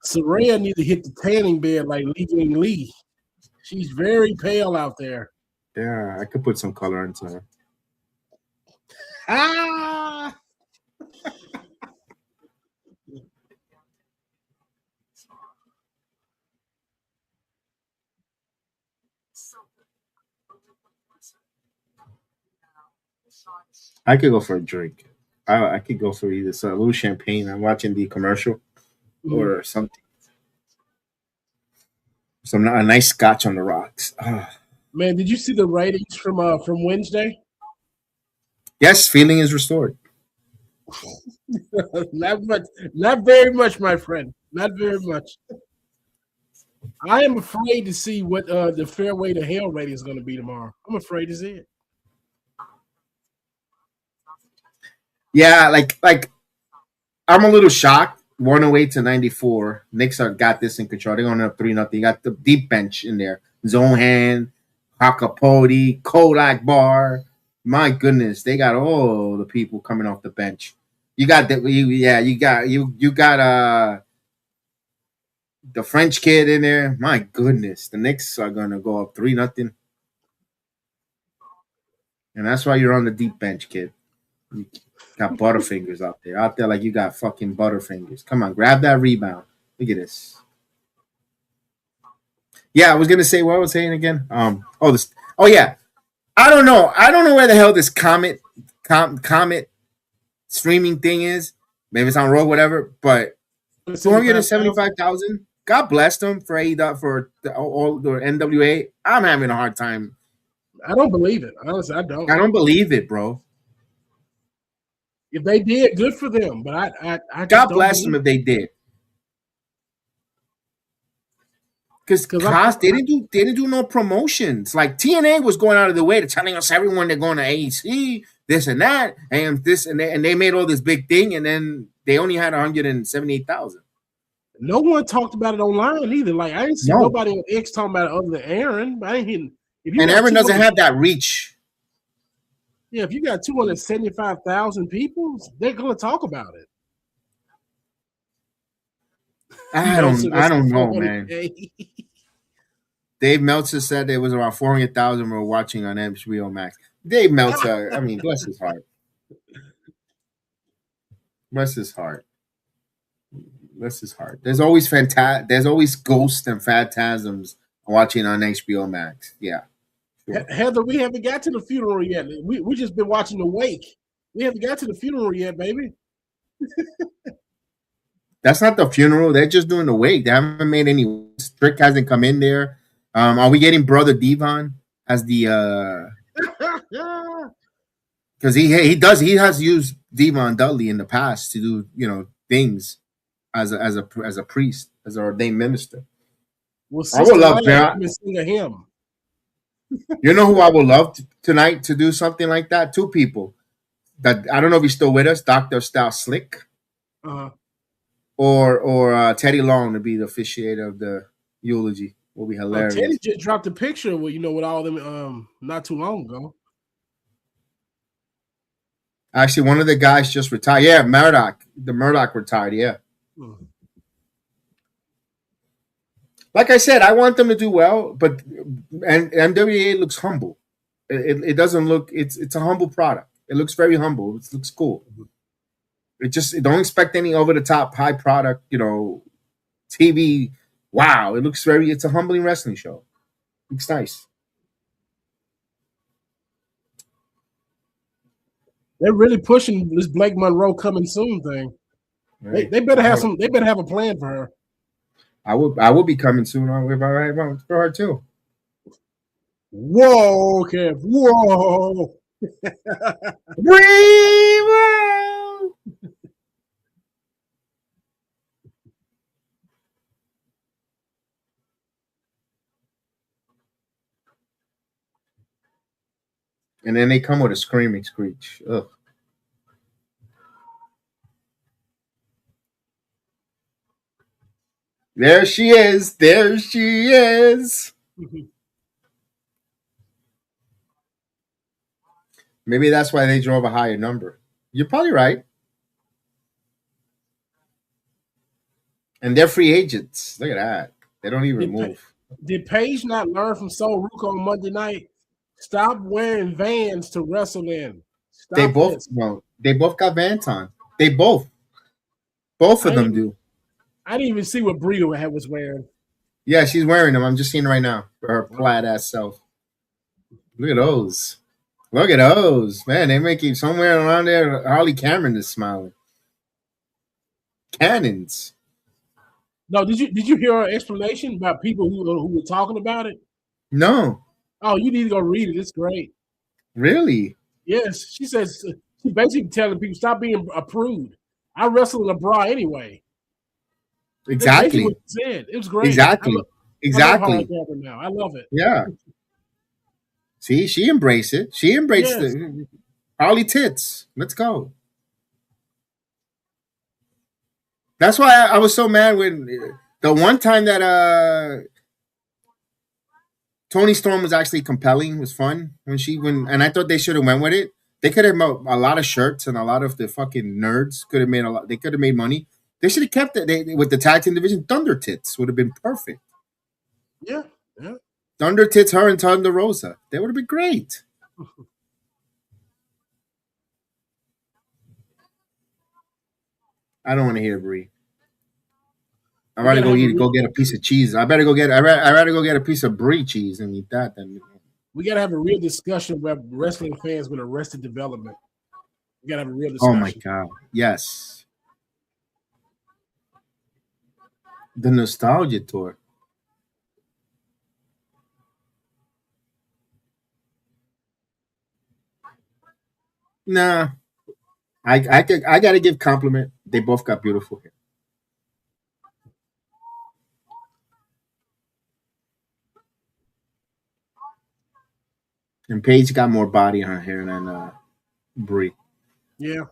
Soraya needs to hit the tanning bed like Lee. She's very pale out there. Yeah, I could put some color into her. Ah! I could go for a drink. I could go for either a little champagne. I'm watching the commercial or something. A nice scotch on the rocks. Man, did you see the ratings from Wednesday? Yes, feeling is restored. Not very much, my friend. Not very much. I am afraid to see what the Fairway to Hell rating is going to be tomorrow. I'm afraid to see it. Yeah, like I'm a little shocked. 108 to 94. Knicks are got this in control. They're going up 3-0. You got the deep bench in there. Zohan, Hakapodi, Kodak Bar. My goodness, they got all the people coming off the bench. You got the French kid in there. My goodness, the Knicks are gonna go up 3-0. And that's why you're on the deep bench, kid. You got Butterfingers out there like you got fucking Butterfingers. Come on, grab that rebound. Look at this. Yeah, I was gonna say what I was saying again. Oh yeah. I don't know. I don't know where the hell this comet streaming thing is. Maybe it's on Rogue, whatever. But 275,000. God bless them for AEW for all the NWA. I'm having a hard time. I don't believe it. Honestly, I don't. I don't believe it, bro. If they did, good for them. But I God bless them if they did. Because they didn't do no promotions. Like TNA was going out of the way to telling us everyone they're going to AEC, this and that, and this and they made all this big thing, and then they only had 178,000. No one talked about it online either. Like I didn't see nobody on X talking about it other than Aaron. But I ain't hearing. And Aaron doesn't have that reach. Yeah, if you got 275,000 people, they're going to talk about it. I don't know, man. Dave Meltzer said there was around 400,000 were watching on HBO Max. Dave Meltzer, I mean, bless his heart. Bless his heart. Bless his heart. There's always ghosts and phantasms watching on HBO Max. Yeah. Sure. Heather, we haven't got to the funeral yet. We just been watching the wake. We haven't got to the funeral yet, baby. That's not the funeral. They're just doing the wake. They haven't made any. Strick hasn't come in there. Are we getting Brother Devon as the? Because he has used Devon Dudley in the past to do things as a priest, as an ordained minister. Well, I would love that. Sing a hymn. You know who I would love tonight to do something like that? Two people that I don't know if he's still with us. Dr. Stout Slick. Or Teddy Long to be the officiator of the eulogy will be hilarious. Teddy just dropped a picture with all them not too long ago. Actually, one of the guys just retired. Yeah, Murdoch. The Murdoch retired. Yeah. Like I said, I want them to do well, but and NWA looks humble. It doesn't look. It's a humble product. It looks very humble. It looks cool. Don't expect any over the top high product, TV. Wow, it's a humbling wrestling show. Looks nice. They're really pushing this Blake Monroe coming soon thing. Right. They better have They better have a plan for her. I will be coming soon if I for her too. Whoa, Kev. Whoa. And then they come with a screaming screech. Ugh. There she is. There she is. Maybe that's why they drove a higher number. You're probably right. And they're free agents. Look at that. They don't even move. Did Paige not learn from Sol Ruka on Monday night? Stop wearing Vans to wrestle in. They both got Vans on. They both of them do. I didn't even see what Bria was wearing. Yeah, she's wearing them. I'm just seeing right now for her plaid ass self. Look at those. Look at those. Man, they make you somewhere around there. Harley Cameron is smiling. Cannons. No, did you hear her explanation about people who were talking about it? No. Oh, you need to go read it. It's great. Really? Yes. She says she's basically telling people stop being a prude. I wrestle in a bra anyway. Exactly. What she said. It was great. Exactly. I love it. Yeah. See, she embraced it. She embraced the Harley tits. Let's go. That's why I was so mad when the one time that Tony Storm was actually compelling, was fun and I thought they should have went with it. They could have made a lot of shirts and a lot of the fucking nerds could have made a lot. They could have made money. They should have kept it with the tag team division. Thunder Tits would have been perfect. Yeah, yeah. Thunder Tits, her and Thunder Rosa. They would have been great. I don't want to hear Brie. I'd rather go get a piece of cheese. I'd rather go get a piece of Brie cheese and eat that than. We gotta have a real discussion about wrestling fans with Arrested Development. We gotta have a real discussion. Oh my god! Yes, the nostalgia tour. Nah, I gotta give compliment. They both got beautiful hair. And Paige got more body on her hair than Brie. Yeah.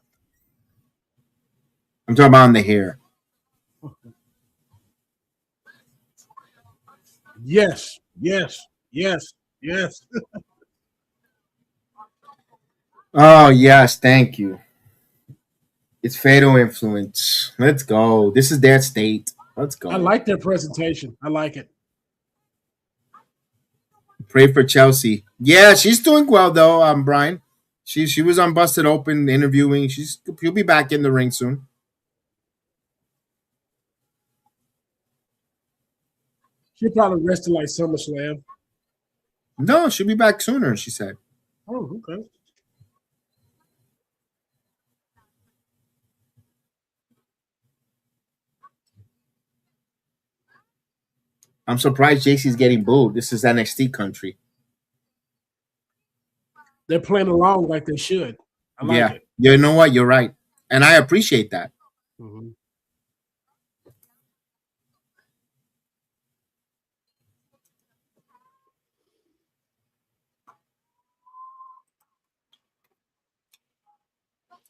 I'm talking about on the hair. Yes, yes, yes, yes. Oh yes, thank you. It's fatal influence. Let's go. This is their state. Let's go. I like their presentation. I like it. Pray for Chelsea. Yeah, she's doing well though. Brian. She was on Busted Open interviewing. She'll be back in the ring soon. She probably rested like SummerSlam. No, she'll be back sooner. She said. Oh, okay. I'm surprised JC's getting booed. This is NXT country. They're playing along like they should. I like it. You know what? You're right. And I appreciate that. Mm-hmm.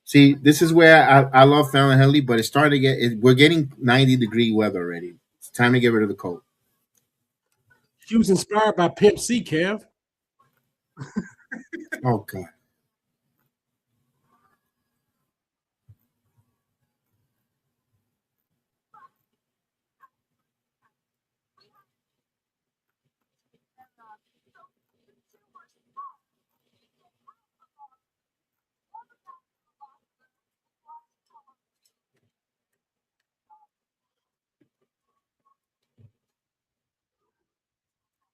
See, this is where I love Fallon Henley, but it's starting to we're getting 90-degree weather already. It's time to get rid of the coat. She was inspired by Pimp C, Kev. Oh, God.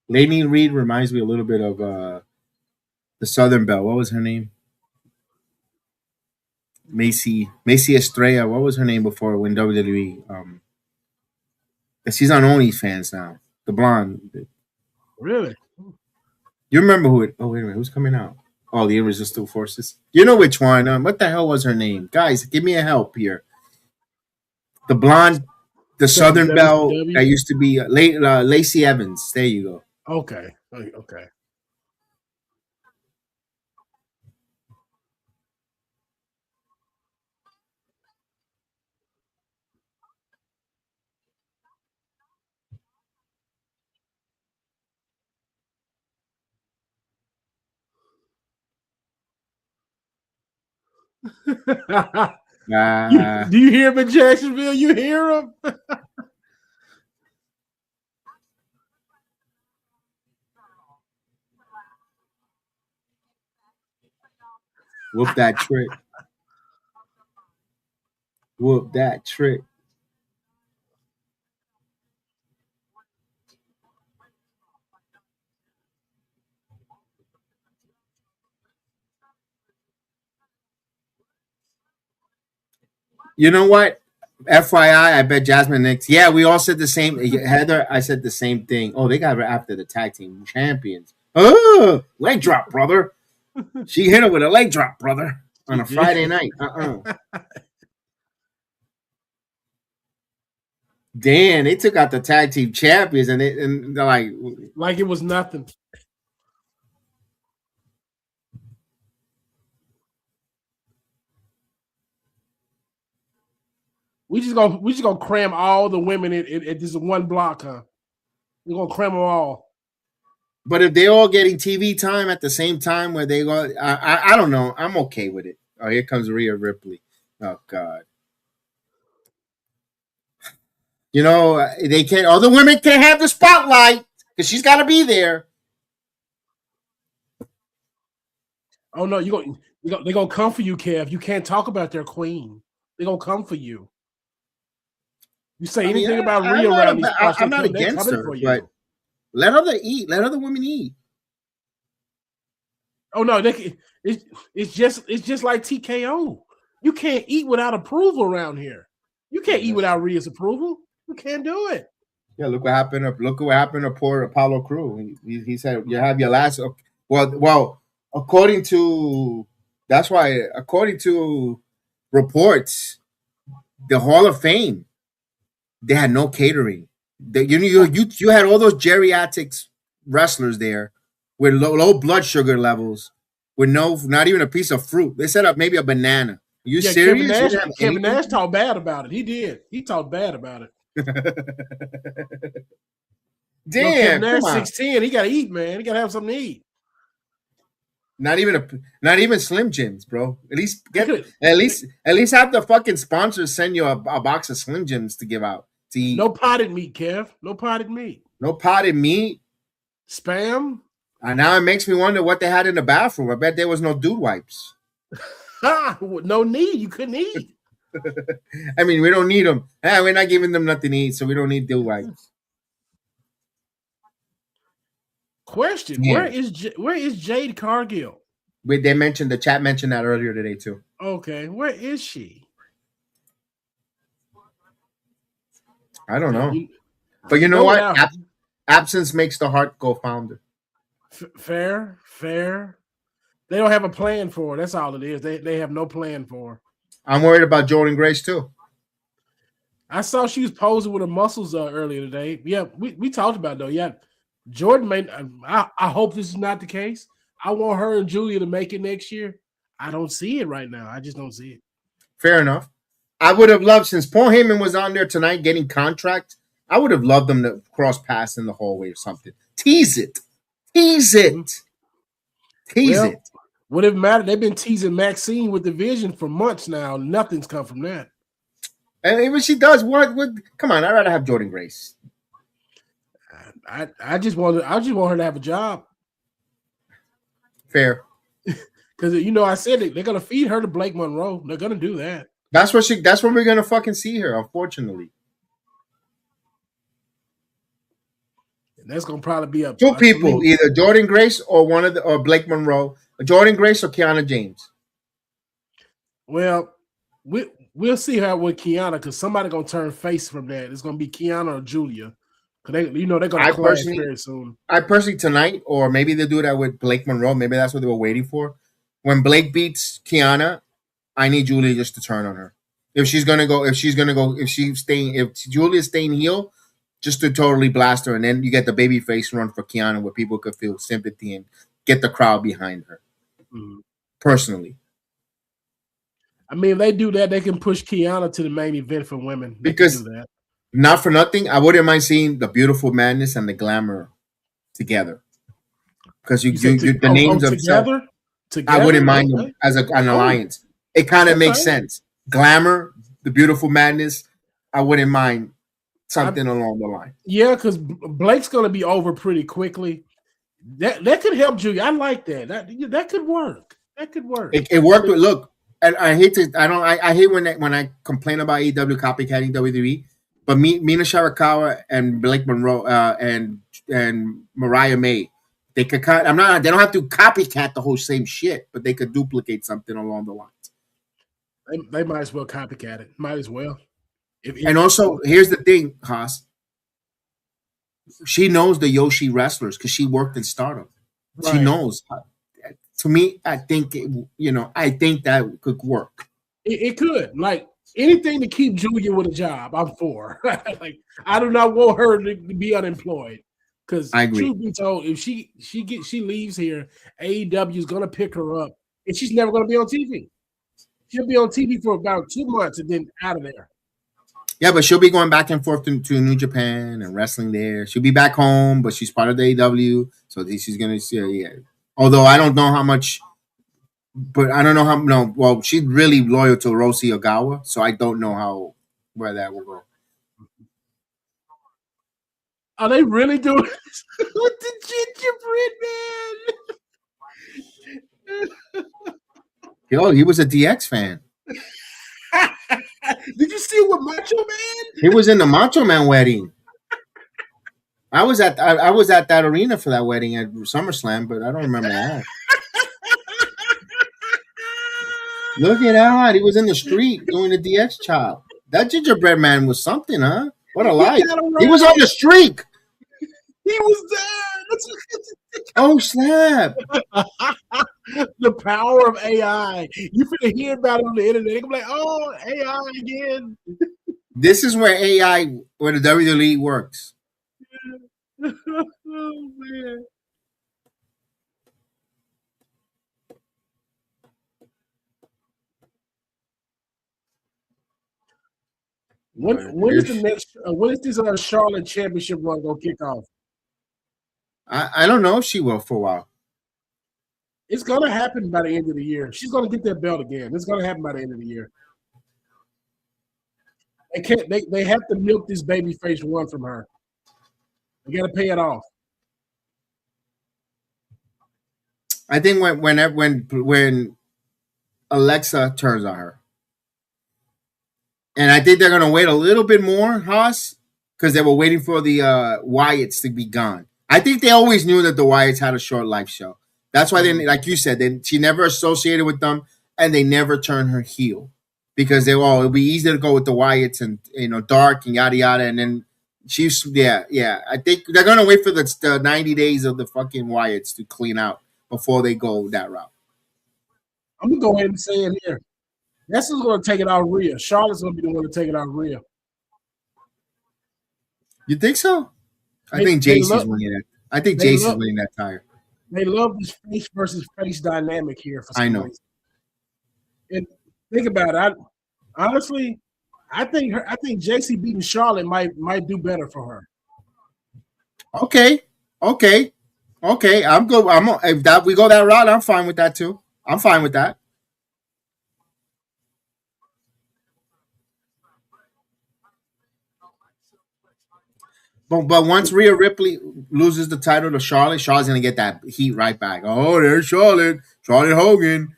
Lainey Reed reminds me a little bit of the Southern Belle. What was her name? Macy Estrella. What was her name before when WWE? She's on OnlyFans now. The blonde. Really? You remember who it? Oh wait a minute, who's coming out? Oh, the Irresistible Forces. You know which one? What the hell was her name? Guys, give me a help here. The blonde, the Southern Belle that used to be Lacey Evans. There you go. Okay. Okay. Do you hear him in Jacksonville? You hear him? Whoop that trick. Whoop that trick. You know what? FYI, I bet Jasmine Nix. Yeah, we all said the same. Heather, I said the same thing. Oh, they got her after the tag team champions. Oh, leg drop, brother. She hit her with a leg drop, brother, on a Friday night. Damn, they took out the tag team champions, and they're like it was nothing. We just gonna cram all the women in this one block, huh? We're gonna cram them all. But if they're all getting TV time at the same time, where they go, I don't know. I'm okay with it. Oh, here comes Rhea Ripley. Oh God. You know they can't. All the women can't have the spotlight because she's got to be there. Oh no, they're gonna come for you, Kev. You can't talk about their queen. They're gonna come for you. You say anything about Rhea around these parts, I'm not against her, but let other eat. Let other women eat. Oh no, it's just like TKO. You can't eat without approval around here. You can't eat without Rhea's approval. You can't do it. Yeah, look what happened. Look what happened to poor Apollo Crew. He said you have your last. Well, according to reports, the Hall of Fame, they had no catering. You had all those geriatrics wrestlers there with low blood sugar levels, with not even a piece of fruit. They set up maybe a banana. Are you serious? Kevin Nash talked bad about it. He did. He talked bad about it. Damn, Kevin Nash 6'10". He got to eat, man. He got to have something to eat. Not even Slim Jims, bro. At least have the fucking sponsors send you a box of Slim Jims to give out to eat. No potted meat, Kev. No potted meat. No potted meat. Spam. And now it makes me wonder what they had in the bathroom. I bet there was no dude wipes. No need. You couldn't eat. I mean, we don't need them. We're not giving them nothing to eat, so we don't need dude wipes. Question: yeah. Where is Jade Cargill? The chat mentioned that earlier today too. Okay, where is she? I don't know, but you know what? Absence makes the heart go founder. Fair. They don't have a plan for her. That's all it is. They have no plan for her. I'm worried about Jordan Grace too. I saw she was posing with her muscles earlier today. Yeah, we talked about it though. Yeah, Jordan may. I hope this is not the case. I want her and Julia to make it next year. I don't see it right now. I just don't see it. Fair enough. I would have loved, since Paul Heyman was on there tonight getting contracts, I would have loved them to cross paths in the hallway or something. Tease it. What it matter? They've been teasing Maxine with the Vision for months now. Nothing's come from that. And even she does, what? Come on, I'd rather have Jordan Grace. I just want her to have a job. Fair. Because I said they're gonna feed her to Blake Monroe. They're gonna do that. That's when we're gonna fucking see her, unfortunately. And that's gonna probably be two people, either Jordan Grace or Blake Monroe. Jordan Grace or Kiana James. Well, we'll see how with Kiana, because somebody gonna turn face from that. It's gonna be Kiana or Julia. Because they're gonna clash very soon. I personally tonight, or maybe they'll do that with Blake Monroe. Maybe that's what they were waiting for. When Blake beats Kiana, I need Julia just to turn on her. If Julia's staying heel, just to totally blast her, and then you get the baby face run for Kiana where people could feel sympathy and get the crowd behind her. Mm-hmm. Personally. I mean, if they do that, they can push Kiana to the main event for women. Because not for nothing, I wouldn't mind seeing the Beautiful Madness and the Glamour together. Because the names of together. I wouldn't mind them as an alliance. It kind of makes sense. Glamour, the Beautiful Madness. I wouldn't mind something along the line. Yeah, because Blake's going to be over pretty quickly. That could help Julia. I like that. That could work. That could work. It worked with look. And I hate when I complain about AEW copycatting WWE, but Mina Shirakawa and Blake Monroe and Mariah May, they could cut. They don't have to copycat the whole same shit, but they could duplicate something along the lines. They might as well copycat it. Might as well. And also, here's the thing, Haas. She knows the Yoshi wrestlers because she worked in Stardom. Right. She knows. To me, I think that could work. It could. Like anything to keep Julia with a job, I'm for. Like I do not want her to be unemployed. Because truth be told, if she leaves here, AEW is gonna pick her up, and she's never gonna be on TV. She'll be on TV for about 2 months and then out of there. Yeah, but she'll be going back and forth to New Japan and wrestling there. She'll be back home, but she's part of the AEW, so she's gonna see. Yeah. Although I don't know how much, but I don't know how. No, well, she's really loyal to Rosie Ogawa, so I don't know how where that will go. Are they really doing this with the Gingerbread Yo, he was a DX fan. Man? Did you see what Macho Man? He was in the Macho Man wedding. I was at that arena for that wedding at SummerSlam, but I don't remember that. Look at that! He was in the street doing the DX chop. That Gingerbread Man was something, huh? What a life! He was on the streak. He was there. Oh snap! The power of AI. You finna hear about it on the internet. They're gonna be like, oh, AI again. This is where AI, where the WWE works. Oh man. When is the next? When is this Charlotte Championship run gonna kick off? I don't know if she will for a while. It's gonna happen by the end of the year. She's gonna get that belt again. It's gonna happen by the end of the year. They can't. They have to milk this babyface run from her. They gotta pay it off. I think when Alexa turns on her, and I think they're gonna wait a little bit more, Haas, because they were waiting for the Wyatts to be gone. I think they always knew that the Wyatts had a short life show. That's why, like you said, she never associated with them, and they never turned her heel because it'll be easy to go with the Wyatts and dark and yada yada, and then she's yeah. I think they're gonna wait for the 90 days of the fucking Wyatts to clean out before they go that route. I'm gonna go ahead and say it here. That's who's gonna take it out of Rhea. Charlotte's gonna be the one to take it out of Rhea. You think so? I think JC's winning it. I think JC's winning that tire. They love this face versus face dynamic here. For I know. Reason. And think about it. Honestly, I think JC beating Charlotte might do better for her. Okay. I'm good. If that we go that route, I'm fine with that too. I'm fine with that. But once Rhea Ripley loses the title to Charlotte's gonna get that heat right back. Oh, there's Charlotte Hogan.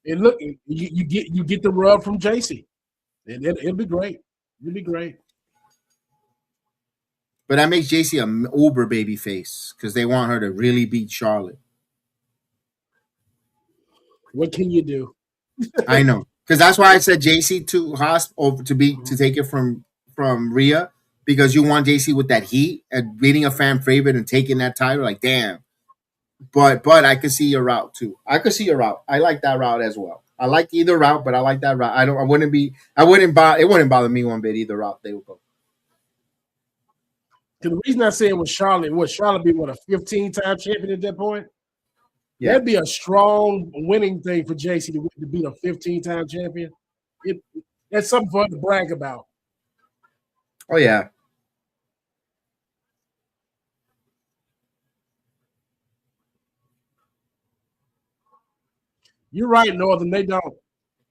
And look, you get the rub from JC. It'll be great. It'll be great. But that makes JC an uber baby face because they want her to really beat Charlotte. What can you do? I know, because that's why I said JC to Haas to take it from Rhea, because you want JC with that heat and beating a fan favorite and taking that title. Like, damn. But I could see your route too. I could see your route. I like that route as well. I like either route, but I like that route. It wouldn't bother me one bit either route they would go. The reason I say it was Charlotte, be a 15-time champion at that point? Yeah. That'd be a strong winning thing for JC to beat a 15-time champion. That's something for her to brag about. Oh yeah. You're right, Northern. They don't.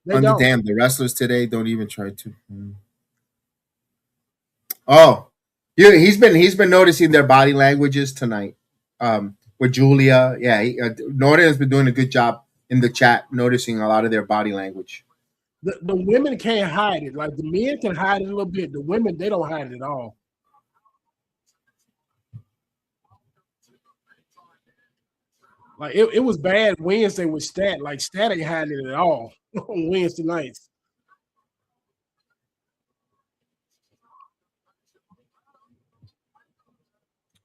Damn, the wrestlers today don't even try to. Oh, yeah, he's been noticing their body languages tonight. With Julia, yeah, Norton has been doing a good job in the chat, noticing a lot of their body language. The women can't hide it. Like the men can hide it a little bit. The women, they don't hide it at all. Like it was bad Wednesday with Stat. Like Stat ain't hiding it at all on Wednesday nights.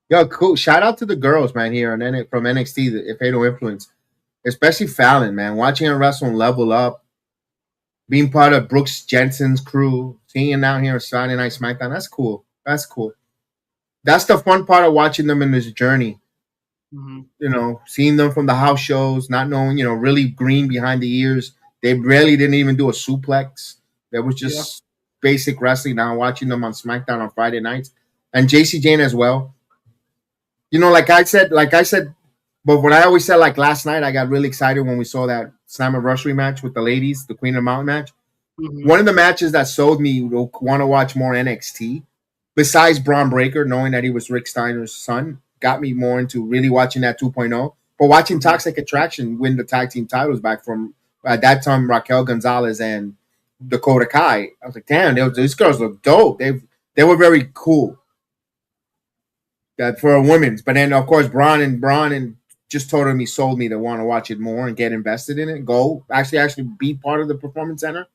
Yo, cool. Shout out to the girls, man, here and from NXT, the Fatal Influence, especially Fallon, man. Watching her wrestle and level up, being part of Brooks Jensen's crew, seeing them out here on Saturday Night SmackDown. That's cool. That's cool. That's the fun part of watching them in this journey. Mm-hmm. Seeing them from the house shows, not knowing, really green behind the ears. They really didn't even do a suplex. That was just basic wrestling now, watching them on SmackDown on Friday nights, and JC Jane as well. You know, like I said, but what I always said, like last night, I got really excited when we saw that Slammiversary match with the ladies, the Queen of the Mountain match. Mhm. One of the matches that sold me to want to watch more NXT, besides Braun Breaker, knowing that he was Rick Steiner's son, got me more into really watching that 2.0. But watching Toxic Attraction win the tag team titles back from at that time Raquel Gonzalez and Dakota Kai, I was like, damn, these girls look dope. They were very cool. That for a women's, but then of course Braun and just totally sold me to want to watch it more and get invested in it. Go actually be part of the Performance Center.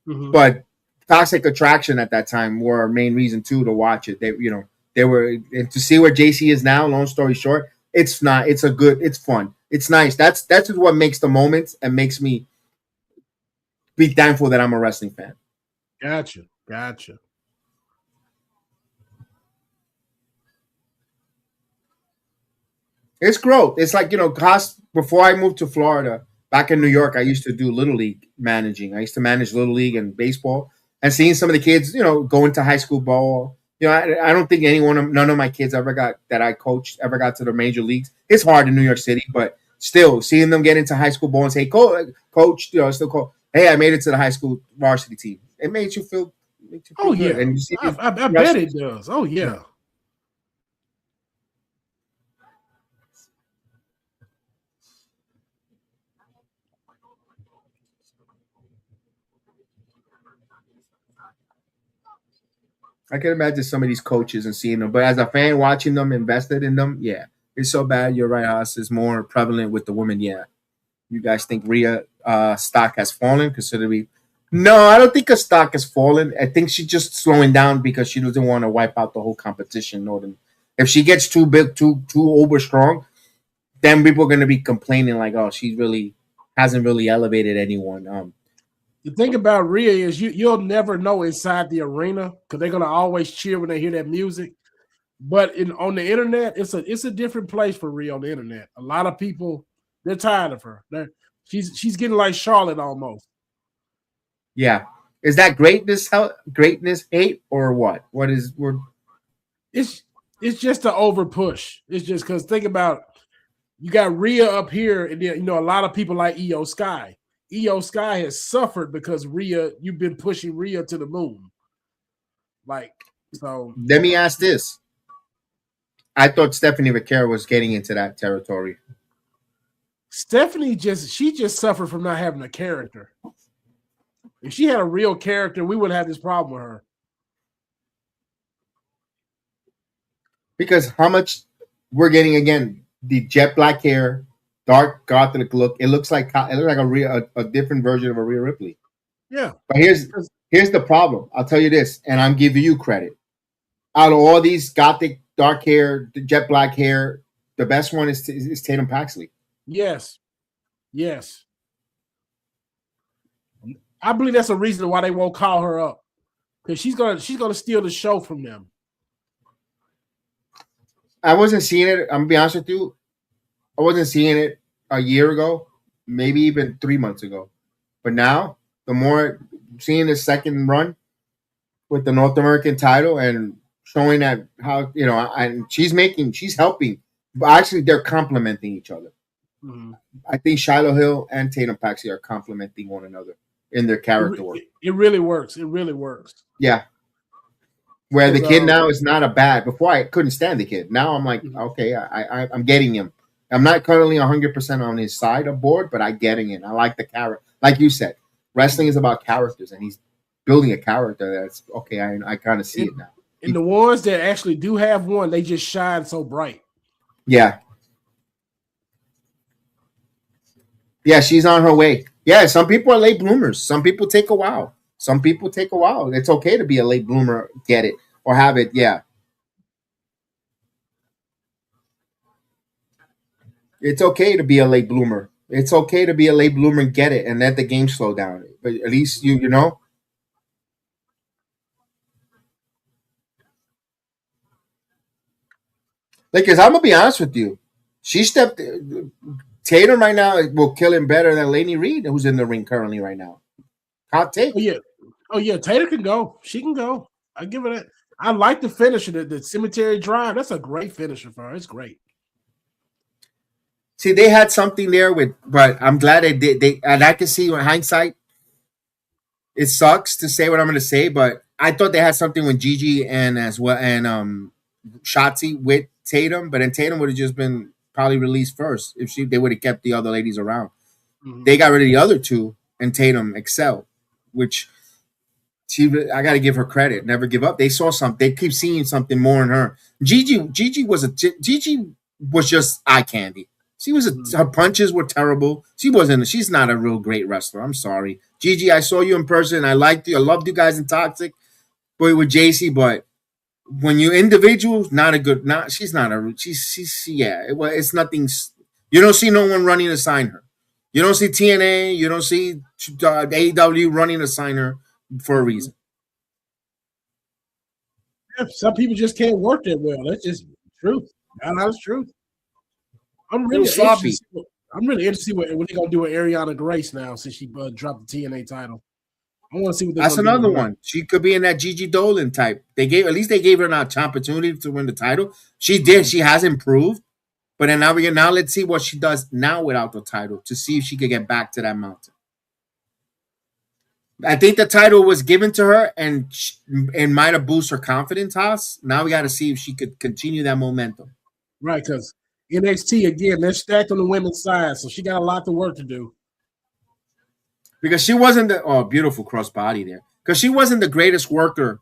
Mhm. But Toxic Attraction at that time were our main reason too to watch it. They were, and to see where JC is now. Long story short, it's fun, it's nice. That's what makes the moments and makes me be thankful that I'm a wrestling fan. Gotcha. It's growth. It's like, before I moved to Florida, back in New York, I used to do Little League managing. I used to manage Little League and baseball, and seeing some of the kids, go into high school ball. I don't think none of my kids that I coached ever got to the major leagues. It's hard in New York City, but still seeing them get into high school ball and say, coach, still coach, hey, I made it to the high school varsity team. It makes you feel Oh good. yeah, And you see I bet it does. Oh yeah. I can imagine some of these coaches and seeing them, but as a fan watching them, invested in them, yeah, it's so bad. You're right, Haas. It's more prevalent with the women. Yeah, you guys think Rhea stock has fallen? Considering, no, I don't think her stock has fallen. I think she's just slowing down because she doesn't want to wipe out the whole competition. If she gets too big, too over strong, then people are going to be complaining like, oh, she really hasn't really elevated anyone. The thing about Rhea is you'll never know inside the arena because they're gonna always cheer when they hear that music. But on the internet, it's a different place for Rhea on the internet. A lot of people they're tired of her. She's getting like Charlotte almost. Yeah, is that greatness hate or what? It's just an over push. It's just because think about you got Rhea up here, and then a lot of people like Io Sky. Io Sky has suffered because Rhea, you've been pushing Rhea to the moon. Like, so Let me ask this. I thought Stephanie Vaquero was getting into that territory. Stephanie just suffered from not having a character. If she had a real character, we wouldn't have this problem with her. Because how much we're getting again, the jet black hair, dark gothic look. It looks like a different version of a Rhea Ripley. Yeah. But here's the problem. I'll tell you this, and I'm giving you credit. Out of all these gothic dark hair, jet black hair, the best one is Tatum Paxley. Yes. I believe that's a reason why they won't call her up. Because she's gonna steal the show from them. I wasn't seeing it. I'm gonna be honest with you. I wasn't seeing it a year ago, maybe even 3 months ago. But now, the more seeing the second run with the North American title and showing that how and she's helping, but actually they're complementing each other. Mm-hmm. I think Shiloh Hill and Tatum Paxley are complementing one another in their character work. It really works. Yeah. Where the kid now is not a bad. Before I couldn't stand the kid. Now I'm like, okay, I'm getting him. I'm not currently 100% on his side of board, but I'm getting it. I like the character. Like you said, wrestling is about characters, and he's building a character that's okay. I kind of see it now. And the ones that actually do have one, they just shine so bright. Yeah. Yeah, she's on her way. Yeah, some people are late bloomers. Some people take a while. It's okay to be a late bloomer, get it, or have it. Yeah. It's okay to be a late bloomer. It's okay to be a late bloomer and get it and let the game slow down. But at least you know. Like, cause I'm gonna be honest with you. Tatum right now will kill him better than Laney Reed, who's in the ring currently right now. Hot take. Yeah, Oh yeah, Tater can go. She can go. I give her that. I like the finisher, the cemetery drive. That's a great finisher for her. It's great. See, they had something there with, but I'm glad they did. And I can see in hindsight, it sucks to say what I'm going to say, but I thought they had something with Gigi and as well and Shotzi with Tatum, but then Tatum would have just been probably released first if they would have kept the other ladies around. Mhm. They got rid of the other two, and Tatum excelled, which I got to give her credit. Never give up. They saw something. They keep seeing something more in her. Gigi was just eye candy. Her punches were terrible. She's not a real great wrestler. I'm sorry. Gigi, I saw you in person. I liked you. I loved you guys in Toxic. Boy with JC, but when you individuals, not a good. Not she's not a. It's nothing. You don't see no one running to sign her. You don't see TNA. You don't see AEW running to sign her for a reason. Yeah, some people just can't work that well. That's just truth. That's truth. I'm really sloppy. interested to see what they're gonna do with Ariana Grace now since she dropped the TNA title. I want to see what that's another one. She could be in that Gigi Dolan type. They gave her an opportunity to win the title. She did. She has improved, but then now let's see what she does now without the title to see if she could get back to that mountain. I think the title was given to her and might have boosted her confidence. House. Now we got to see if she could continue that momentum. Right, because NXT again, they're stacked on the women's side, so she got a lot of work to do. Because she wasn't beautiful crossbody there. Because she wasn't the greatest worker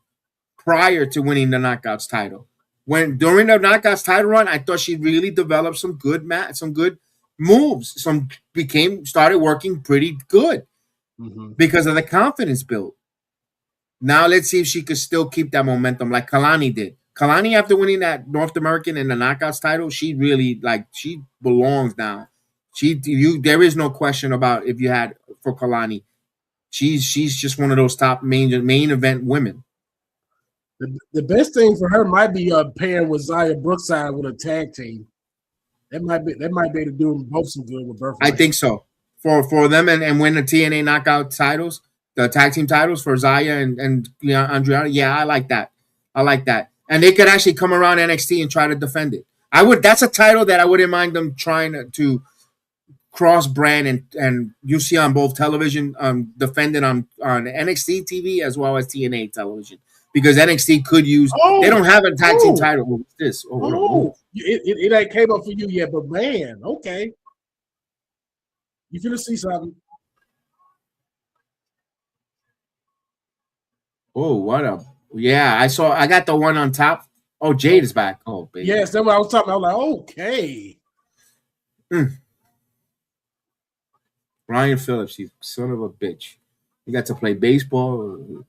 prior to winning the Knockouts title. During the Knockouts title run, I thought she really developed some good moves. Started working pretty good because of the confidence build. Now let's see if she could still keep that momentum like Kalani did. Kalani, after winning that North American and the Knockouts title, she really she belongs now. There is no question about if you had for Kalani. She's just one of those top main event women. The best thing for her might be pairing with Zaya Brookside with a tag team. That might be to do them both some good with Birthright. I think so. For them and win the TNA knockout titles, the tag team titles for Zaya and Andrea. Yeah, I like that. And they could actually come around NXT and try to defend it. That's a title that I wouldn't mind them trying to cross brand and you see on both television defending on NXT TV as well as TNA television because NXT could use. They don't have a tag team title. What's this? It ain't came up for you yet, but man, okay, you finna see something. Oh, what up? Yeah, I got the one on top. Oh, Jade is back. Oh, baby. Yes, that's what I was talking about. I was like, okay. Brian Phillips, you son of a bitch. You got to play baseball.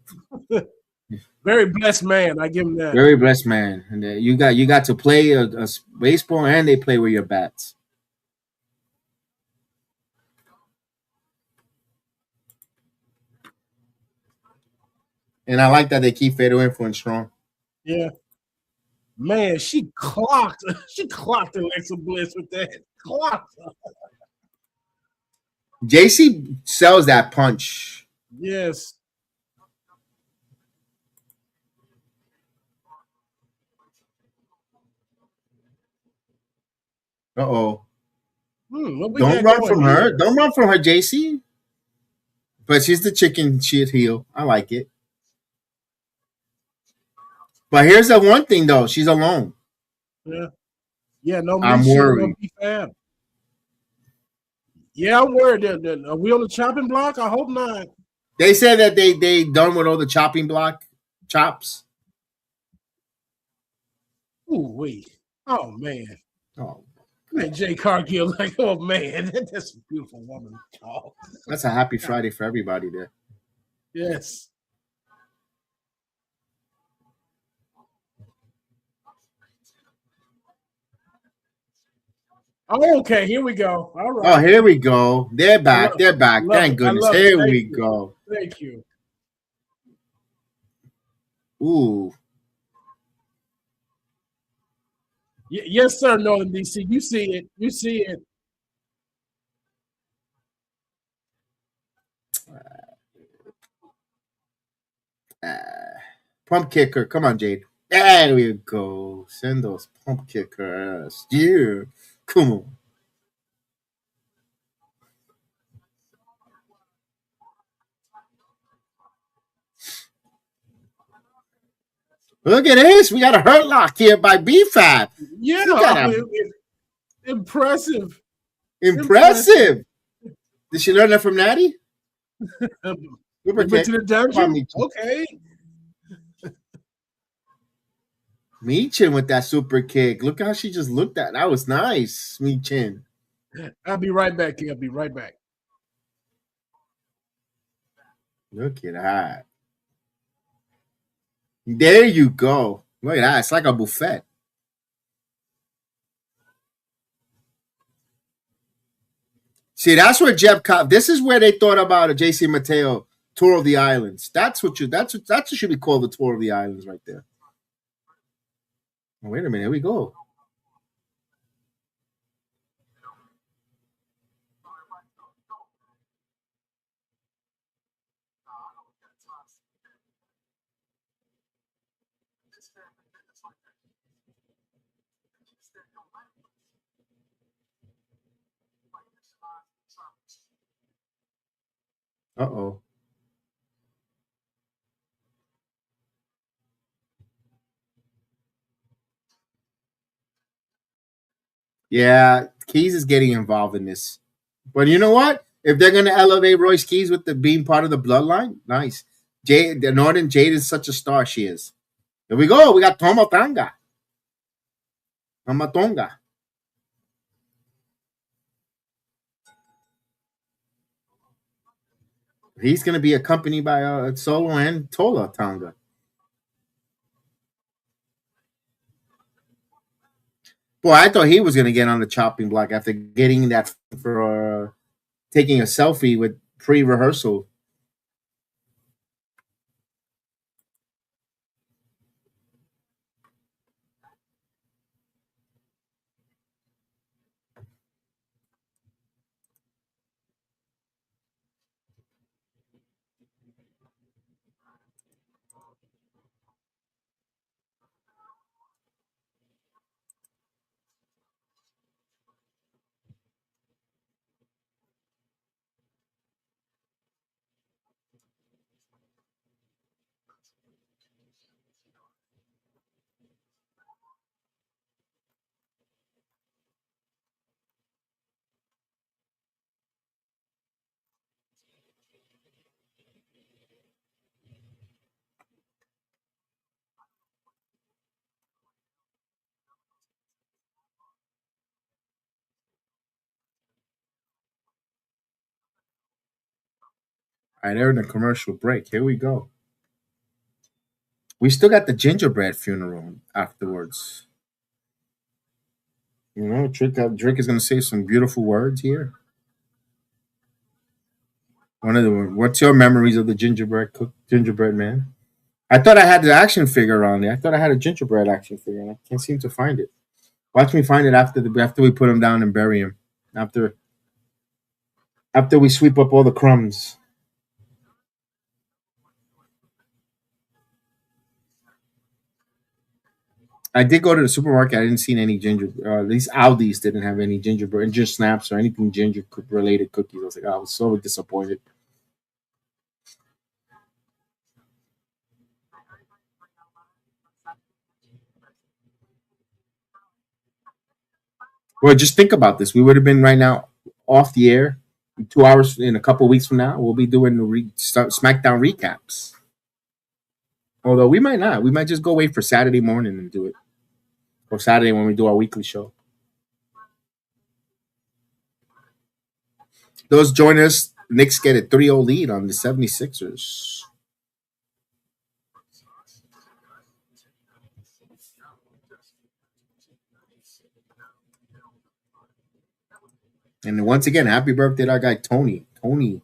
Very blessed man. I give him that. Very blessed man. And you got to play a baseball and they play with your bats. And I like that they keep Fatal Influence strong. Yeah. Man, she clocked Alexa Bliss with that. Clocked. JC sells that punch. Yes. Uh-oh. Don't run from her. Don't run from her, JC. But she's the chicken shit heel. I like it. But here's the one thing, though. She's alone. Yeah. Yeah, no, I'm worried. Yeah, I'm worried. Are we on the chopping block? I hope not. They said that they done with all the chopping block chops. Ooh, wait. Oh, man. Oh, man, Jay Cargill, like, oh, man. That's a beautiful woman. Oh. That's a happy Friday for everybody there. Yes. Oh, okay. Here we go. All right. Oh, here we go. They're back. They're back. Thank goodness. Here we go. Thank you. Ooh. Yes, sir, Northern DC. You see it. You see it. Pump kicker. Come on, Jade. There we go. Send those pump kickers. Yeah. Come on. Look at this. We got a hurt lock here by BFAB. Yeah, We got a impressive. impressive. Did she learn that from Natty? We went to the dungeon. Okay. Meechin with that super kick. Look how she just looked at. That was nice, Meechin. I'll be right back. I'll be right back. Look at that. There you go. Look at that. It's like a buffet. See, that's where Jeb Cobb. This is where they thought about a JC Mateo tour of the islands. That's what should be called the tour of the islands right there. Oh, wait a minute. Here we go. Uh-oh. Yeah, Keys is getting involved in this. But you know what? If they're going to elevate Royce Keys with the being part of the bloodline, nice. The Northern Jade is such a star. She is. Here we go. We got Tomatonga. He's going to be accompanied by Solo and Tola Tonga. Boy, I thought he was going to get on the chopping block after getting that for taking a selfie with pre-rehearsal. All right, they're in a commercial break. Here we go. We still got the gingerbread funeral afterwards. You know, Drake is going to say some beautiful words here. What's your memories of the gingerbread man? I thought I had the action figure on there. I thought I had a gingerbread action figure, and I can't seem to find it. Watch me find it after we put him down and bury him. After we sweep up all the crumbs. I did go to the supermarket. I didn't see any at least Aldi's didn't have any gingerbread, ginger snaps, or anything ginger related cookies. I was like, I was so disappointed. Well, just think about this. We would have been right now off the air 2 hours in a couple weeks from now. We'll be doing the SmackDown recaps. Although we might not. We might just go wait for Saturday morning and do it. Or Saturday when we do our weekly show. Those join us. Knicks get a 3-0 lead on the 76ers. And once again, happy birthday to our guy Tony. Tony.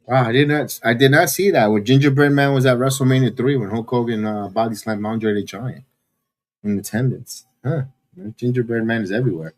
Wow, I did not see that. When Gingerbread Man was at WrestleMania 3 when Hulk Hogan body slammed Andre the Giant in attendance. Huh. Gingerbread Man is everywhere.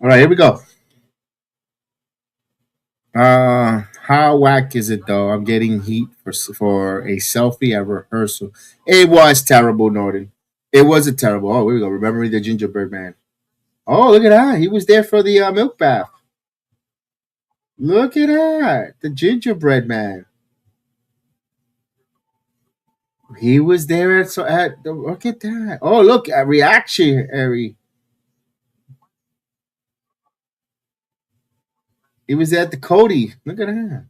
All right, here we go. How whack is it though? I'm getting heat for a selfie at rehearsal. It was terrible, Norton. It was a terrible. Oh, here we go. Remembering the Gingerbread Man. Oh, look at that. He was there for the milk bath. Look at that. The Gingerbread Man. He was there at the look at that. Oh, look at reactionary. He was at the Cody. Look at that.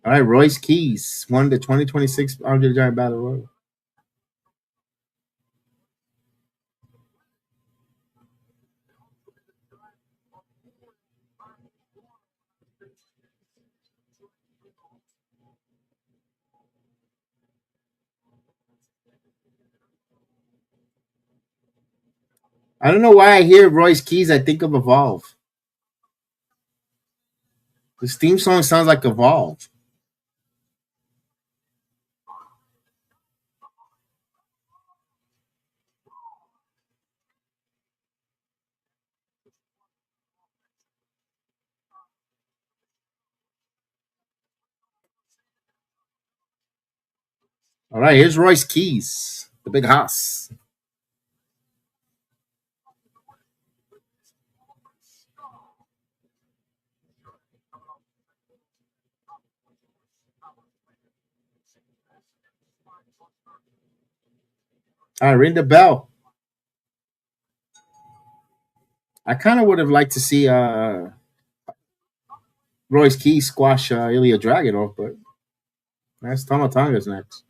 All right, Royce Keys won the 2026 Andre the Giant Battle Royal. I don't know why I hear Royce Keys. I think of Evolve. This theme song sounds like Evolve. All right, here's Royce Keys, the big hoss. All right, ring the bell. I kind of would have liked to see Royce Keys squash Ilya Dragunov, but that's Tomatanga's next.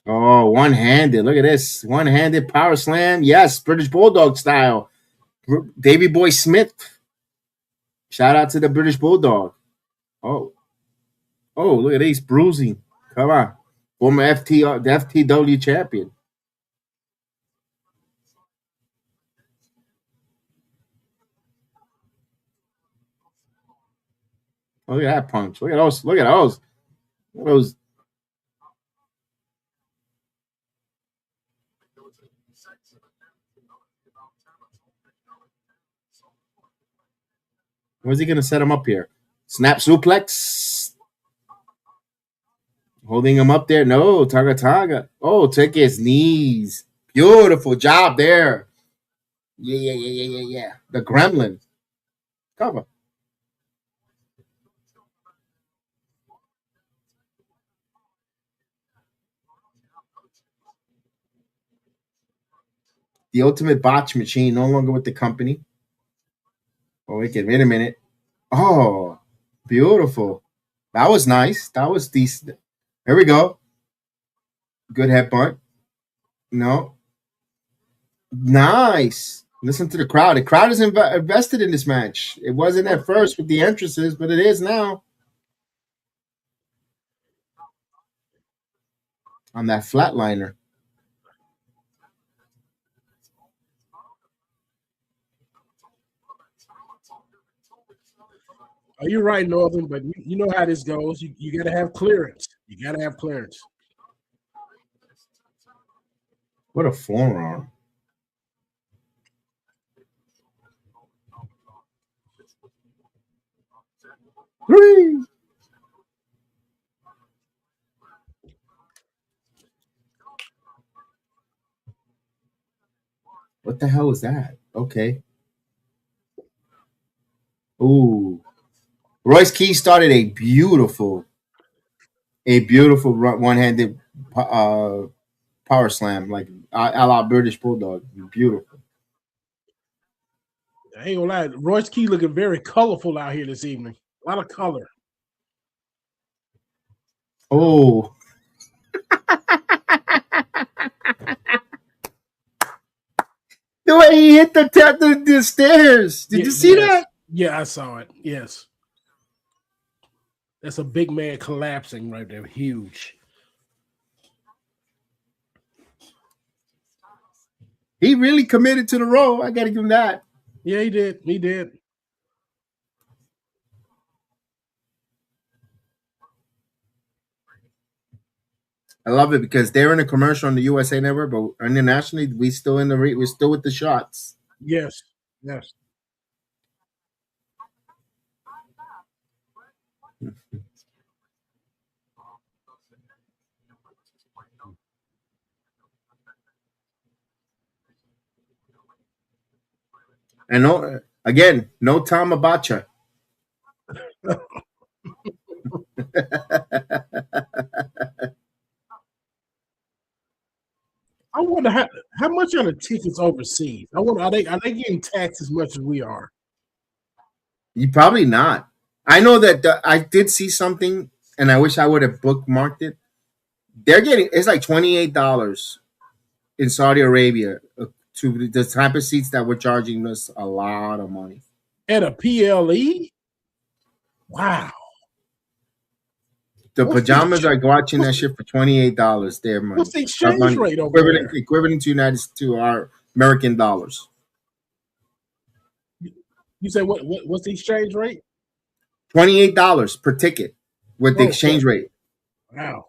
Oh, one handed. Look at this. One handed power slam. Yes, British Bulldog style. Davy Boy Smith. Shout out to the British Bulldog. Oh, oh, look at these bruising. Come on. Former the FTW champion. Oh, look at that punch. Look at those. Look at those. Look at those. Where's he going to set him up here? Snap suplex. Holding him up there. No, Taga Taga. Oh, took his knees. Beautiful job there. Yeah, yeah, yeah, yeah, yeah, yeah. The Gremlin. Cover. The Ultimate Botch Machine, no longer with the company. Oh, wait a minute. Oh, beautiful. That was nice. That was decent. Here we go. Good headbutt. No. Nice. Listen to the crowd. The crowd is invested in this match. It wasn't at first with the entrances, but it is now on that flatliner. Oh, you're right, Northern, but you know how this goes. You got to have clearance. You got to have clearance. What a forearm. Whee! What the hell is that? Okay. Ooh. Royce Key started a beautiful one-handed power slam, like a la British Bulldog. Beautiful. I ain't gonna lie. Royce Key looking very colorful out here this evening. A lot of color. Oh, the way he hit the stairs. Did you see that? Yeah, I saw it. Yes. That's a big man collapsing right there. Huge. He really committed to the role. I got to give him that. Yeah, he did. He did. I love it because they're in a commercial on the USA Network, but internationally, we're still with the shots. Yes. Yes. And no Tom Abacha. I wonder how much are the tickets overseas? I wonder are they getting taxed as much as we are? You probably not. I know that I did see something, and I wish I would have bookmarked it. It's like $28 in Saudi Arabia to the type of seats that were charging us a lot of money. At a PLE? Wow. The pajamas are watching that shit for $28. Their money. What's the exchange rate over there? Equivalent to our American dollars. You say what's the exchange rate? $28 per ticket with the exchange rate. Wow.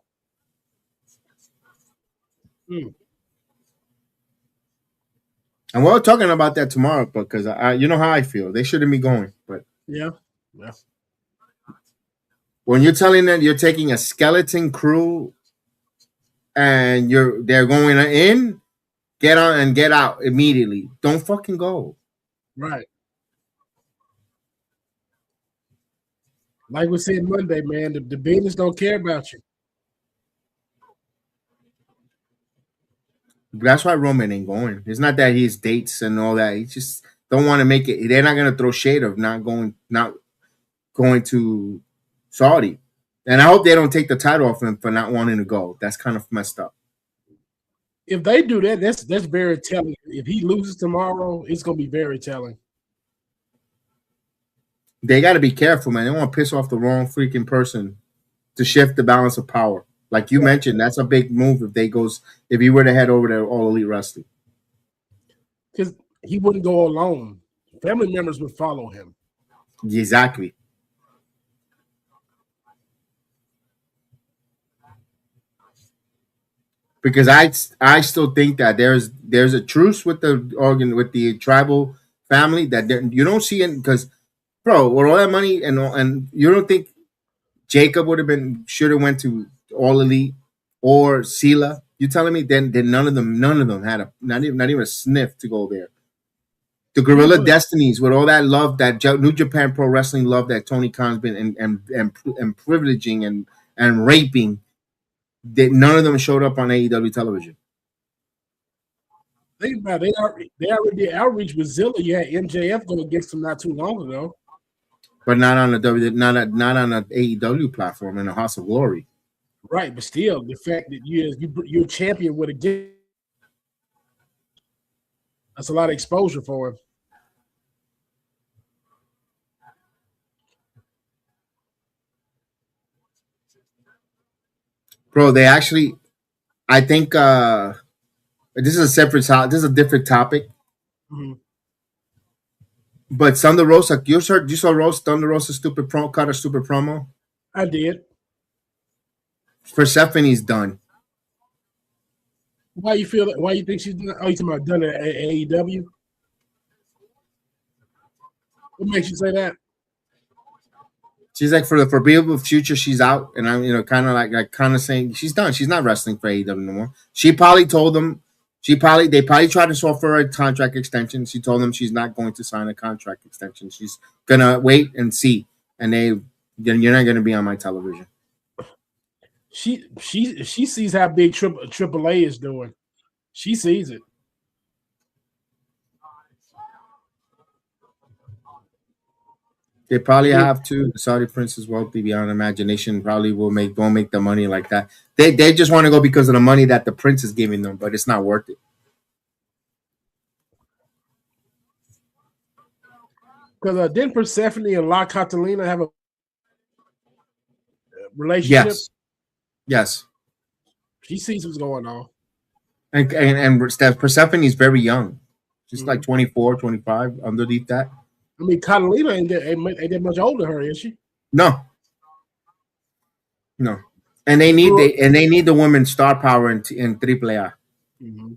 And we're talking about that tomorrow because you know how I feel. They shouldn't be going, but yeah. When you're telling them you're taking a skeleton crew and they're going in, get on and get out immediately. Don't fucking go. Right. Like we said Monday, man, the business don't care about you. That's why Roman ain't going. It's not that he has dates and all that. He just don't want to make it. They're not gonna throw shade of not going to Saudi. And I hope they don't take the title off him for not wanting to go. That's kind of messed up. If they do that, that's very telling. If he loses tomorrow, it's gonna be very telling. They got to be careful, man. They don't want to piss off the wrong freaking person to shift the balance of power. Like you mentioned, that's a big move if he were to head over to All Elite Wrestling. Because he wouldn't go alone. Family members would follow him. Exactly. Because I still think that there's a truce with the tribal family that you don't see it because, bro, with all that money and you don't think Jacob should have went to All Elite or Sela? You telling me then none of them had not even a sniff to go there. The Guerrilla Destinies with all that love, that New Japan Pro Wrestling love that Tony Khan's been and privileging and raping. None of them showed up on AEW television. Think about it. They already did outreach with Zilla. You had MJF go against them not too long ago. But not on the not on an AEW platform in a House of Glory. Right, but still, the fact that you're a champion with a game, that's a lot of exposure for him. Bro, they actually, I think this is a different topic. Mm-hmm. But Thunder Rosa, you saw Rose Thunder Rosa stupid cut a stupid promo. I did. Persephone's done. Why you feel that? Why you think she's done? Oh, you talking about done at AEW? What makes you say that? She's like, for the foreseeable future, she's out, and I'm, kind of like saying she's done. She's not wrestling for AEW no more. She probably told them, they probably tried to offer her a contract extension. She told them she's not going to sign a contract extension. She's gonna wait and see, and you're not gonna be on my television. She sees how big AAA is doing. She sees it. They probably have to. The Saudi prince is wealthy beyond imagination. Probably won't make the money like that. They just want to go because of the money that the prince is giving them, but it's not worth it. Because didn't Persephone and La Catalina have a relationship? Yes. She sees what's going on. And Persephone is very young. She's like 24, 25, underneath that. I mean, Catalina ain't that much older than her, is she? No. And they need the women's star power in AAA. Mm-hmm.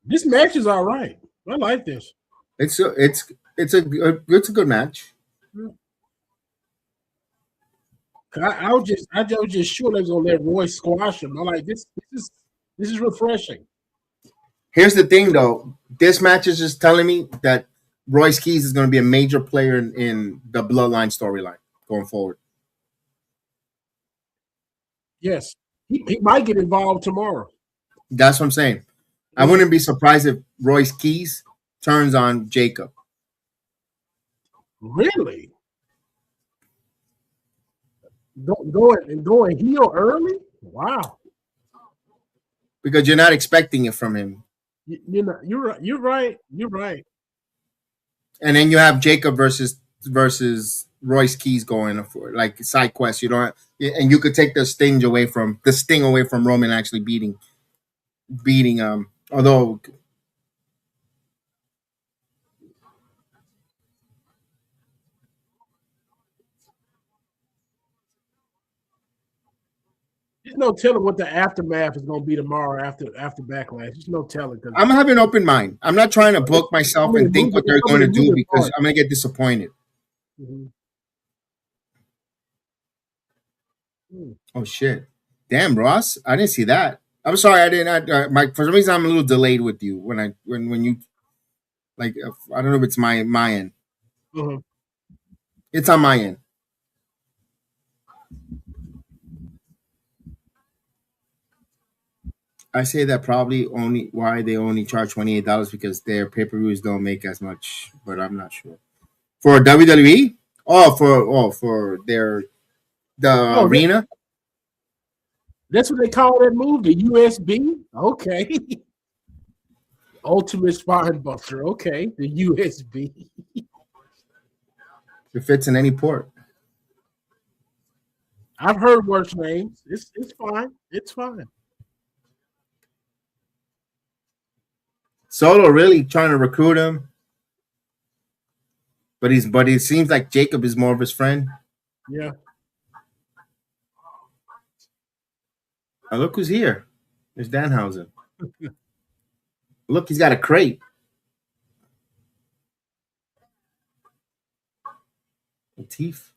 This match is all right. I like this. It's a good match. I was just sure they was gonna let Roy squash him. I like this. This is refreshing. Here's the thing, though. This match is just telling me that Royce Keys is going to be a major player in the Bloodline storyline going forward. Yes, he might get involved tomorrow. That's what I'm saying. I wouldn't be surprised if Royce Keys turns on Jacob. Really? Going heel early? Wow. Because you're not expecting it from him. You're right. And then you have Jacob versus Royce Keys going for like side quest. You don't, and you could take the sting away from Roman actually beating. Although there's no telling what the aftermath is going to be tomorrow after Backlash. There's no telling. I'm having an open mind. I'm not trying to book myself and think what they're going to do because I'm going to get disappointed. Mm-hmm. Oh shit! Damn, Ross, I didn't see that. I'm sorry, I didn't. For some reason, I'm a little delayed with you when you like. I don't know if it's my end. Mm-hmm. It's on my end. I say that probably why they only charge $28 because their pay-per-views don't make as much, but I'm not sure. For WWE? For the arena? That's what they call that move, the USB? Okay. Ultimate Spine Buster. Okay, the USB. It fits in any port. I've heard worse names. It's fine. It's fine. Solo really trying to recruit him, but it seems like Jacob is more of his friend. Yeah. Oh, look who's here. There's Danhausen. Look, he's got a crate. Teeth.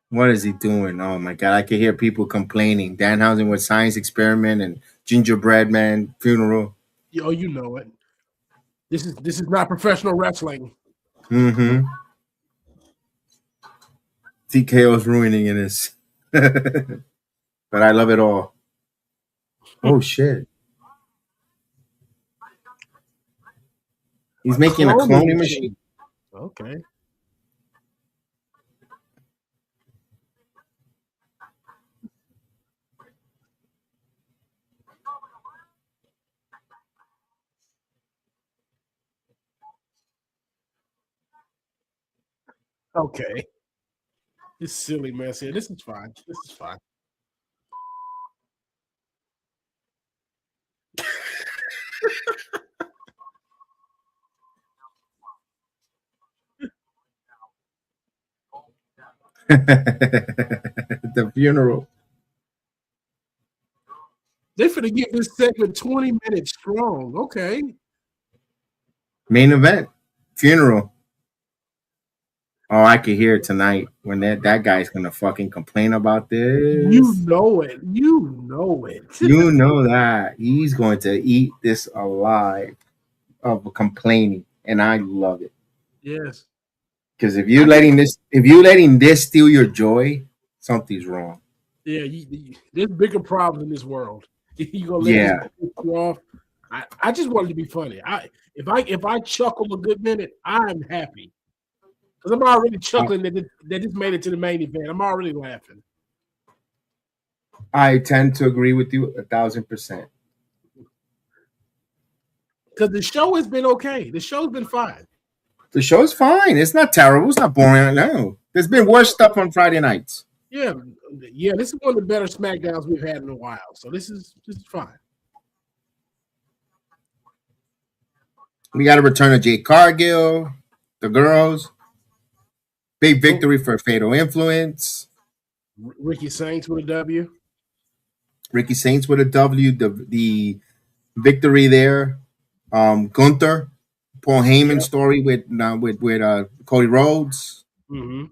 What is he doing? Oh my god, I can hear people complaining. Danhausen with Science Experiment and Gingerbread Man funeral. Oh, you know it. This is not professional wrestling. Mm-hmm. TKO's ruining in this. But I love it all. Oh shit. He's making a cloning machine. Okay. Okay. This silly mess here. This is fine. This is fine. The funeral. They finna give this segment 20 minutes strong. Okay. Main event. Funeral. Oh, I could hear it tonight when that guy's gonna fucking complain about You this. know it. You know it. You know that he's going to eat this alive of complaining, and I love it. Yes. Because if you're letting this steal your joy, something's wrong. Yeah, there's bigger problems in this world. You gonna let Yeah. this piss you off? I just wanted to be funny. If I chuckle a good minute, I'm happy because I'm already chuckling that this made it to the main event. I'm already laughing. I tend to agree with you 1,000%. Because the show has been okay. The show's been fine. The show's fine. It's not terrible. It's not boring. No, there's been worse stuff on Friday nights. Yeah. This is one of the better SmackDowns we've had in a while. So this is fine. We got a return of Jade Cargill, the girls. Big victory for Fatal Influence. Ricky Saints with a W. Ricky Saints with a W. The victory there. Gunther, Paul Heyman story with Cody Rhodes. Mm-hmm.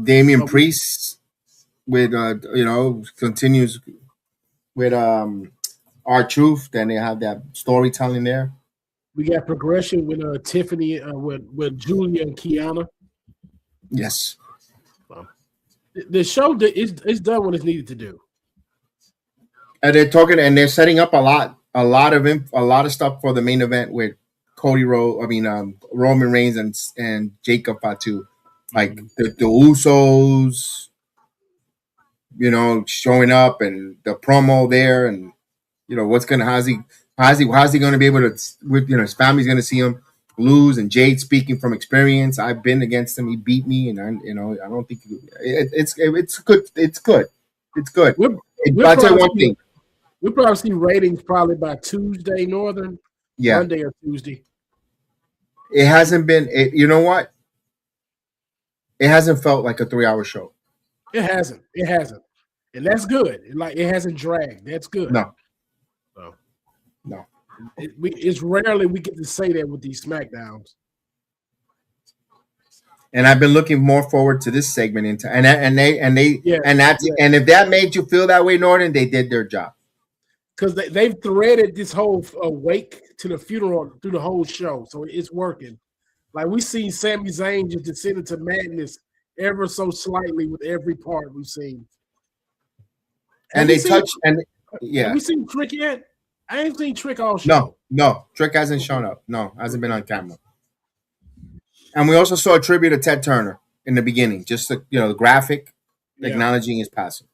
Damian Priest with continues with R-Truth. Then they have that storytelling there. We got progression with Tiffany with Julia and Kiana. Yes. The show is done what it's needed to do. And they're talking and they're setting up a lot of stuff for the main event with Cody Rhodes. I mean, Roman Reigns and Jacob Fatu, like the Usos, showing up and the promo there, and how's he gonna be able to his family's gonna see him lose, and Jade speaking from experience. I've been against him. He beat me, and I don't think it's good. It's good. It's good. I'll tell you one thing. We'll probably see ratings probably by Tuesday Northern, Monday or Tuesday. It hasn't been. You know what? It hasn't felt like a 3-hour show. It hasn't, and that's good. It hasn't dragged. That's good. No. It's rarely we get to say that with these SmackDowns. And I've been looking more forward to this segment and if that made you feel that way, Norton, they did their job. Because they've threaded this whole wake to the funeral through the whole show, so it's working. Like we see Sami Zayn just descend into madness ever so slightly with every part we've seen. And they touch and have we seen Trick yet? I ain't seen Trick all show. No, Trick hasn't shown up. No, hasn't been on camera. And we also saw a tribute to Ted Turner in the beginning, just the graphic acknowledging his passing.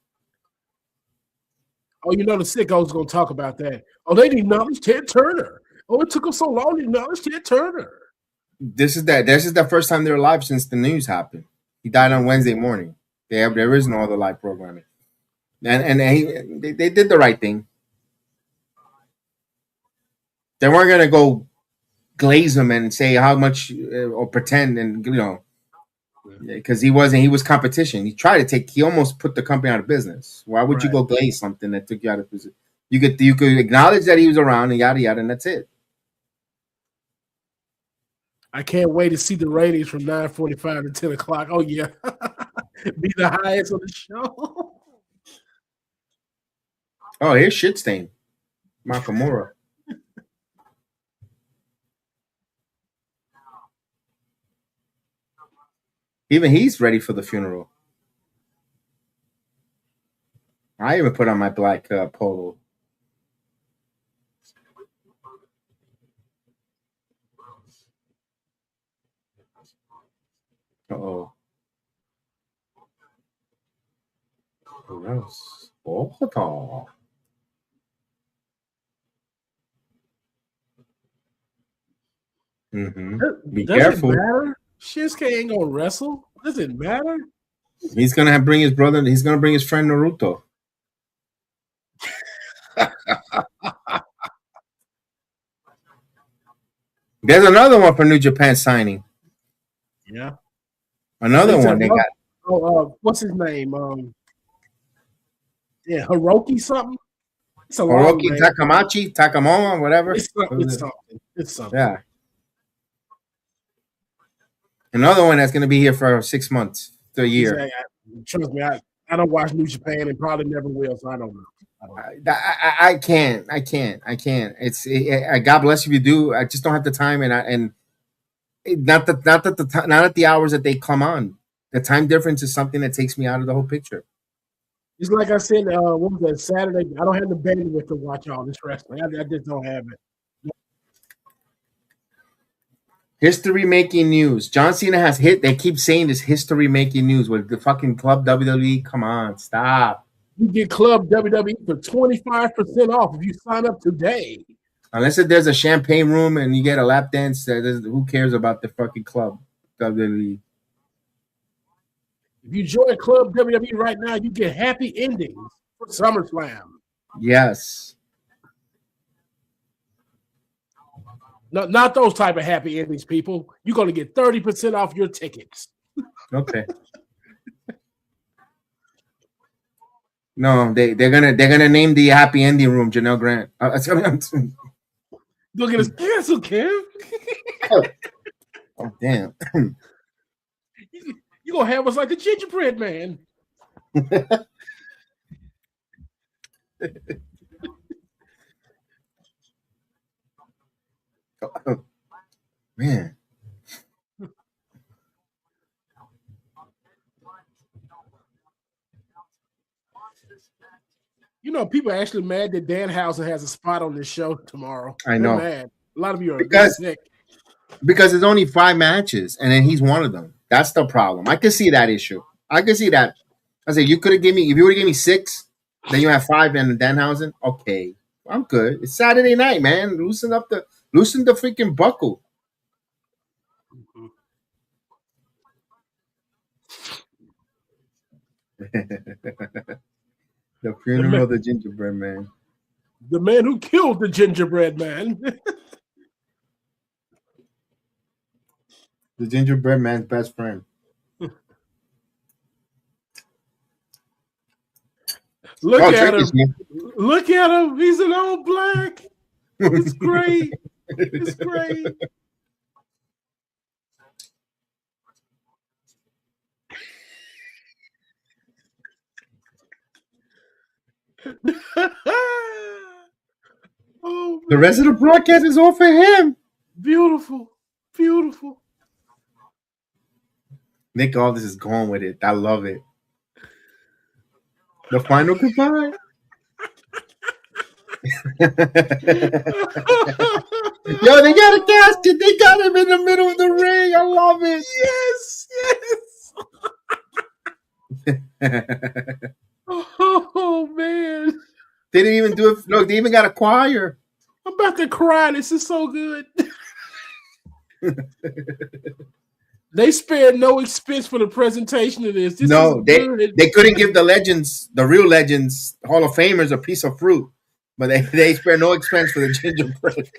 Oh, the sicko's gonna talk about that. Oh, they didn't acknowledge Ted Turner. Oh, it took them so long to acknowledge Ted Turner. This is the first time they're live since the news happened. He died on Wednesday morning. There is no other live programming, and they did the right thing. They weren't gonna go glaze him and say how much or pretend and because he was competition. He almost put the company out of business. Why would you go glaze something that took you out of business? You could acknowledge that he was around and yada yada, and that's it. I can't wait to see the ratings from 9:45 to 10 o'clock. Oh yeah, be the highest on the show. Oh, here's shit stain, Nakamura. Even he's ready for the funeral. I even put on my black polo. Uh-oh. Who else? Oh. Be Does careful. it matter? Shinsuke ain't gonna wrestle. Does it matter? He's gonna bring his brother. He's gonna bring his friend Naruto. There's another one for New Japan signing. Yeah. Another one they got. What's his name? Hiroki something. It's a long Hiroki name. Takamoma, whatever. It's something. It's something. Yeah. Another one that's gonna be here for 6 months to a year. Trust me, I don't watch New Japan and probably never will, so I don't know. I can't. It's God bless if you do. I just don't have the time, and not at the hours that they come on. The time difference is something that takes me out of the whole picture. It's like I said, what was that, Saturday? I don't have the bandwidth to watch all this wrestling. I just don't have it. History making news. John Cena has hit. They keep saying this history making news with the fucking club WWE. Come on, stop. You get Club WWE for 25% off if you sign up today. Unless there's a champagne room and you get a lap dance, who cares about the fucking club WWE? If you join Club WWE right now, you get happy endings for SummerSlam. Yes. No, not those type of happy endings, people. You're going to get 30% off your tickets. Okay. No, they're gonna name the happy ending room Janelle Grant. Look at his cancel, Kim. Oh damn! You gonna have us like the Gingerbread Man. Man. You know, people are actually mad that Danhausen has a spot on this show tomorrow. I know. They're mad. A lot of you are sick. Because there's only 5 matches, and then he's one of them. That's the problem. I can see that issue. I can see that. I said, you could have given me, if you would have given me 6, then you have 5 and Danhausen. Okay, I'm good. It's Saturday night, man. Loosen the freaking buckle. The funeral of the Gingerbread Man. The man who killed the Gingerbread Man. The Gingerbread Man's best friend. Look at him. Look at him. He's an all black. It's great. It's great. Oh, the rest of the broadcast is all for him. Beautiful. Beautiful. Nick Aldis is going with it. I love it. The final goodbye. Yo, they got a casket. They got him in the middle of the ring. I love it. Yes. Oh, man. They didn't even do it. Look, they even got a choir. I'm about to cry. This is so good. They spared no expense for the presentation of this. They couldn't give the real legends, Hall of Famers, a piece of fruit, but they spared no expense for the gingerbread.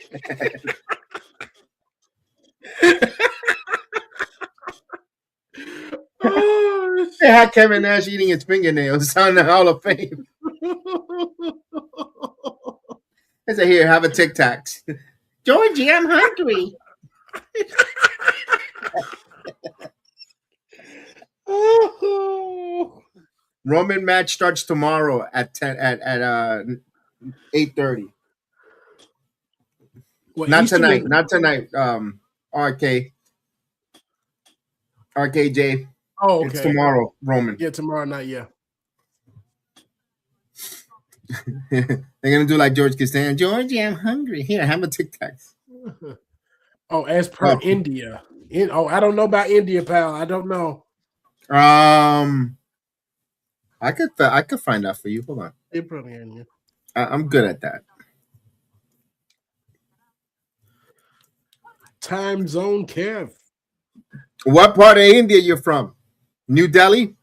They had Kevin Nash eating his fingernails on the Hall of Fame. I said, "Here, have a Tic Tac." Georgie, I'm hungry. Roman match starts tomorrow at 8:30. Not tonight. RKJ. Oh, okay. It's tomorrow, Roman. Yeah, tomorrow night. Yeah. They're gonna do like George Costanza. Georgie, I'm hungry. Here, have a Tic Tac. Oh, as per India. I don't know about India, pal. I don't know. I could find out for you. Hold on. I'm good at that. time zone, Kev? What part of India you're from? New Delhi?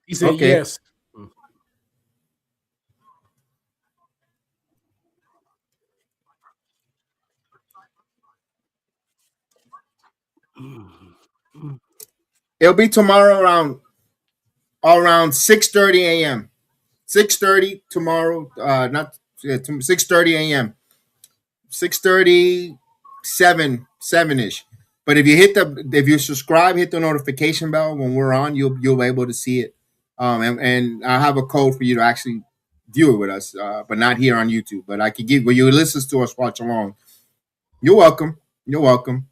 He said Okay. yes. It'll be tomorrow around 6:30 a.m. 6:30 tomorrow. Not 6:30 a.m. 6:30, 7 ish. But if you subscribe, hit the notification bell when we're on, you'll be able to see it. And I have a code for you to actually view it with us, but not here on YouTube. But I can give when you listen to us watch along. You're welcome. You're welcome.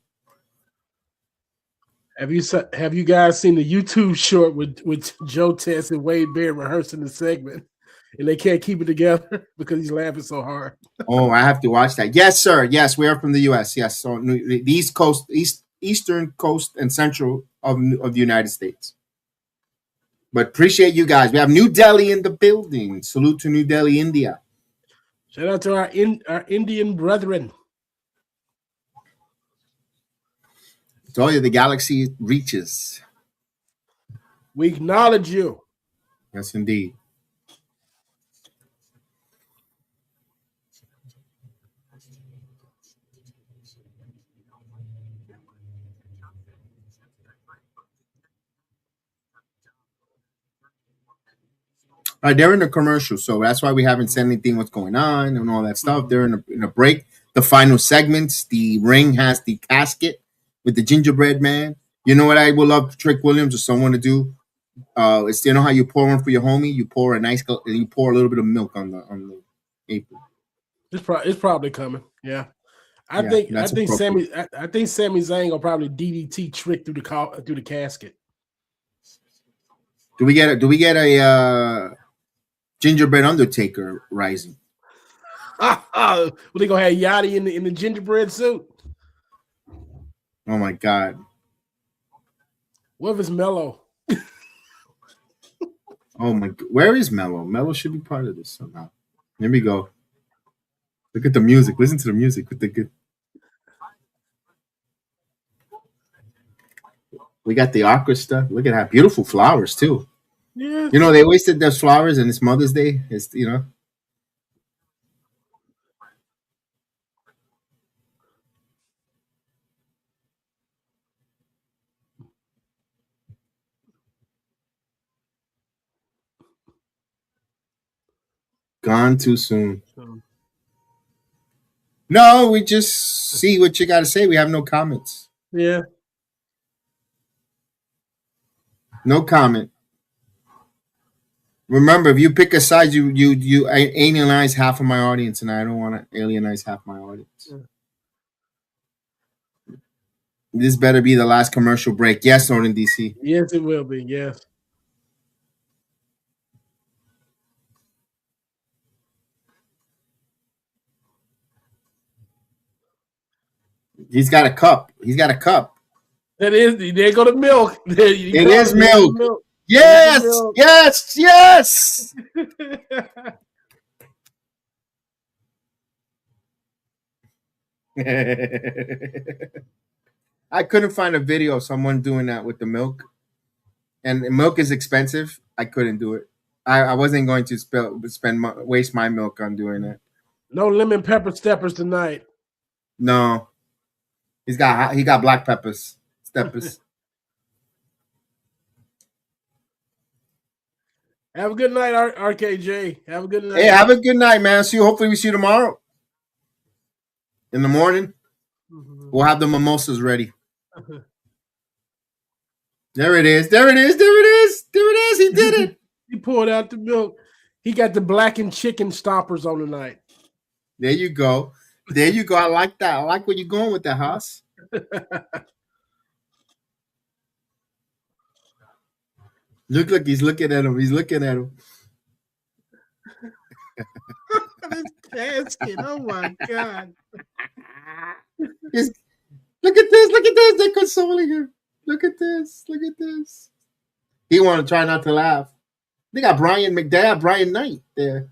Have you guys seen the YouTube short with Joe Tess and Wade Bear rehearsing the segment, and they can't keep it together because he's laughing so hard? Oh, I have to watch that. Yes, sir. Yes, we are from the U.S. Yes, so the East Coast, Eastern Coast, and Central of the United States. But appreciate you guys. We have New Delhi in the building. Salute to New Delhi, India. Shout out to our Indian brethren. Told you the galaxy reaches. We acknowledge you. Yes, indeed. All right, they're in the commercial, so that's why we haven't said anything what's going on and all that stuff. They're in a break. The final segments, the ring has the casket with the gingerbread man. You know what I would love Trick Williams or someone to do? It's you know how you pour one for your homie, you pour a little bit of milk on the apron. It's probably coming. Yeah. I Yeah, think that's Sami appropriate. Zayn will probably DDT Trick through the casket. Do we get a gingerbread Undertaker rising? Well, they gonna have Yachty in the gingerbread suit. Oh my God! What if it's Mello? Oh my! Where is Mello? Mello should be part of this somehow. Here we go. Look at the music. Listen to the music with the good. We got the orchestra. Look at that beautiful flowers too. Yeah. You know they wasted those flowers and it's Mother's Day. It's gone too soon. No, we just see what you got to say. We have no comments. Yeah. No comment. Remember, if you pick a side, you alienize half of my audience, and I don't want to alienize half my audience. Yeah. This better be the last commercial break. Yes, Northern DC. Yes, it will be. Yes. He's got a cup. He's got a cup. That is. There go the milk. It is milk. Yes, yes, yes. I couldn't find a video of someone doing that with the milk, and milk is expensive. I couldn't do it. I wasn't going to waste my milk on doing that. No lemon pepper steppers tonight. No, he got black peppers steppers. Have a good night, RKJ. Have a good night. Hey, have a good night, man. Hopefully we see you tomorrow. In the morning, we'll have the mimosas ready. There it is. There it is. There it is. There it is. He did it. He poured out the milk. He got the blackened chicken stoppers on tonight. There you go. There you go. I like that. I like where you're going with that, Haas. Look, he's looking at him. He's looking at him. This casket. Oh my God. Look at this. Look at this. They're consoling him. Look at this. Look at this. He want to try not to laugh. They got Brian McDad, Brian Knight there.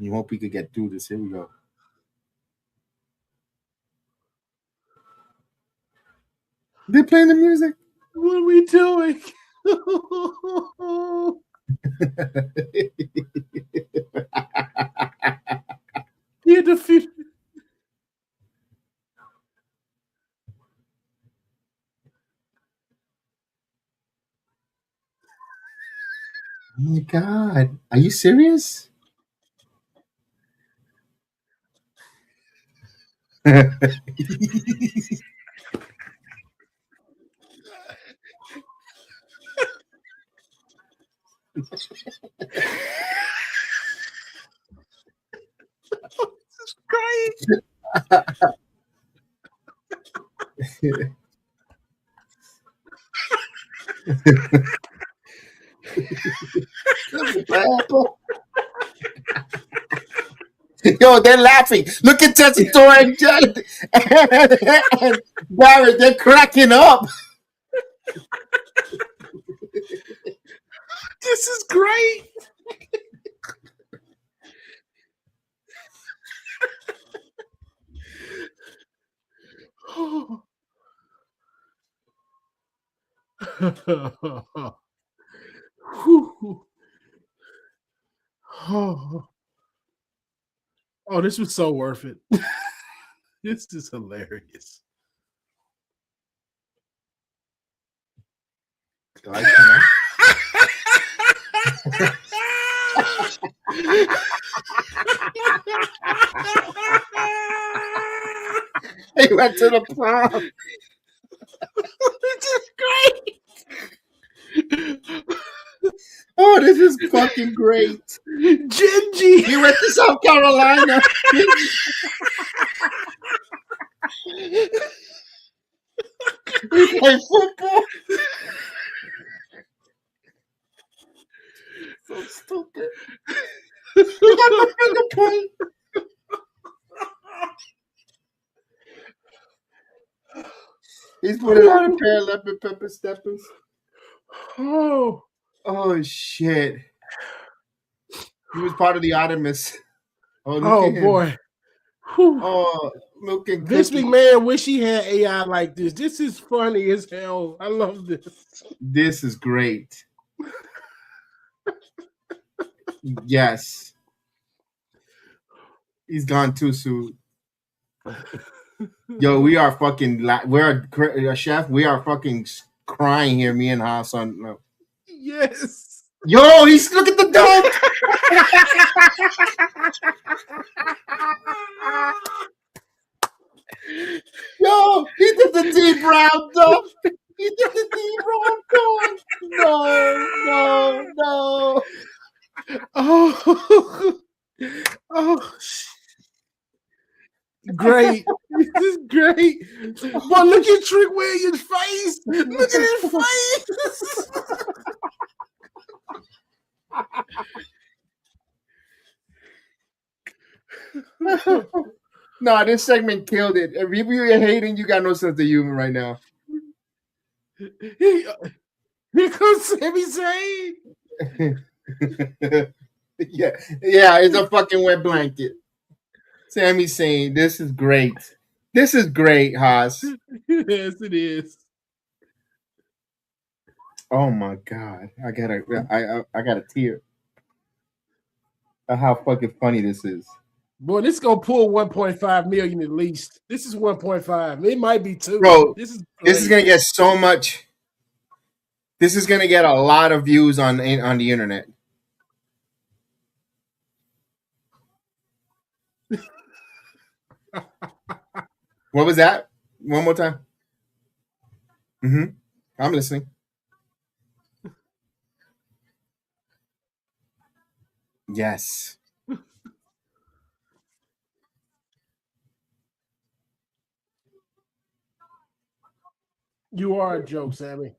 You hope we could get through this. Here we go. They're playing the music. What are we doing? He defeated. Oh my God. Are you serious? Great. Yo, they're laughing. Look at Tessitore and Barrett. They're cracking up. This is great. Oh, this was so worth it. This is hilarious. He went to the prom. This is great. Oh, this is fucking great. Gingy. He went to South Carolina. He played football. So stupid. He got the finger point. He's putting on a pair of leopard pepper steppers. Oh shit. He was part of the Artemis. Oh, look at him. Boy. Oh, milk and Vince cookie. McMahon wish he had AI like this. This is funny as hell. I love this. This is great. Yes. He's gone too soon. Yo, we are fucking. We're a chef. We are fucking crying here. Me and Haas on. No. Yes. Yo, he's look at the dunk. Yo, he did the deep round dunk. He did the deep round dunk. No. Oh. Great. This is great. But look at Trick Williams' face. Look at his face. No, this segment killed it. If you are hating, you got no sense of humor right now. Here comes Sami Zayn. Yeah, it's a fucking wet blanket. Sami Zayn, this is great. This is great, Haas. Yes, it is. Oh my God, I got a tear. How fucking funny this is. Boy, this is gonna pull 1.5 million at least. This is 1.5. It might be 2. Bro, this is gonna get so much. This is gonna get a lot of views on the internet. What was that? One more time. I'm listening. Yes. You are a joke, Sammy.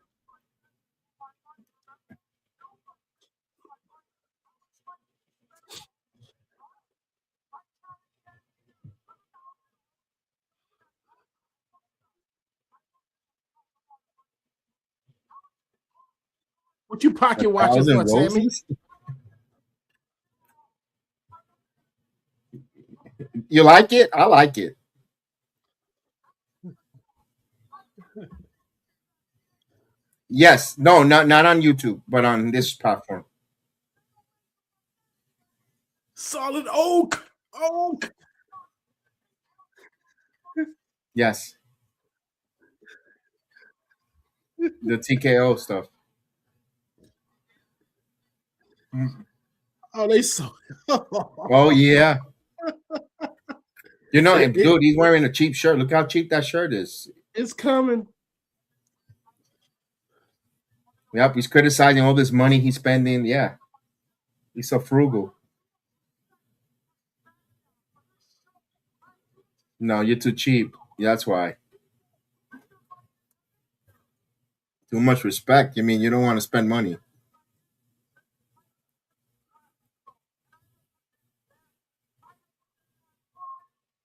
What you pocket watching for, Sammy? You like it? I like it. Yes. No, not on YouTube, but on this platform. Solid oak. Yes. The TKO stuff. Oh, they so. Oh yeah. You know, dude, he's wearing a cheap shirt. Look how cheap that shirt is. It's coming. Yep, he's criticizing all this money he's spending. Yeah. He's so frugal. No, you're too cheap. That's why. Too much respect. You mean you don't want to spend money?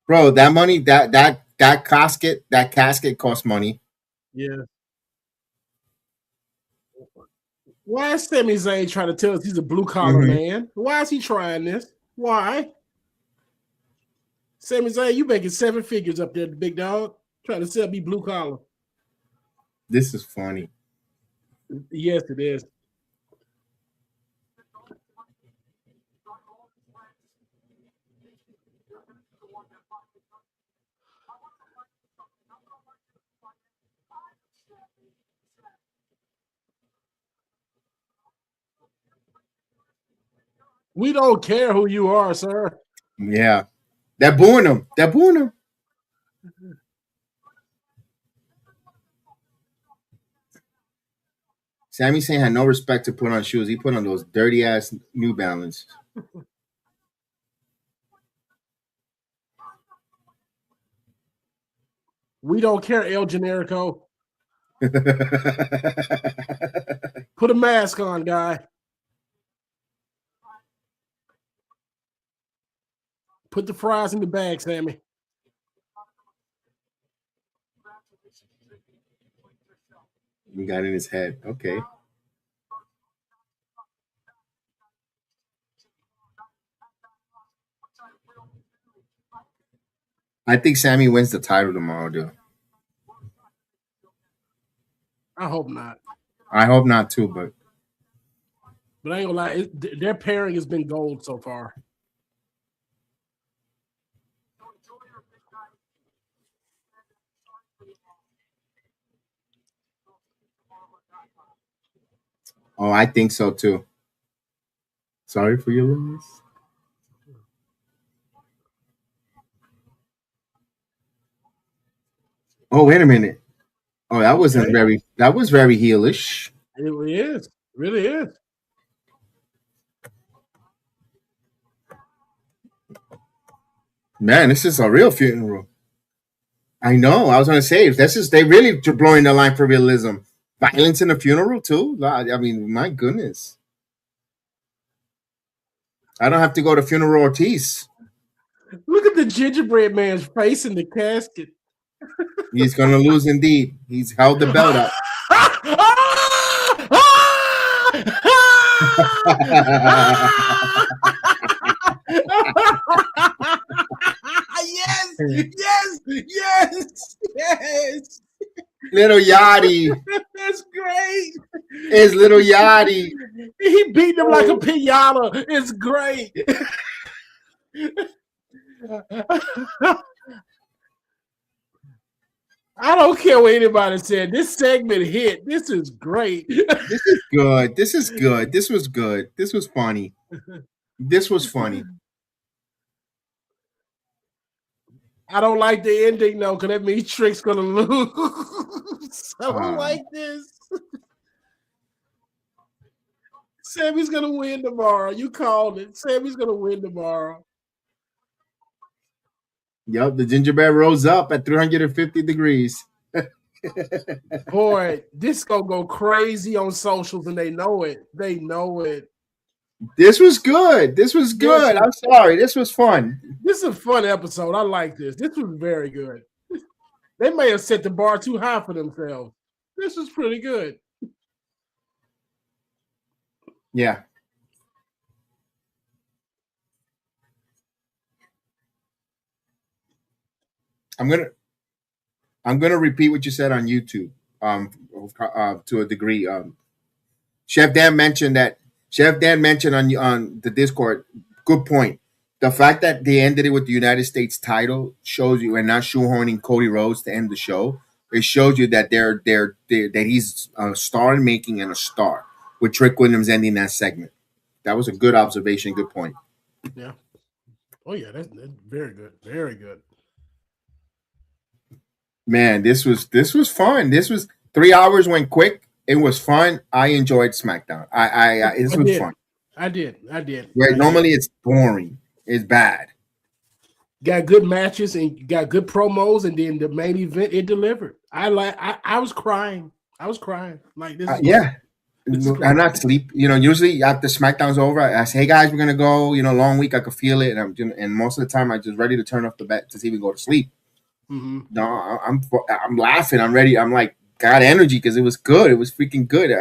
Bro, that money, that casket costs money. Yeah. Why is Sami Zayn trying to tell us he's a blue collar man? Why is he trying this? Why? Sami Zayn, you making 7 figures up there, the big dog, trying to sell me blue collar. This is funny. Yes, it is. We don't care who you are, sir. Yeah. They're booing him. They're booing him. Sami Zayn had no respect to put on shoes. He put on those dirty ass New Balance. We don't care, El Generico. Put a mask on, guy. Put the fries in the bag, Sammy. He got in his head. Okay. I think Sammy wins the title tomorrow, dude. I hope not. I hope not too, but I ain't gonna lie, their pairing has been gold so far. Oh, I think so too. Sorry for your loss. Oh, wait a minute. Oh, that wasn't very. That was very heelish. It really is. It really is. Man, this is a real funeral. I know. I was gonna say this is they really blowing the line for realism. Violence in a funeral too. I mean, my goodness. I don't have to go to Funeral Ortiz. Look at the gingerbread man's face in the casket. He's gonna lose indeed. He's held the belt up. yes. Little Yachty. That's great. It's little Yachty. He beat him like a pinata. It's great. I don't care what anybody said. This segment hit. This is great. This is good. This is good. This was good. This was funny. This was funny. I don't like the ending though, because that means Trick's gonna lose. I don't like this. Sammy's gonna win tomorrow. You called it. Sammy's gonna win tomorrow. Yep, the gingerbread rose up at 350 degrees. Boy, this gonna go crazy on socials, and they know it. They know it. This was good. This was good. I'm sorry. This was fun. This is a fun episode. I like this. This was very good. They may have set the bar too high for themselves. This was pretty good. Yeah. I'm gonna repeat what you said on YouTube. To a degree. Chef Dan mentioned that. Chef Dan mentioned on the Discord. Good point. The fact that they ended it with the United States title shows you, and not shoehorning Cody Rhodes to end the show. It shows you that that he's a star in making and a star with Trick Williams ending that segment. That was a good observation. Good point. Yeah. Oh yeah, that's very good. Very good. Man, this was fun. This was 3 hours went quick. It was fun. I enjoyed SmackDown. This was fun. I did. Where normally it's boring. It's bad. Got good matches and got good promos, and then the main event it delivered. I was crying. Like this. Yeah. I'm not sleep. Usually after SmackDown's over, I say, "Hey guys, we're gonna go." Long week. I could feel it, and most of the time, I'm just ready to turn off the bet to even go to sleep. Mm-hmm. No, I'm laughing. I'm ready. I'm like got energy because it was good. It was freaking good.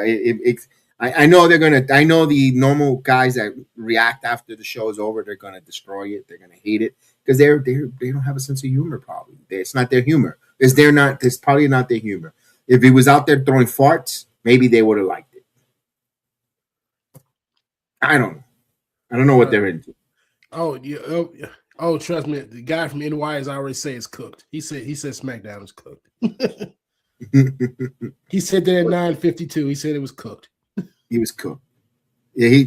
I know they're gonna. I know the normal guys that react after the show is over. They're gonna destroy it. They're gonna hate it because they don't have a sense of humor. Probably it's not their humor. It's probably not their humor. If he was out there throwing farts, maybe they would have liked it. I don't know what they're into. Oh yeah. Oh, trust me, the guy from NY has already said it's cooked. He said SmackDown is cooked. He said that at 9:52. He said it was cooked. He was cooked. Yeah,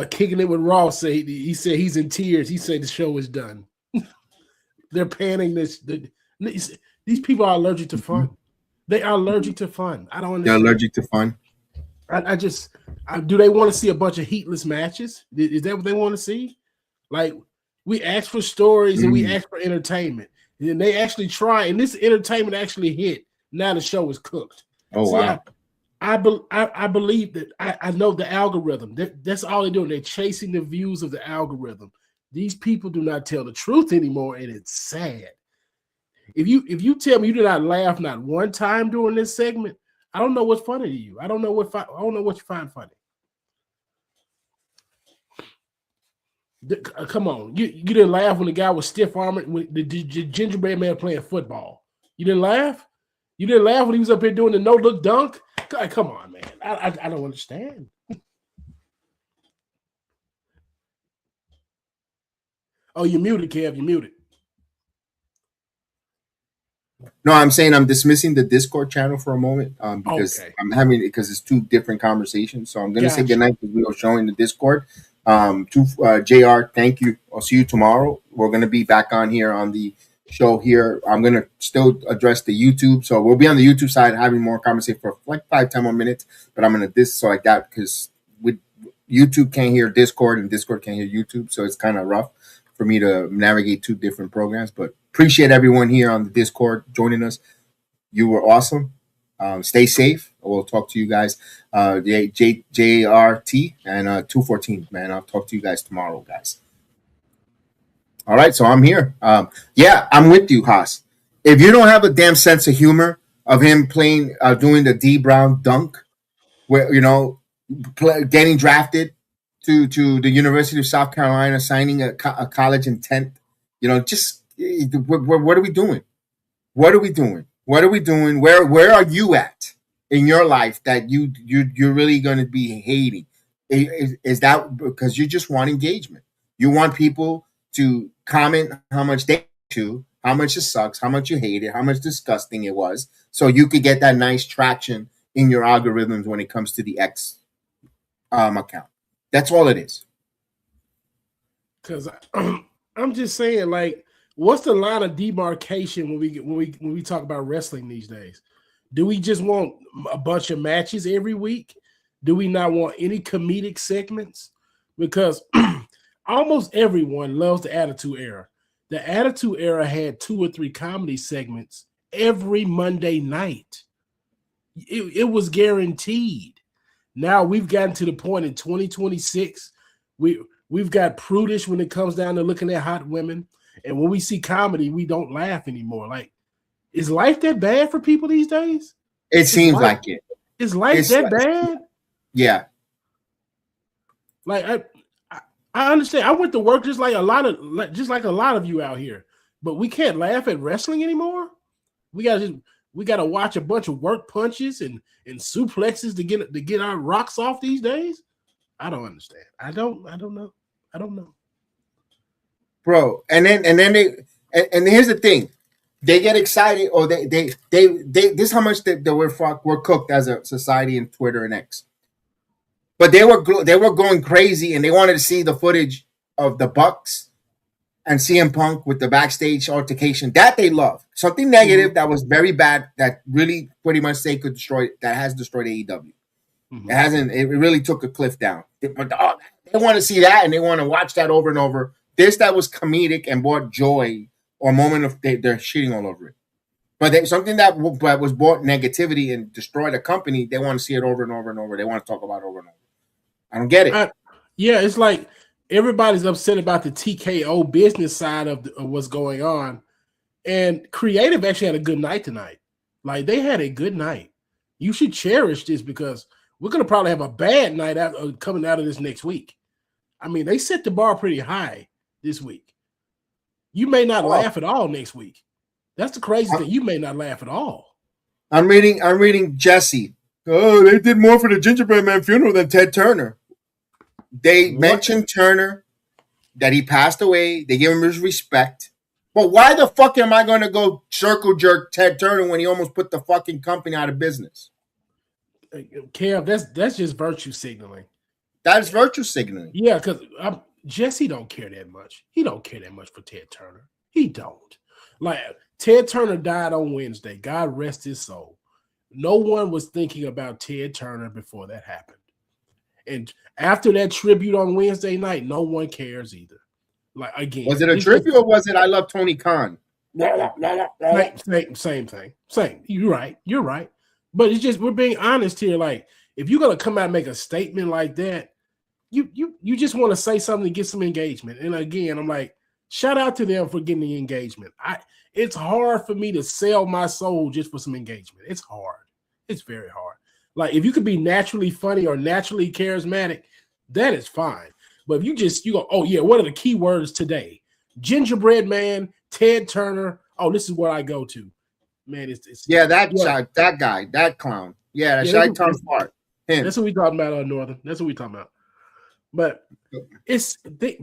Kicking it with Raw said he said he's in tears. He said the show is done. They're panning this. These people are allergic to fun. They are allergic to fun. I don't understand. They're allergic to fun. Do they want to see a bunch of heatless matches? Is that what they want to see? Like, we ask for stories and we ask for entertainment. And they actually try, and this entertainment actually hit. Now the show is cooked. Oh, wow. I believe that I know the algorithm. That's all they're doing. They're chasing the views of the algorithm. These people do not tell the truth anymore, and it's sad. If you tell me you did not laugh not one time during this segment, I don't know what's funny to you. I don't know what you find funny. Come on, you didn't laugh when the guy was stiff armed with the gingerbread man playing football. You didn't laugh. You didn't laugh when he was up here doing the no look dunk. God, come on, man. I don't understand. Oh, you muted, Kev. You muted. No, I'm saying I'm dismissing the Discord channel for a moment because I'm having because it's two different conversations. So I'm going to say goodnight because we are showing the Discord. JR, thank you. I'll see you tomorrow. We're going to be back on here on the show here. I'm going to still address the YouTube. So we'll be on the YouTube side having more conversation for like 5-10 more minutes. But I'm going to so like that because with YouTube can't hear Discord and Discord can't hear YouTube. So it's kind of rough for me to navigate two different programs. But appreciate everyone here on the Discord joining us. You were awesome. Stay safe. We'll talk to you guys. JRT and 214, man. I'll talk to you guys tomorrow, guys. All right, so I'm here. Yeah, I'm with you, Haas. If you don't have a damn sense of humor of him playing, doing the D Brown dunk, where getting drafted to the University of South Carolina, signing a college intent, just what are we doing? What are we doing? What are we doing? Where are you at in your life that you're really going to be hating? Is that because you just want engagement? You want people to comment how much they do, how much it sucks, how much you hate it, how much disgusting it was, so you could get that nice traction in your algorithms when it comes to the X account. That's all it is. Because I'm just saying, like, what's the line of demarcation when we talk about wrestling these days? Do we just want a bunch of matches every week? Do we not want any comedic segments? Because almost everyone loves the Attitude Era. The Attitude Era had 2 or 3 comedy segments every Monday night. It was guaranteed. Now we've gotten to the point in 2026, we've got prudish when it comes down to looking at hot women. And when we see comedy, we don't laugh anymore. Like, Is life that bad for people these days? It seems like it. Is life that bad? Yeah. Like I understand. I went to work just like a lot of you out here, but we can't laugh at wrestling anymore. We gotta watch a bunch of work punches and suplexes to get our rocks off these days. I don't understand. I don't know. Bro. And then here's the thing. They get excited, or they this is how much that we're cooked as a society in Twitter and X. But they were going crazy, and they wanted to see the footage of the Bucks and CM Punk with the backstage altercation that they love. Something negative that was very bad that really pretty much has destroyed AEW. It hasn't. It really took a cliff down. But they want to see that, and they want to watch that over and over. That was comedic and brought joy, or a moment of they're shitting all over it. But something that was brought negativity and destroyed a company, they want to see it over and over and over. They want to talk about it over and over. I don't get it. Yeah, it's like everybody's upset about the TKO business side of what's going on. And Creative actually had a good night tonight. Like, they had a good night. You should cherish this, because we're going to probably have a bad night coming out of this next week. I mean, they set the bar pretty high this week. You may not laugh at all next week. That's the crazy thing. You may not laugh at all. I'm reading Jesse. Oh, they did more for the Gingerbread Man funeral than Ted Turner. They mentioned Turner, that he passed away. They give him his respect. But why the fuck am I going to go circle jerk Ted Turner when he almost put the fucking company out of business? Kev, that's just virtue signaling. That's virtue signaling. Yeah, because Jesse don't care that much. He don't care that much for Ted Turner. He don't. Like, Ted Turner died on Wednesday. God rest his soul. No one was thinking about Ted Turner before that happened. And after that tribute on Wednesday night, no one cares either. Like, again, was it a tribute or was it I Love Tony Khan? Same thing. Same. You're right. But it's just, we're being honest here. Like, if you're gonna come out and make a statement like that, you just want to say something to get some engagement. And again, I'm like, shout out to them for getting the engagement. It's hard for me to sell my soul just for some engagement. It's hard. It's very hard. Like, if you could be naturally funny or naturally charismatic, that is fine. But if you go, oh yeah, what are the key words today? Gingerbread Man, Ted Turner. Oh, this is what I go to. Man, it's that guy, that clown. Yeah, that's Shy Tom Fart. That's what we talking about, Northern. That's what we talking about. But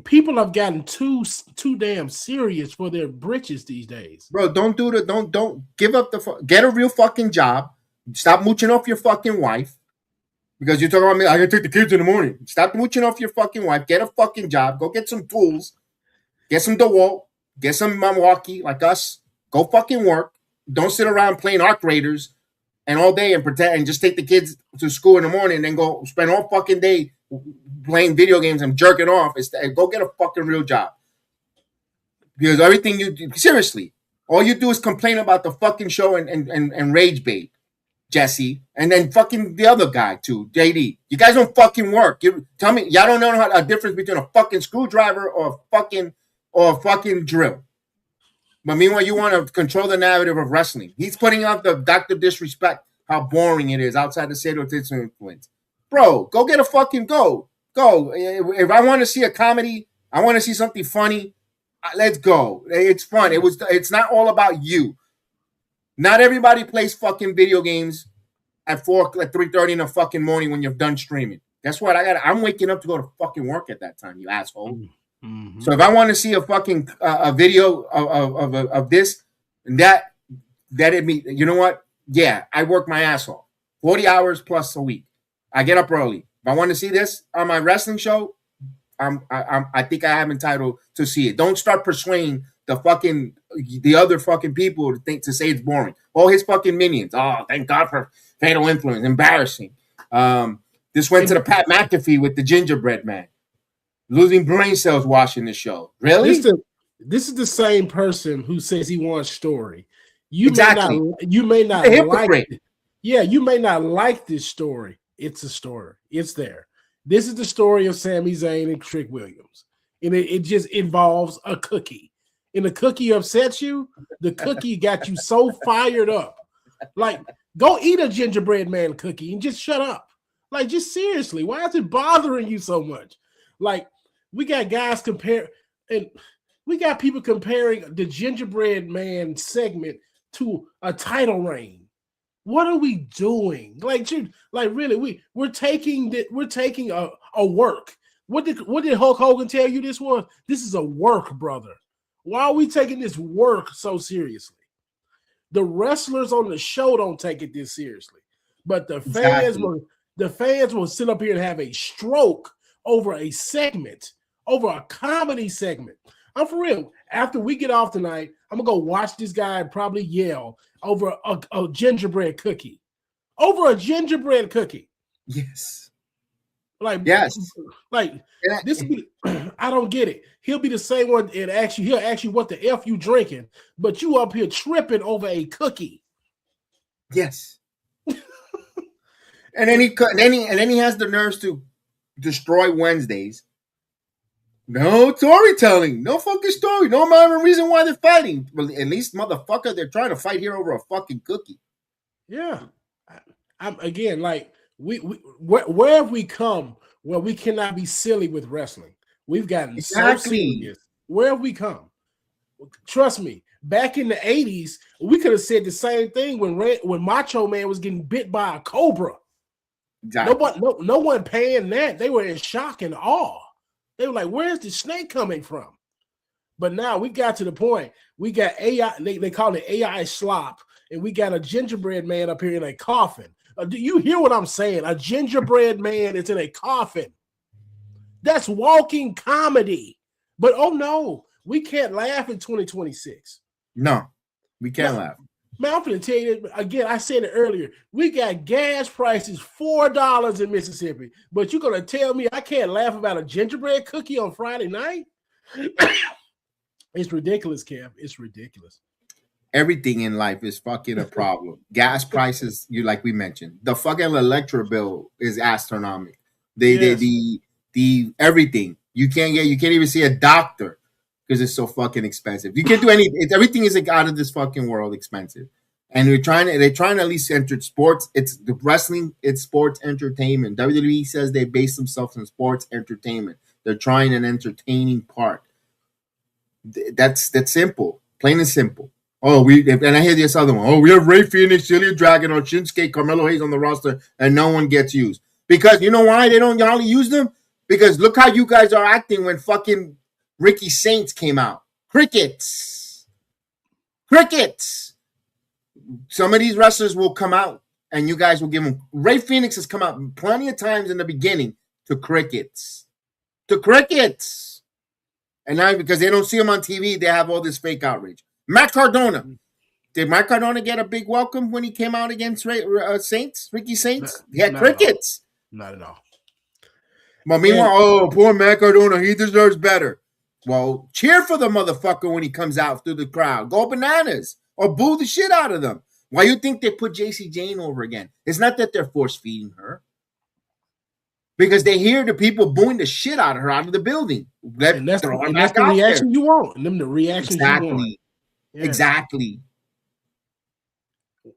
people have gotten too damn serious for their britches these days. Bro, don't give up get a real fucking job. Stop mooching off your fucking wife. Because you're talking about me, I gotta take the kids in the morning. Stop mooching off your fucking wife. Get a fucking job. Go get some tools. Get some DeWalt. Get some Milwaukee like us. Go fucking work. Don't sit around playing Arc Raiders and all day and pretend and just take the kids to school in the morning and then go spend all fucking day playing video games and jerking off. Go get a fucking real job. Because everything you do, seriously, all you do is complain about the fucking show and rage bait, Jesse, and then fucking the other guy too, JD. You guys don't fucking work. Tell me, y'all don't know a difference between a fucking screwdriver or a fucking drill. But meanwhile, you want to control the narrative of wrestling. He's putting out the Dr. Disrespect, how boring it is outside the Sado Titsu influence. Bro, go get a fucking go. Go. If I want to see a comedy, I want to see something funny, let's go. It's fun. It's not all about you. Not everybody plays fucking video games at 3:30 in the fucking morning when you're done streaming. Guess what? I'm waking up to go to fucking work at that time, you asshole. Mm-hmm. So if I want to see a fucking a video of this, that it mean, you know what? Yeah, I work my ass off. 40 hours plus a week. I get up early. If I want to see this on my wrestling show, I think I am entitled to see it. Don't start persuading the other fucking people to say it's boring. All his fucking minions. Oh, thank God for Fatal Influence. Embarrassing. This went to the Pat McAfee with the Gingerbread Man. Losing brain cells watching the show. Really? This is the same person who says he wants story. You may not like it. Yeah, you may not like this story. It's a story. It's there. This is the story of Sami Zayn and Trick Williams. And it just involves a cookie. and the cookie upsets you, the cookie got you so fired up. Like, go eat a gingerbread man cookie and just shut up. Like, just seriously, why is it bothering you so much? Like, we got guys and we got people comparing the gingerbread man segment to a title reign. What are we doing? Like really, we're taking a work. What did Hulk Hogan tell you this was? This is a work, brother. Why are we taking this work so seriously? The wrestlers on the show don't take it this seriously, but the fans will sit up here and have a stroke over a segment, over a comedy segment. I'm for real. After we get off tonight, I'm gonna go watch this guy probably yell over a gingerbread cookie. Over a gingerbread cookie. Yes. Like, yes. Like, this will be, I don't get it. He'll be the same one and he'll ask you what the F you drinking, but you up here tripping over a cookie. Yes. and then he has the nerves to destroy Wednesdays. No storytelling, no fucking story, no rhyme or reason why they're fighting. Well, at least, motherfucker, they're trying to fight here over a fucking cookie. Yeah, I'm again like where have we come where we cannot be silly with wrestling? We've gotten so serious. Where have we come? Trust me, back in the 80s, we could have said the same thing when Macho Man was getting bit by a cobra. Exactly. No one paying that. They were in shock and awe. They were like, where's the snake coming from? But now we got to the point. We got AI, they call it AI slop, and we got a gingerbread man up here in a coffin. Do you hear what I'm saying? A gingerbread man is in a coffin. That's walking comedy. But oh no, we can't laugh in 2026. No, we can't laugh. Man, I'm going to tell you again. I said it earlier. We got gas prices $4 in Mississippi, but you're going to tell me I can't laugh about a gingerbread cookie on Friday night? It's ridiculous, Kev. It's ridiculous. Everything in life is fucking a problem. Gas prices, like we mentioned, the fucking electric bill is astronomical. The everything you can't even see a doctor because it's so fucking expensive. You can't do anything. Everything is out of this fucking world expensive. And they're trying to at least enter sports. It's the wrestling. It's sports entertainment. WWE says they base themselves on sports entertainment. They're trying an entertaining part. That's simple, plain and simple. Oh, and I hear this other one. Oh, we have Ray Phoenix, Ilya Dragon, or Shinsuke, Carmelo Hayes on the roster, and no one gets used. Because you know why they don't hardly use them? Because look how you guys are acting when fucking Ricky Saints came out. Crickets. Some of these wrestlers will come out, and you guys will give them. Ray Phoenix has come out plenty of times in the beginning to crickets. And now because they don't see him on TV, they have all this fake outrage. Matt Cardona. Did Matt Cardona get a big welcome when he came out against Ricky Saints? He had crickets. Not at all. But meanwhile, poor Matt Cardona, he deserves better. Well, cheer for the motherfucker when he comes out through the crowd. Go bananas or boo the shit out of them. Why you think they put JC Jane over again? It's not that they're force feeding her. Because they hear the people booing the shit out of her out of the building. That's the reaction you want. And them the reactions you want. Yeah. Exactly.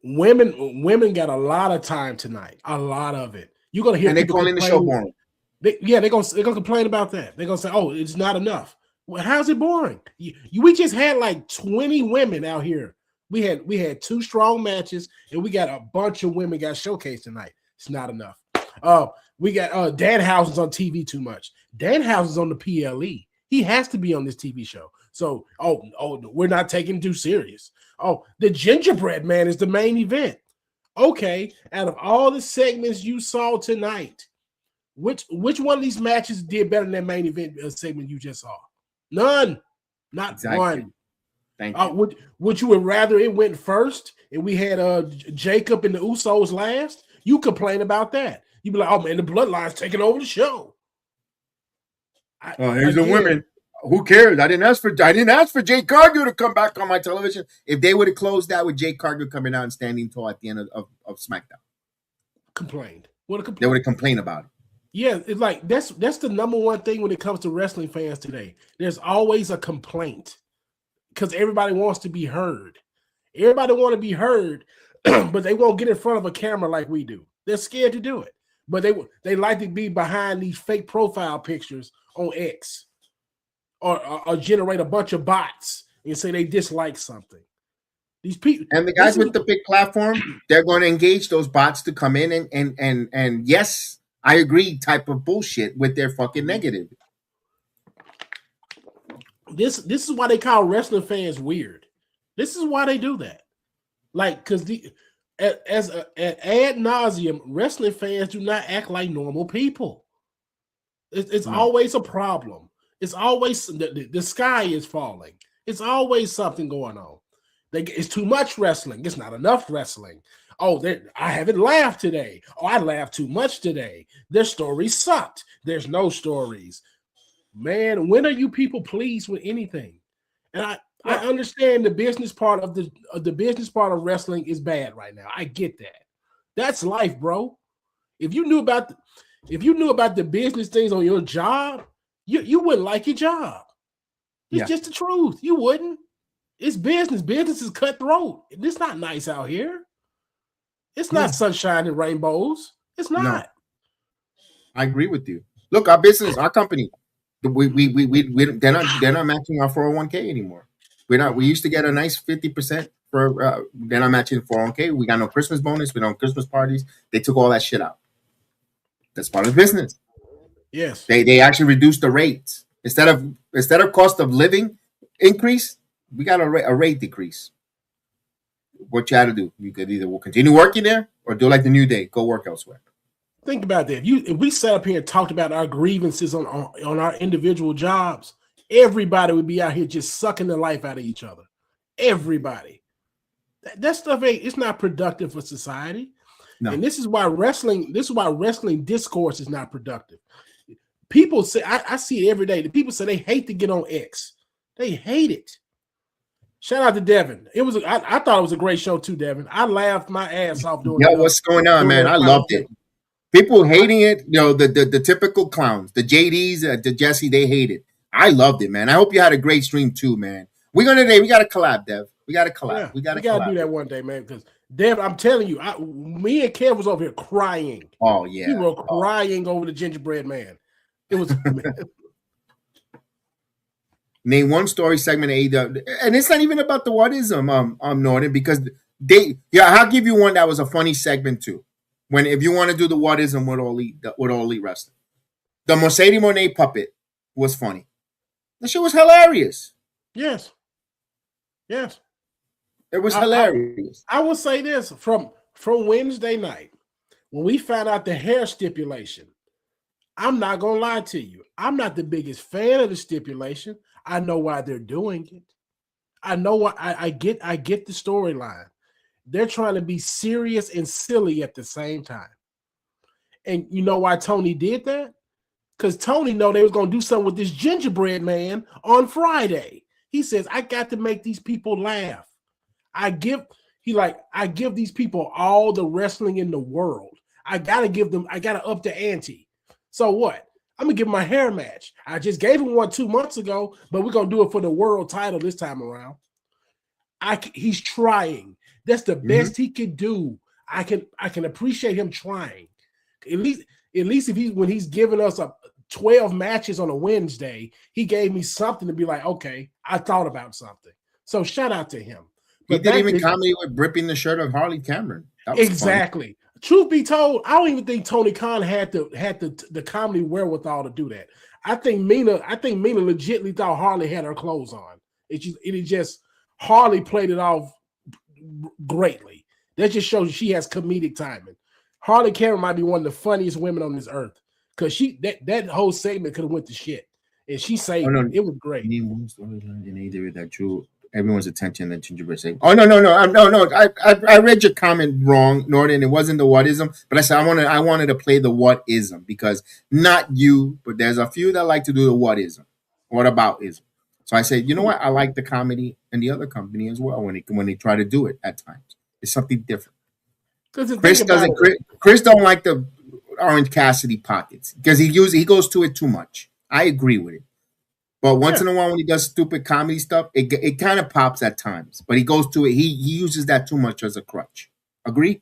Women got a lot of time tonight. A lot of it. You're gonna hear. And they're calling the show boring. They're gonna complain about that. They're gonna say, "Oh, it's not enough." Well, how's it boring? We just had like 20 women out here. We had 2 strong matches, and we got a bunch of women got showcased tonight. It's not enough. We got Danhausen's on TV too much. Danhausen's on the PLE. He has to be on this TV show. So, we're not taking it too serious. Oh, the Gingerbread Man is the main event. Okay, out of all the segments you saw tonight, which one of these matches did better than that main event segment you just saw? None. Not one. Thank you. Would you rather it went first and we had Jacob and the Usos last? You complain about that. You'd be like, oh man, the Bloodline's taking over the show. Here's the women. Who cares? I didn't ask for Jade Cargill to come back on my television. If they would have closed that with Jade Cargill coming out and standing tall at the end of SmackDown. Complained. They would have complained about it. Yeah, it's like that's the number one thing when it comes to wrestling fans today. There's always a complaint. because everybody wants to be heard. Everybody want to be heard, but they won't get in front of a camera like we do. They're scared to do it, but they like to be behind these fake profile pictures on X, or generate a bunch of bots and say they dislike something. These people And the guys with the big platform, they're going to engage those bots to come in and yes, I agree, type of bullshit with their fucking negative. This is why they call wrestling fans weird. This is why they do that. Like, because ad nauseum, wrestling fans do not act like normal people. It's always a problem. It's always the sky is falling. It's always something going on. It's too much wrestling. It's not enough wrestling. Oh, I haven't laughed today. Oh, I laughed too much today. Their stories sucked. There's no stories. Man, when are you people pleased with anything? And I understand the business part of the business part of wrestling is bad right now. I get that. That's life, bro. If you knew about the business things on your job, you wouldn't like your job. It's just the truth. You wouldn't. It's business. Business is cutthroat. It's not nice out here. It's not sunshine and rainbows. It's not. No. I agree with you. Look, our business, our company, they're not matching our 401k anymore. We used to get a nice 50% for they're not matching 401k. We got no Christmas bonus. We don't have Christmas parties. They took all that shit out. That's part of the business. Yes. They actually reduced the rates. Instead of cost of living increase, we got a rate decrease. What you had to do, you could either continue working there or do like the New Day, go work elsewhere. Think about that. If we sat up here and talked about our grievances on our individual jobs, everybody would be out here just sucking the life out of each other. Everybody. That stuff it's not productive for society. No. And this is why wrestling discourse is not productive. People say, I see it every day. The people say they hate to get on X. They hate it. Shout out to Devin. I thought it was a great show too, Devin. I laughed my ass off doing it. Yo, what's going on, man? I loved it. People hating it, the typical clowns, the JDs, the Jesse, they hate it. I loved it, man. I hope you had a great stream too, man. We got to collab, Dev. We got to collab. Yeah, we got to do that one day, man. Because Dev, I'm telling you, me and Kev was over here crying. Oh yeah, we were crying over the Gingerbread Man. It was. Name one story segment of AEW, and it's not even about the whatism, Norton, because I'll give you one that was a funny segment too. If you want to do the whatism with all elite wrestling, the Mercedes Moné puppet was funny. The shit was hilarious. Yes. It was hilarious. I will say this from Wednesday night when we found out the hair stipulation. I'm not gonna lie to you. I'm not the biggest fan of the stipulation. I know why they're doing it. I know why. I get the storyline. They're trying to be serious and silly at the same time. And you know why Tony did that? Because Tony know they was going to do something with this Gingerbread Man on Friday. He says, I got to make these people laugh. I give these people all the wrestling in the world. I got to up the ante. So what? I'm going to give him a hair match. I just gave him one 2 months ago, but we're going to do it for the world title this time around. He's trying. That's the best he could do. I can appreciate him trying. At least when he's giving us 12 matches on a Wednesday, he gave me something to be like, okay, I thought about something. So shout out to him. He did even comedy with ripping the shirt of Harley Cameron. Exactly. Funny. Truth be told, I don't even think Tony Khan had the comedy wherewithal to do that. I think Mina legitimately thought Harley had her clothes on. It just Harley played it off greatly. That just shows she has comedic timing. Harley Cameron might be one of the funniest women on this earth because that whole segment could have went to shit, and she saved it. It was great. That drew everyone's attention. That Gingerbread saying, "Oh no! I read your comment wrong, Norton. It wasn't the whatism, but I said I wanted to play the whatism because not you, but there's a few that like to do the whatism. What about ism? So I said, you know what? I like the comedy and the other company as well when they try to do it at times. It's something different. Chris doesn't. Chris don't like the Orange Cassidy pockets because he goes to it too much. I agree with it. But once in a while, when he does stupid comedy stuff, it kind of pops at times. But he goes to it. He uses that too much as a crutch. Agree?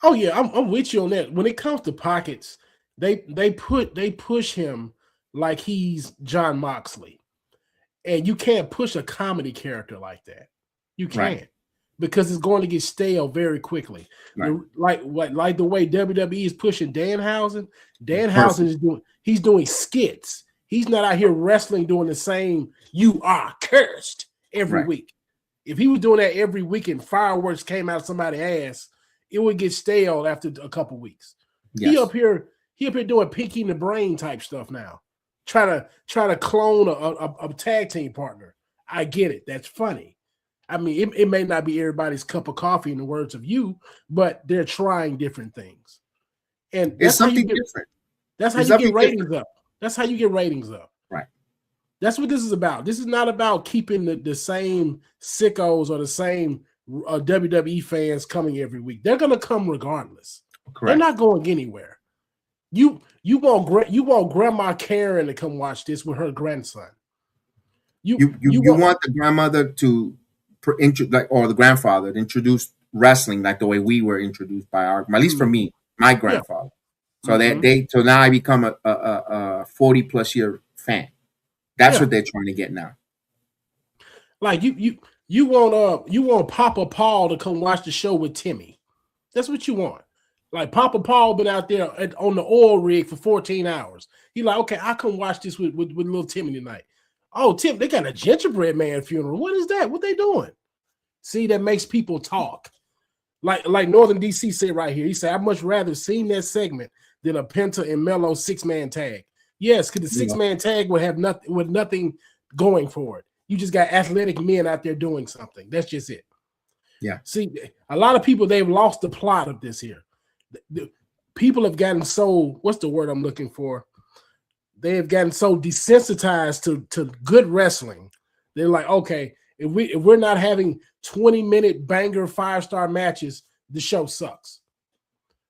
Oh yeah, I'm with you on that. When it comes to pockets, they push him like he's John Moxley, and you can't push a comedy character like that. You can't. Right. Because it's going to get stale very quickly. Right. Like the way WWE is pushing Danhausen. Danhausen he's doing skits. He's not out here wrestling doing the same "you are cursed" every week. If he was doing that every week and fireworks came out of somebody's ass, it would get stale after a couple weeks. Yes. He up here doing Pinky in the Brain type stuff now. Try to clone a tag team partner. I get it. That's funny. I mean, it may not be everybody's cup of coffee in the words of you, but they're trying different things. And it's something different. That's how you get ratings up. That's how you get ratings up. Right. That's what this is about. This is not about keeping the same sickos or the same WWE fans coming every week. They're going to come regardless. Correct. They're not going anywhere. You want Grandma Karen to come watch this with her grandson. You want the grandmother to or the grandfather to introduce wrestling like the way we were introduced by at least for me, my grandfather. Yeah. So now I become a 40+ year fan. That's what they're trying to get now. Like you want Papa Paul to come watch the show with Timmy. That's what you want. Like Papa Paul been out there on the oil rig for 14 hours. He like, okay, I'll come watch this with little Timmy tonight. Oh, Tim, they got a Gingerbread Man funeral. What is that? What they doing? See, that makes people talk. Like Northern DC said right here. He said, I'd much rather seen that segment than a Penta and Mello 6-man tag. Yes, because the 6-man tag would have nothing going for it. You just got athletic men out there doing something. That's just it. Yeah. See, a lot of people, they've lost the plot of this here. The people have gotten so, what's the word I'm looking for? They have gotten so desensitized to good wrestling. They're like, okay, if we're not having 20-minute banger 5-star matches, the show sucks.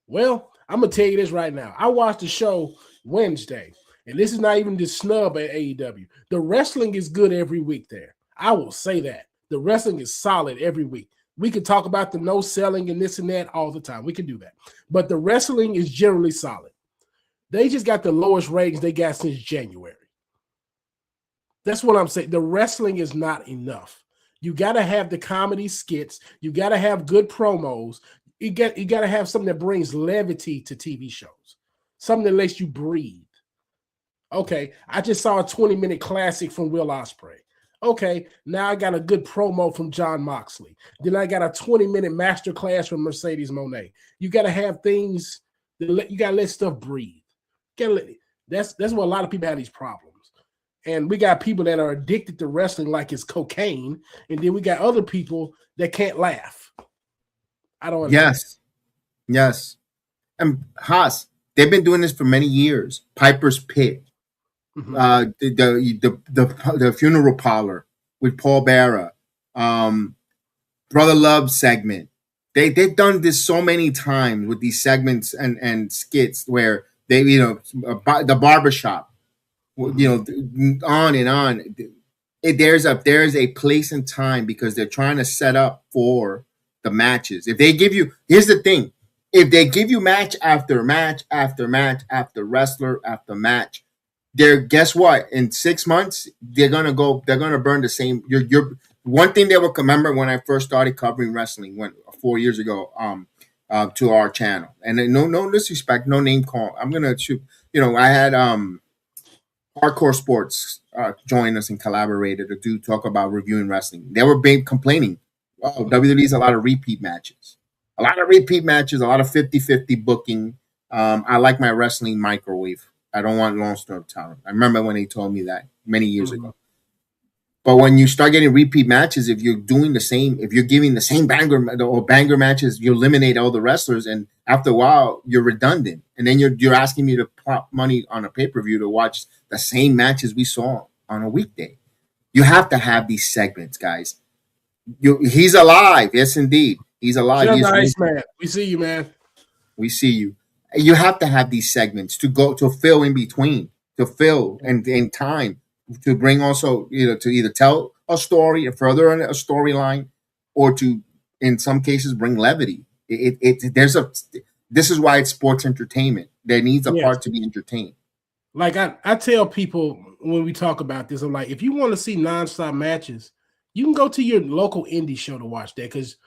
Well, I'm gonna tell you this right now. I watched the show Wednesday, and this is not even the snub at AEW. The wrestling is good every week there. I will say that. The wrestling is solid every week. We can talk about the no selling and this and that all the time. We can do that. But the wrestling is generally solid. They just got the lowest ratings they got since January. That's what I'm saying. The wrestling is not enough. You got to have the comedy skits. You got to have good promos. You got to have something that brings levity to TV shows. Something that lets you breathe. Okay, I just saw a 20-minute classic from Will Ospreay. Okay, now I got a good promo from John Moxley. Then I got a 20-minute masterclass from Mercedes Moné. You got to have things that you got to let stuff breathe. That's what a lot of people have these problems. And we got people that are addicted to wrestling like it's cocaine. And then we got other people that can't laugh. I don't understand. Yes. And Haas, they've been doing this for many years. Piper's Pit, the funeral parlor with Paul Bearer, Brother Love segment. They've done this so many times with these segments and skits where they, the barbershop, on and on. There's a place and time because they're trying to set up for the matches. If they give you, here's the thing. If they give you match after match after match after wrestler after match, guess what? In 6 months, they're gonna burn the same. You're one thing they will remember when I first started covering wrestling 4 years ago, to our channel. And no disrespect, no name call. I'm gonna shoot. I had Hardcore Sports join us and collaborated to talk about reviewing wrestling. They were complaining, oh, WWE's a lot of repeat matches. A lot of 50-50 booking. I like my wrestling microwave. I don't want long storytelling. I remember when they told me that many years ago. But when you start getting repeat matches, if you're giving the same banger matches, you eliminate all the wrestlers, and after a while, you're redundant. And then you're asking me to pop money on a pay-per-view to watch the same matches we saw on a weekday. You have to have these segments, guys. He's alive. Yes, indeed. He's alive. Nice, man. We see you, man. We see you. You have to have these segments to fill in between, to fill and in time. to bring also to either tell a story and further a storyline, or to in some cases bring levity. This is why it's sports entertainment. There needs a Yes. part to be entertained. Like I tell people when we talk about this, I'm like, if you want to see nonstop matches, you can go to your local indie show to watch that, because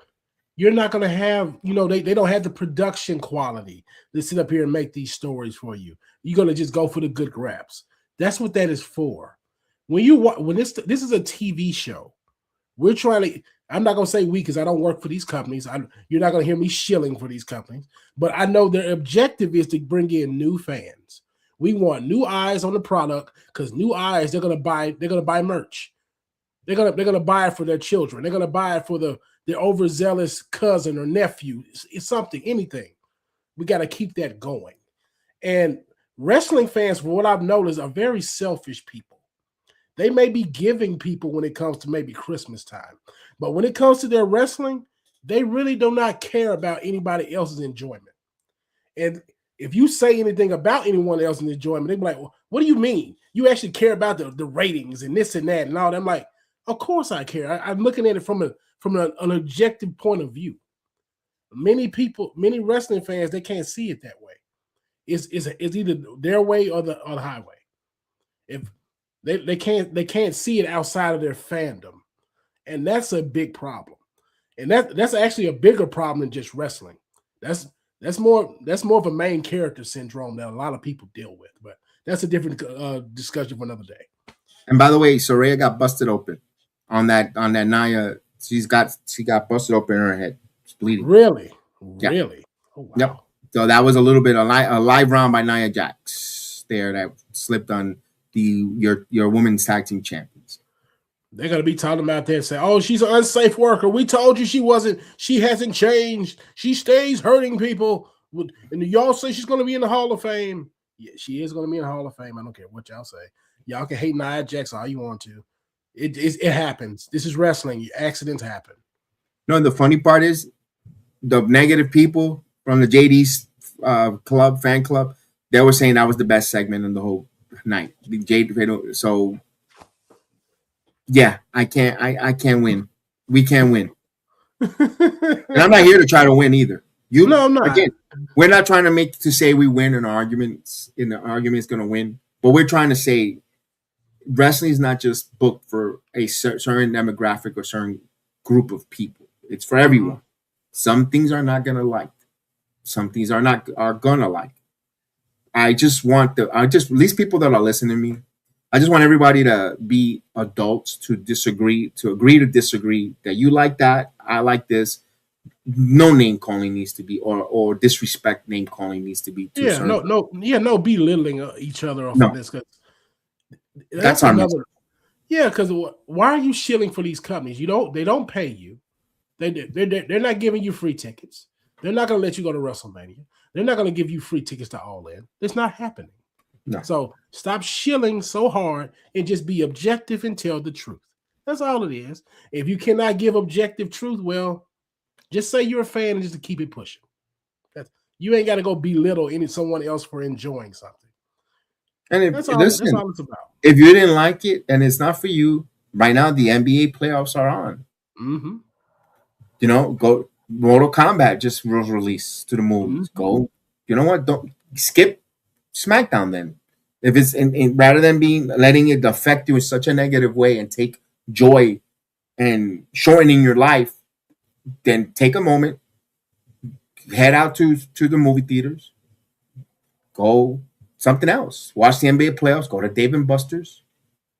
you're not going to have, they don't have the production quality to sit up here and make these stories for you. You're going to just go for the good grabs. That's what that is for. When this is a TV show, we're trying to, I'm not going to say we, because I don't work for these companies. You're not going to hear me shilling for these companies, but I know their objective is to bring in new fans. We want new eyes on the product, because new eyes, they're going to buy merch. They're gonna buy it for their children. They're gonna buy it for their overzealous cousin or nephew. It's something, anything. We got to keep that going. And wrestling fans, for what I've noticed, are very selfish people. They may be giving people when it comes to maybe Christmas time, but when it comes to their wrestling, they really do not care about anybody else's enjoyment. And if you say anything about anyone else's enjoyment, they be like, well, what do you mean? You actually care about the ratings and this and that and all that? I'm like, of course I care. I'm looking at it from an objective point of view. Many wrestling fans, they can't see it that way. It's either their way or the highway. If they can't see it outside of their fandom, and that's a big problem. And that's actually a bigger problem than just wrestling. That's more of a main character syndrome that a lot of people deal with. But that's a different discussion for another day. And by the way, Soraya got busted open on that Nia. She got busted open in her head. She's bleeding. Really? Yeah. Really? Oh, wow. Yep. So that was a little bit a live round by Nia Jax there that slipped on your women's tag team champions. They're gonna be talking about that and say, "Oh, she's an unsafe worker. We told you she wasn't. She hasn't changed. She stays hurting people." And y'all say she's gonna be in the Hall of Fame. Yeah, she is gonna be in the Hall of Fame. I don't care what y'all say. Y'all can hate Nia Jax all you want to. It happens. This is wrestling. Accidents happen. No, the funny part is the negative people from the JD's fan club. They were saying that was the best segment in the whole night. So yeah, I can't win. We can't win. And I'm not here to try to win either. No, I'm not. Again, we're not trying to say we win in arguments. In the argument is going to win, but we're trying to say wrestling is not just booked for a certain demographic or certain group of people. It's for everyone. Some things are not going to like. Some things are going to like. At least people that are listening to me, I just want everybody to be adults, to agree to disagree, that you like that, I like this. No name calling needs to be, or disrespect name calling needs to be. No belittling each other off of this. That's another. Yeah, because why are you shilling for these companies? They don't pay you. They're not giving you free tickets. They're not going to let you go to WrestleMania. They're not going to give you free tickets to All In. It's not happening. No. So stop shilling so hard and just be objective and tell the truth. That's all it is. If you cannot give objective truth, well, just say you're a fan and just to keep it pushing. You ain't got to go belittle someone else for enjoying something. And that's all it's about. If you didn't like it and it's not for you, right now the NBA playoffs are on. Mm-hmm. Go. Mortal Kombat just was released to the movies. Mm-hmm. Go. You know what? Don't skip SmackDown then. If it's rather than letting it affect you in such a negative way and take joy and shortening your life, then take a moment, head out to the movie theaters, go something else. Watch the NBA playoffs. Go to Dave & Buster's.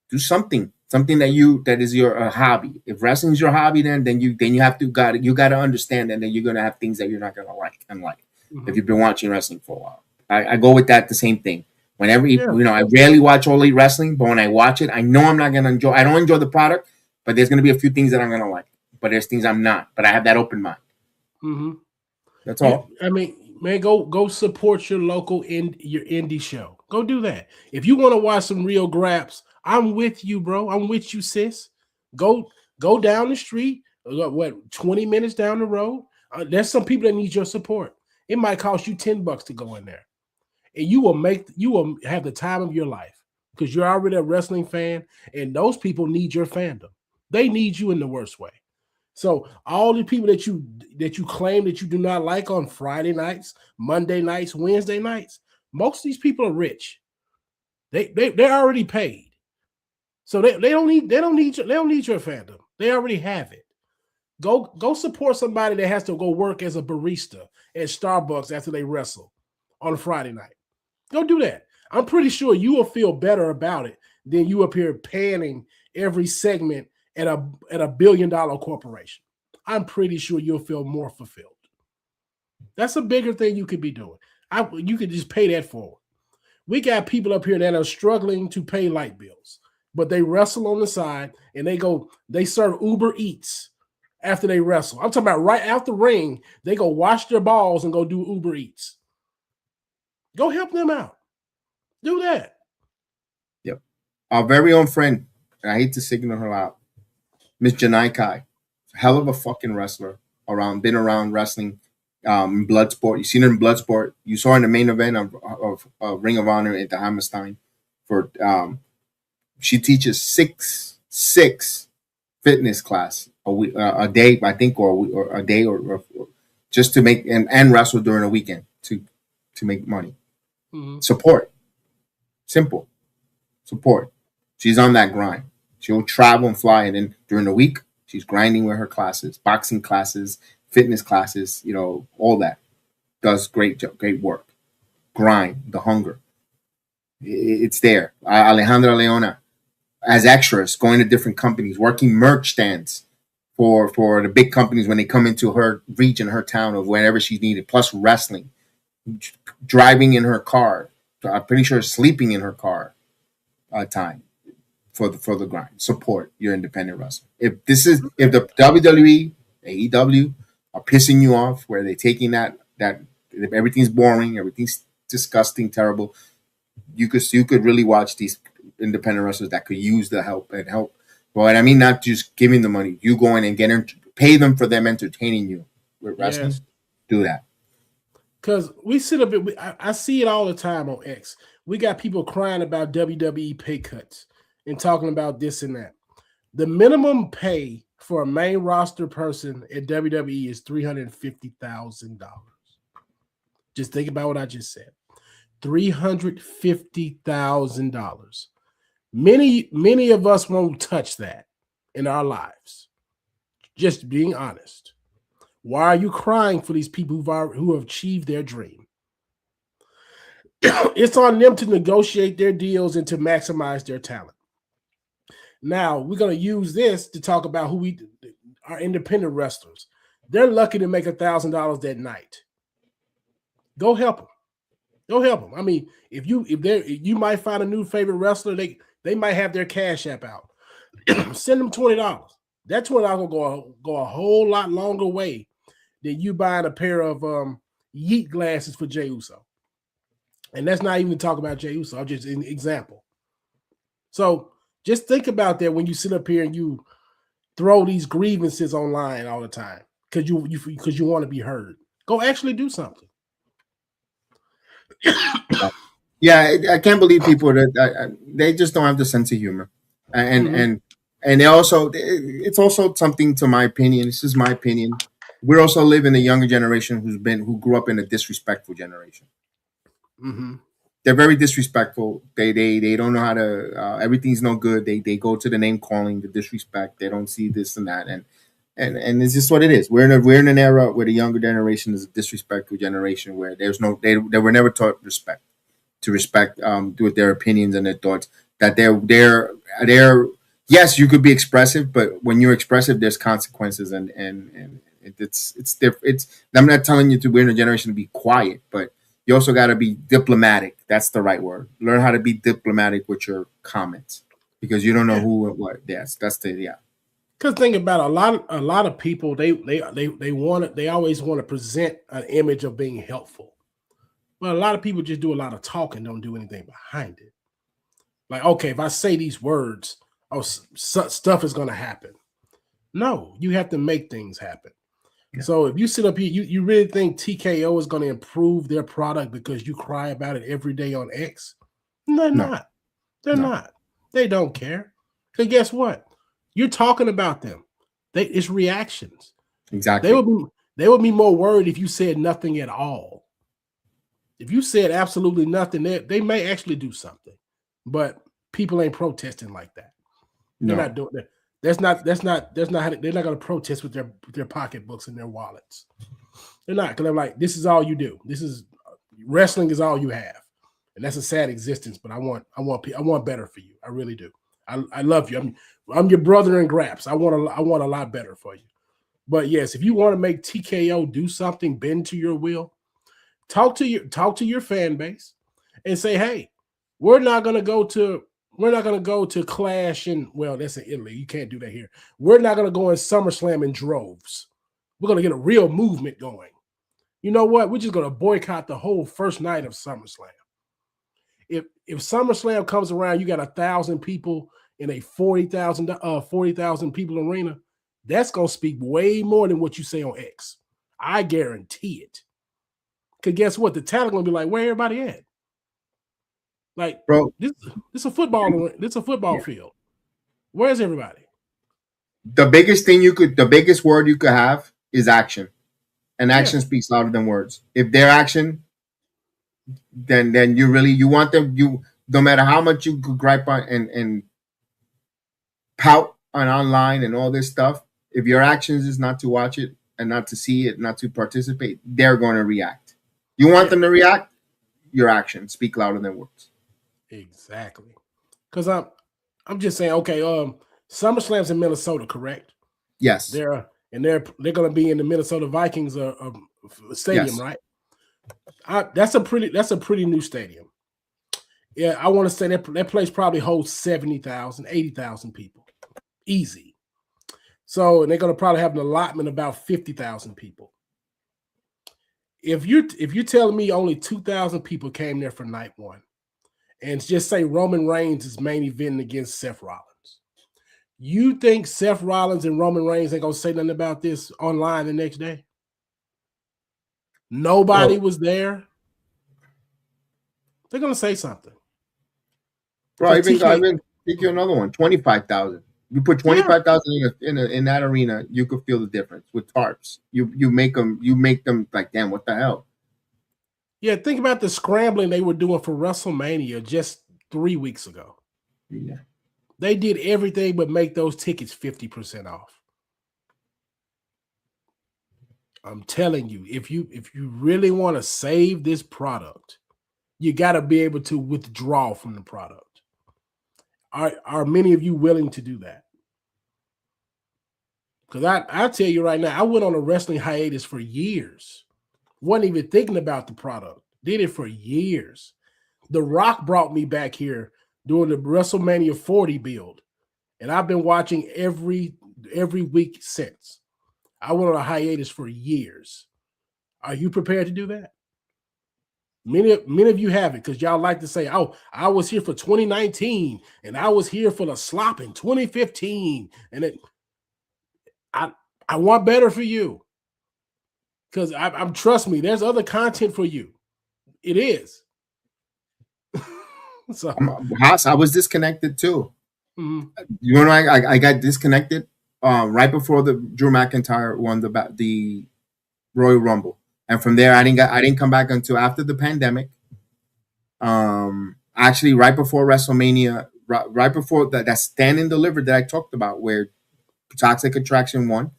Do something that is your hobby. If wrestling is your hobby, then you have to got to understand that you're gonna have things that you're not gonna like. Mm-hmm. If you've been watching wrestling for a while, I go with that the same thing. Whenever I rarely watch All Elite Wrestling, but when I watch it, I know I'm not gonna enjoy. I don't enjoy the product, but there's gonna be a few things that I'm gonna like. But there's things I'm not. But I have that open mind. Mm-hmm. That's all. I mean, man, go support your local your indie show. Go do that. If you want to watch some real graps, I'm with you, bro. I'm with you, sis. Go down the street. 20 minutes down the road? There's some people that need your support. It might cost you $10 to go in there, and you will have the time of your life. because you're already a wrestling fan, and those people need your fandom. They need you in the worst way. So all the people that you claim that you do not like on Friday nights, Monday nights, Wednesday nights, most of these people are rich. They're already paid. So they don't need your fandom. They already have it. Go support somebody that has to go work as a barista at Starbucks after they wrestle on a Friday night. Go do that. I'm pretty sure you will feel better about it than you up here panning every segment at a $1 billion corporation. I'm pretty sure you'll feel more fulfilled. That's a bigger thing you could be doing. You could just pay that forward. We got people up here that are struggling to pay light bills, but they wrestle on the side and they serve Uber Eats after they wrestle. I'm talking about right out the ring, they go wash their balls and go do Uber Eats. Go help them out. Do that. Yep. Our very own friend, and I hate to signal her out, Miss Janai Kai, hell of a fucking wrestler, been around wrestling, Bloodsport. You've seen her in Bloodsport. You saw her in the main event of Ring of Honor at the Hammerstein. She teaches six fitness class a day, I think, or a day, or just to make and wrestle during a weekend to make money. Mm-hmm. Support. Simple. Support. She's on that grind. She'll travel and fly, and then during the week, she's grinding with her classes, boxing classes, fitness classes, all that. Does great work. Grind, the hunger. It's there. Alejandra Leona, as extras, going to different companies, working merch stands for the big companies when they come into her region, her town, of wherever she's needed, plus wrestling. Driving in her car. I'm pretty sure sleeping in her car time for the grind. Support your independent wrestling. If the WWE, AEW are pissing you off, where they're taking that if everything's boring, everything's disgusting, terrible, you could really watch these independent wrestlers that could use the help and help. But I mean, not just giving the money. You go in and pay them for them entertaining you with wrestling. Yes. Do that. Because we sit up, I see it all the time on X. We got people crying about WWE pay cuts and talking about this and that. The minimum pay for a main roster person at WWE is $350,000. Just think about what I just said. $350,000. Many of us won't touch that in our lives. Just being honest. Why are you crying for these people who have achieved their dream? It's on them to negotiate their deals and to maximize their talent. Now, we're going to use this to talk about our independent wrestlers. They're lucky to make $1,000 that night. Go help them. Go help them. I mean, if you might find a new favorite wrestler, they might have their Cash App out. Send them $20. That $20 will go a whole lot longer way than you buying a pair of Yeet glasses for Jey Uso. And that's not even talking about Jey Uso. I'm just an example. So just think about that when you sit up here and you throw these grievances online all the time because you want to be heard. Go actually do something. Yeah, I can't believe people that they just don't have the sense of humor, and they also, it's also something, to my opinion. This is my opinion. We also live in a younger generation who grew up in a disrespectful generation. Mm-hmm. They're very disrespectful. They don't know how to. Everything's no good. They go to the name calling, the disrespect. They don't see this and that, and it's just what it is. We're in an era where the younger generation is a disrespectful generation, where they were never taught respect, with their opinions and their thoughts. That they're yes, you could be expressive, but when you're expressive, there's consequences, and it's different. I'm not telling you we're in a generation to be quiet, but you also got to be diplomatic. That's the right word. Learn how to be diplomatic with your comments, because you don't know who and what. Yes, Because think about it, a lot of people they always want to present an image of being helpful, but a lot of people just do a lot of talking, don't do anything behind it. Like, okay, if I say these words, stuff is going to happen. No, you have to make things happen. Yeah. So if you sit up here, you really think TKO is going to improve their product because you cry about it every day on X? No, they're not. They're No. not. They don't care. Because guess what? You're talking about them. It's reactions. Exactly. They would be more worried if you said nothing at all. If you said absolutely nothing, they may actually do something. But people ain't protesting like that. They're not doing that. That's not how they're not going to protest with their pocketbooks and their wallets. They're not, because they're like, this is all you do. This is wrestling is all you have, and that's a sad existence. But I want better for you. I really do. I love you. I'm your brother in Graps. I want a lot better for you. But yes, if you want to make TKO do something, bend to your will, talk to your fan base, and say, hey, we're not going to go to Clash in, well, that's in Italy. You can't do that here. We're not going to go in SummerSlam in droves. We're going to get a real movement going. You know what? We're just going to boycott the whole first night of SummerSlam. If SummerSlam comes around, you got 1,000 people in a 40,000 people arena, that's going to speak way more than what you say on X. I guarantee it. Because guess what? The talent going to be like, where everybody at? Like, bro, this is a football field. Where's everybody? The biggest word you could have is action. And action speaks louder than words. If they're action, then you want them, no matter how much you could gripe on and pout on online and all this stuff, if your actions is not to watch it and not to see it, not to participate, they're going to react. You want them to react, your actions speak louder than words. Exactly. Because I'm just saying, okay, SummerSlam's in Minnesota, correct? Yes. They're going to be in the Minnesota Vikings stadium, yes. Right? That's a pretty new stadium. Yeah, I want to say that place probably holds 70,000, 80,000 people, easy. So, and they're going to probably have an allotment about 50,000 people. If you're telling me only 2,000 people came there for night one, and just say Roman Reigns is main eventing against Seth Rollins, you think Seth Rollins and Roman Reigns ain't gonna say nothing about this online the next day? Nobody was there. They're gonna say something. Bro, I even think you another one. 25,000. You put 25,000 in that arena, you could feel the difference with tarps. You make them like, damn, what the hell? Yeah, think about the scrambling they were doing for WrestleMania just 3 weeks ago. Yeah. They did everything but make those tickets 50% off. I'm telling you, if you really want to save this product, you got to be able to withdraw from the product. Are many of you willing to do that? Because I tell you right now, I went on a wrestling hiatus for years. Wasn't even thinking about the product. Did it for years. The Rock brought me back here during the WrestleMania 40 build, and I've been watching every week since. I went on a hiatus for years. Are you prepared to do that? Many of you haven't, because y'all like to say, "Oh, I was here for 2019, and I was here for the slop in 2015," and I want better for you. Because I'm trust me, there's other content for you. It is. So Haas, I was disconnected too. Mm-hmm. You know, I got disconnected right before the Drew McIntyre won the Royal Rumble, and from there I didn't come back until after the pandemic. Actually, right before WrestleMania, right before that stand and deliver that I talked about, where Toxic Attraction won.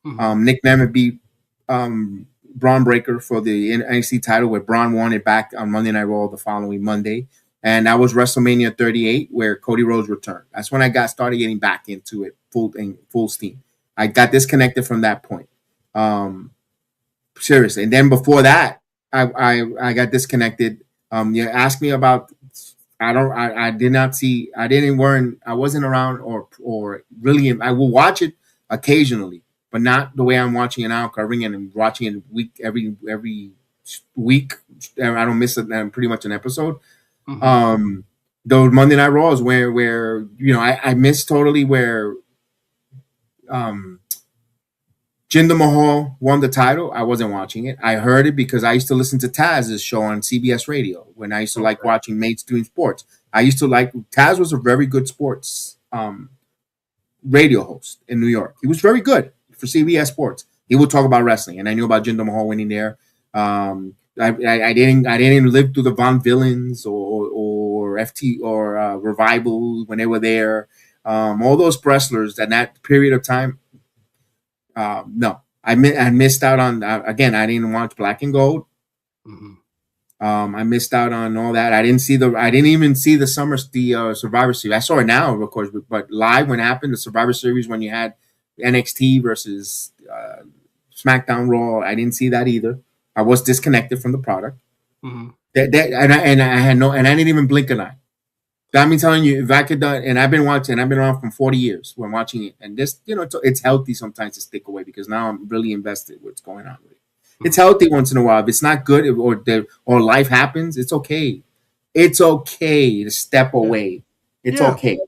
Mm-hmm. Nick Nemeth beat Braun Breaker for the NXT title, where Braun won it back on Monday Night Raw the following Monday. And that was WrestleMania 38, where Cody Rhodes returned. That's when I started getting back into it full steam. I got disconnected from that point. Seriously. And then before that, I got disconnected. You asked me about, I wasn't around or really, I will watch it occasionally, but not the way I'm watching it now, covering it and watching it every week. I don't miss it. Pretty much an episode. Mm-hmm. Those Monday Night Raws where you know I missed totally where Jinder Mahal won the title. I wasn't watching it. I heard it because I used to listen to Taz's show on CBS Radio when I used to like watching Mainstream Sports. I used to like Taz was a very good sports radio host in New York. He was very good for CBS Sports. He would talk about wrestling, and I knew about Jinder Mahal winning there. I didn't live through the Von Villains or FT or Revival when they were there. All those wrestlers in that period of time. No, I missed out on again. I didn't watch Black and Gold. Mhm. I missed out on all that. I didn't even see the Survivor Series. I saw it now, of course, but live when it happened, the Survivor Series when you had NXT versus SmackDown Raw. I didn't see that either. I was disconnected from the product. Mhm. And I had no, and I didn't even blink an eye. I'm telling you, if I could done, and I've been around for 40 years when watching it, and this, it's healthy sometimes to stick away because now I'm really invested in what's going on with it. It's healthy once in a while. If it's not good or life happens, it's okay. It's okay to step away. It's okay.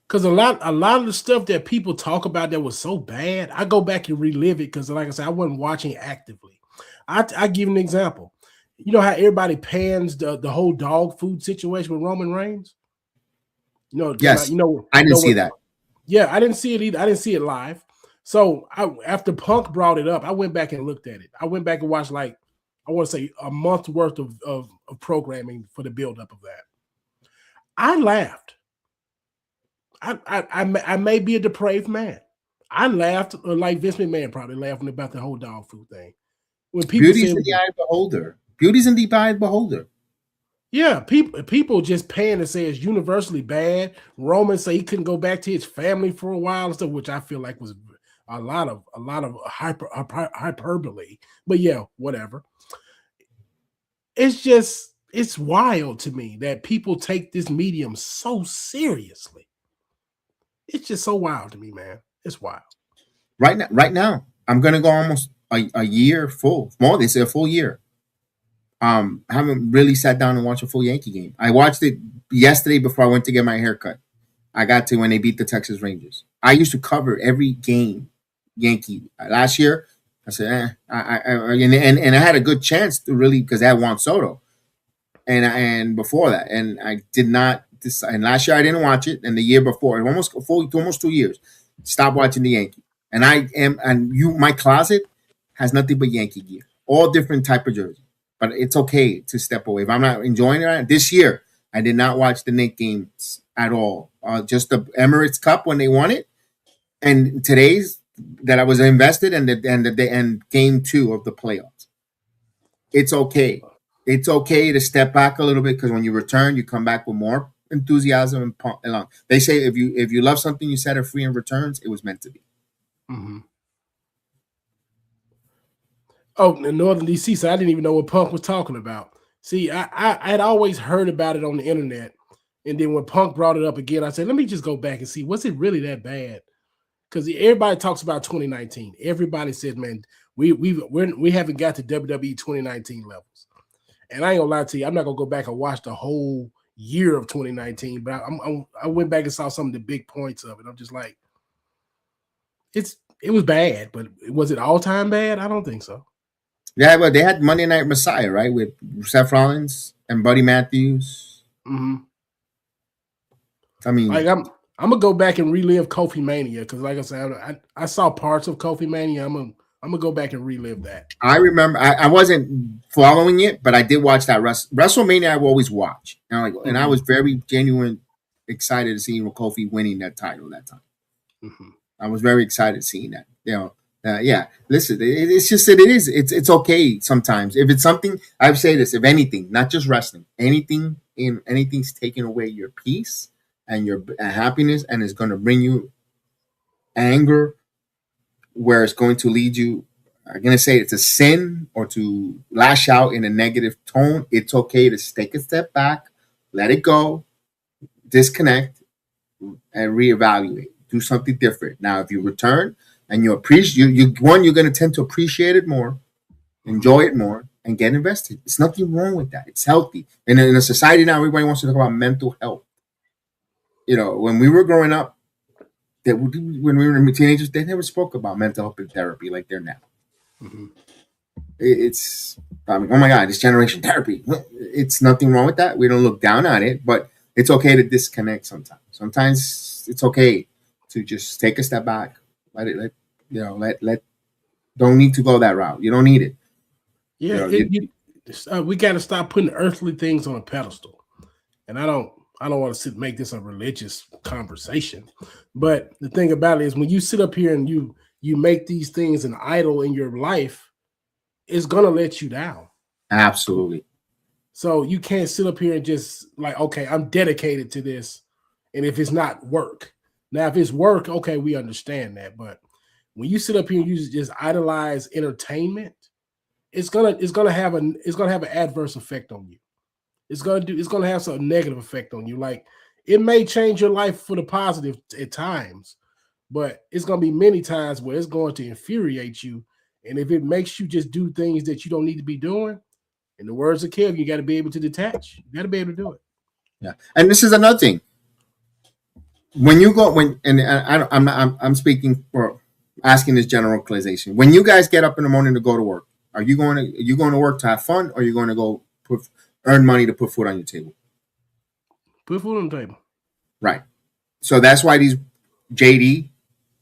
Because a lot of the stuff that people talk about that was so bad, I go back and relive it because, like I said, I wasn't watching actively. I give an example. You know how everybody pans the whole dog food situation with Roman Reigns? Yes. I didn't see that. Yeah, I didn't see it either. I didn't see it live. So after Punk brought it up, I went back and looked at it. I went back and watched I want to say a month's worth of programming for the buildup of that. I laughed. I may be a depraved man. I laughed like Vince McMahon probably laughing about the whole dog food thing. When people Beauty's in the eye of the beholder. Beauty's in the eye of the beholder. Yeah, people just pan and say it's universally bad. Roman say he couldn't go back to his family for a while and stuff, which I feel like was a lot of hyperbole. But yeah, whatever. It's wild to me that people take this medium so seriously. It's just so wild to me, man. It's wild. Right now, I'm gonna go almost a year full. More, they say a full year. I haven't really sat down and watched a full Yankee game. I watched it yesterday before I went to get my haircut. I got to when they beat the Texas Rangers. I used to cover every game Yankee last year. I said, and I had a good chance to really because I had Juan Soto, and before that, and I did not decide. And last year I didn't watch it, and the year before, almost 2 years, stopped watching the Yankee. And my closet has nothing but Yankee gear, all different type of jerseys. But it's okay to step away. If I'm not enjoying it this year, I did not watch the Knicks games at all. Just the Emirates Cup when they won it, and today's that I was invested in and game 2 of the playoffs. It's okay. It's okay to step back a little bit because when you return, you come back with more enthusiasm and they say if you love something, you set it free and returns. It was meant to be. Mm-hmm. Oh, in Northern DC, so I didn't even know what Punk was talking about. See, I had always heard about it on the internet, and then when Punk brought it up again, I said, let me just go back and see, was it really that bad? Because everybody talks about 2019. Everybody says, man, we haven't got to WWE 2019 levels. And I ain't gonna lie to you, I'm not gonna go back and watch the whole year of 2019, but I went back and saw some of the big points of it. I'm just like, it was bad, but was it all time bad? I don't think so. Yeah, but they had Monday Night Messiah, right, with Seth Rollins and Buddy Matthews. Mm-hmm. I mean, like I'm gonna go back and relive Kofi Mania because, like I said, I saw parts of Kofi Mania. I'm gonna go back and relive that. I remember I wasn't following it, but I did watch that WrestleMania. I will always watch, and I was very genuine excited to see Kofi winning that title that time. Mm-hmm. I was very excited seeing that. Yeah. Listen, it's just that it is. It's okay sometimes. If it's something, I would say this: if anything, not just wrestling, anything's taking away your peace and your happiness, and it's going to bring you anger, where it's going to lead you. I'm going to say it's a sin or to lash out in a negative tone. It's okay to take a step back, let it go, disconnect, and reevaluate. Do something different. Now, if you return and you appreciate, you're going to tend to appreciate it more, enjoy it more, and get invested. There's nothing wrong with that. It's healthy. And in a society now, everybody wants to talk about mental health. When we were growing up, when we were teenagers, they never spoke about mental health and therapy like they're now. Mm-hmm. Oh my God, this generation therapy. It's nothing wrong with that. We don't look down on it, but it's okay to disconnect sometimes. Sometimes it's okay to just take a step back. Let don't need to go that route. You don't need it. Yeah, we got to stop putting earthly things on a pedestal. And I don't want to make this a religious conversation, but the thing about it is when you sit up here and you make these things an idol in your life, it's gonna let you down. Absolutely. So you can't sit up here and just like, okay, I'm dedicated to this, and if it's not work, now if it's work, okay, we understand that. But when you sit up here and you just idolize entertainment, it's gonna have an adverse effect on you. It's gonna have some negative effect on you. Like it may change your life for the positive at times, but it's gonna be many times where it's going to infuriate you. And if it makes you just do things that you don't need to be doing, in the words of Kev, you got to be able to detach. You got to be able to do it. Yeah, and this is another thing. When you go I'm speaking for asking this generalization. When you guys get up in the morning to go to work, are you going to work to have fun, or are you going to go earn money to put food on your table? Put food on the table. Right. So that's why these JD,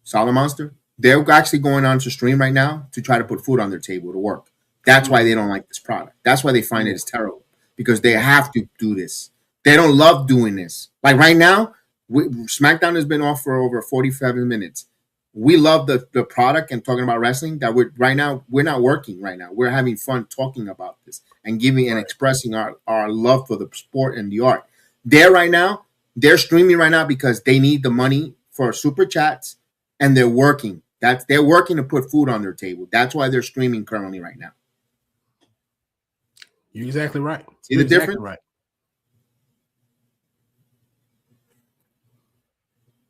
Solid Monster, they're actually going on to stream right now to try to put food on their table to work. That's why they don't like this product. That's why they find it is terrible, because they have to do this. They don't love doing this. Like right now, SmackDown has been off for over 47 minutes. We love the product and talking about wrestling. That we're not working right now. We're having fun talking about this and giving and expressing our love for the sport and the art. They're streaming right now because they need the money for super chats, and they're working. They're working to put food on their table. That's why they're streaming currently right now. You're exactly right. See the difference? Right.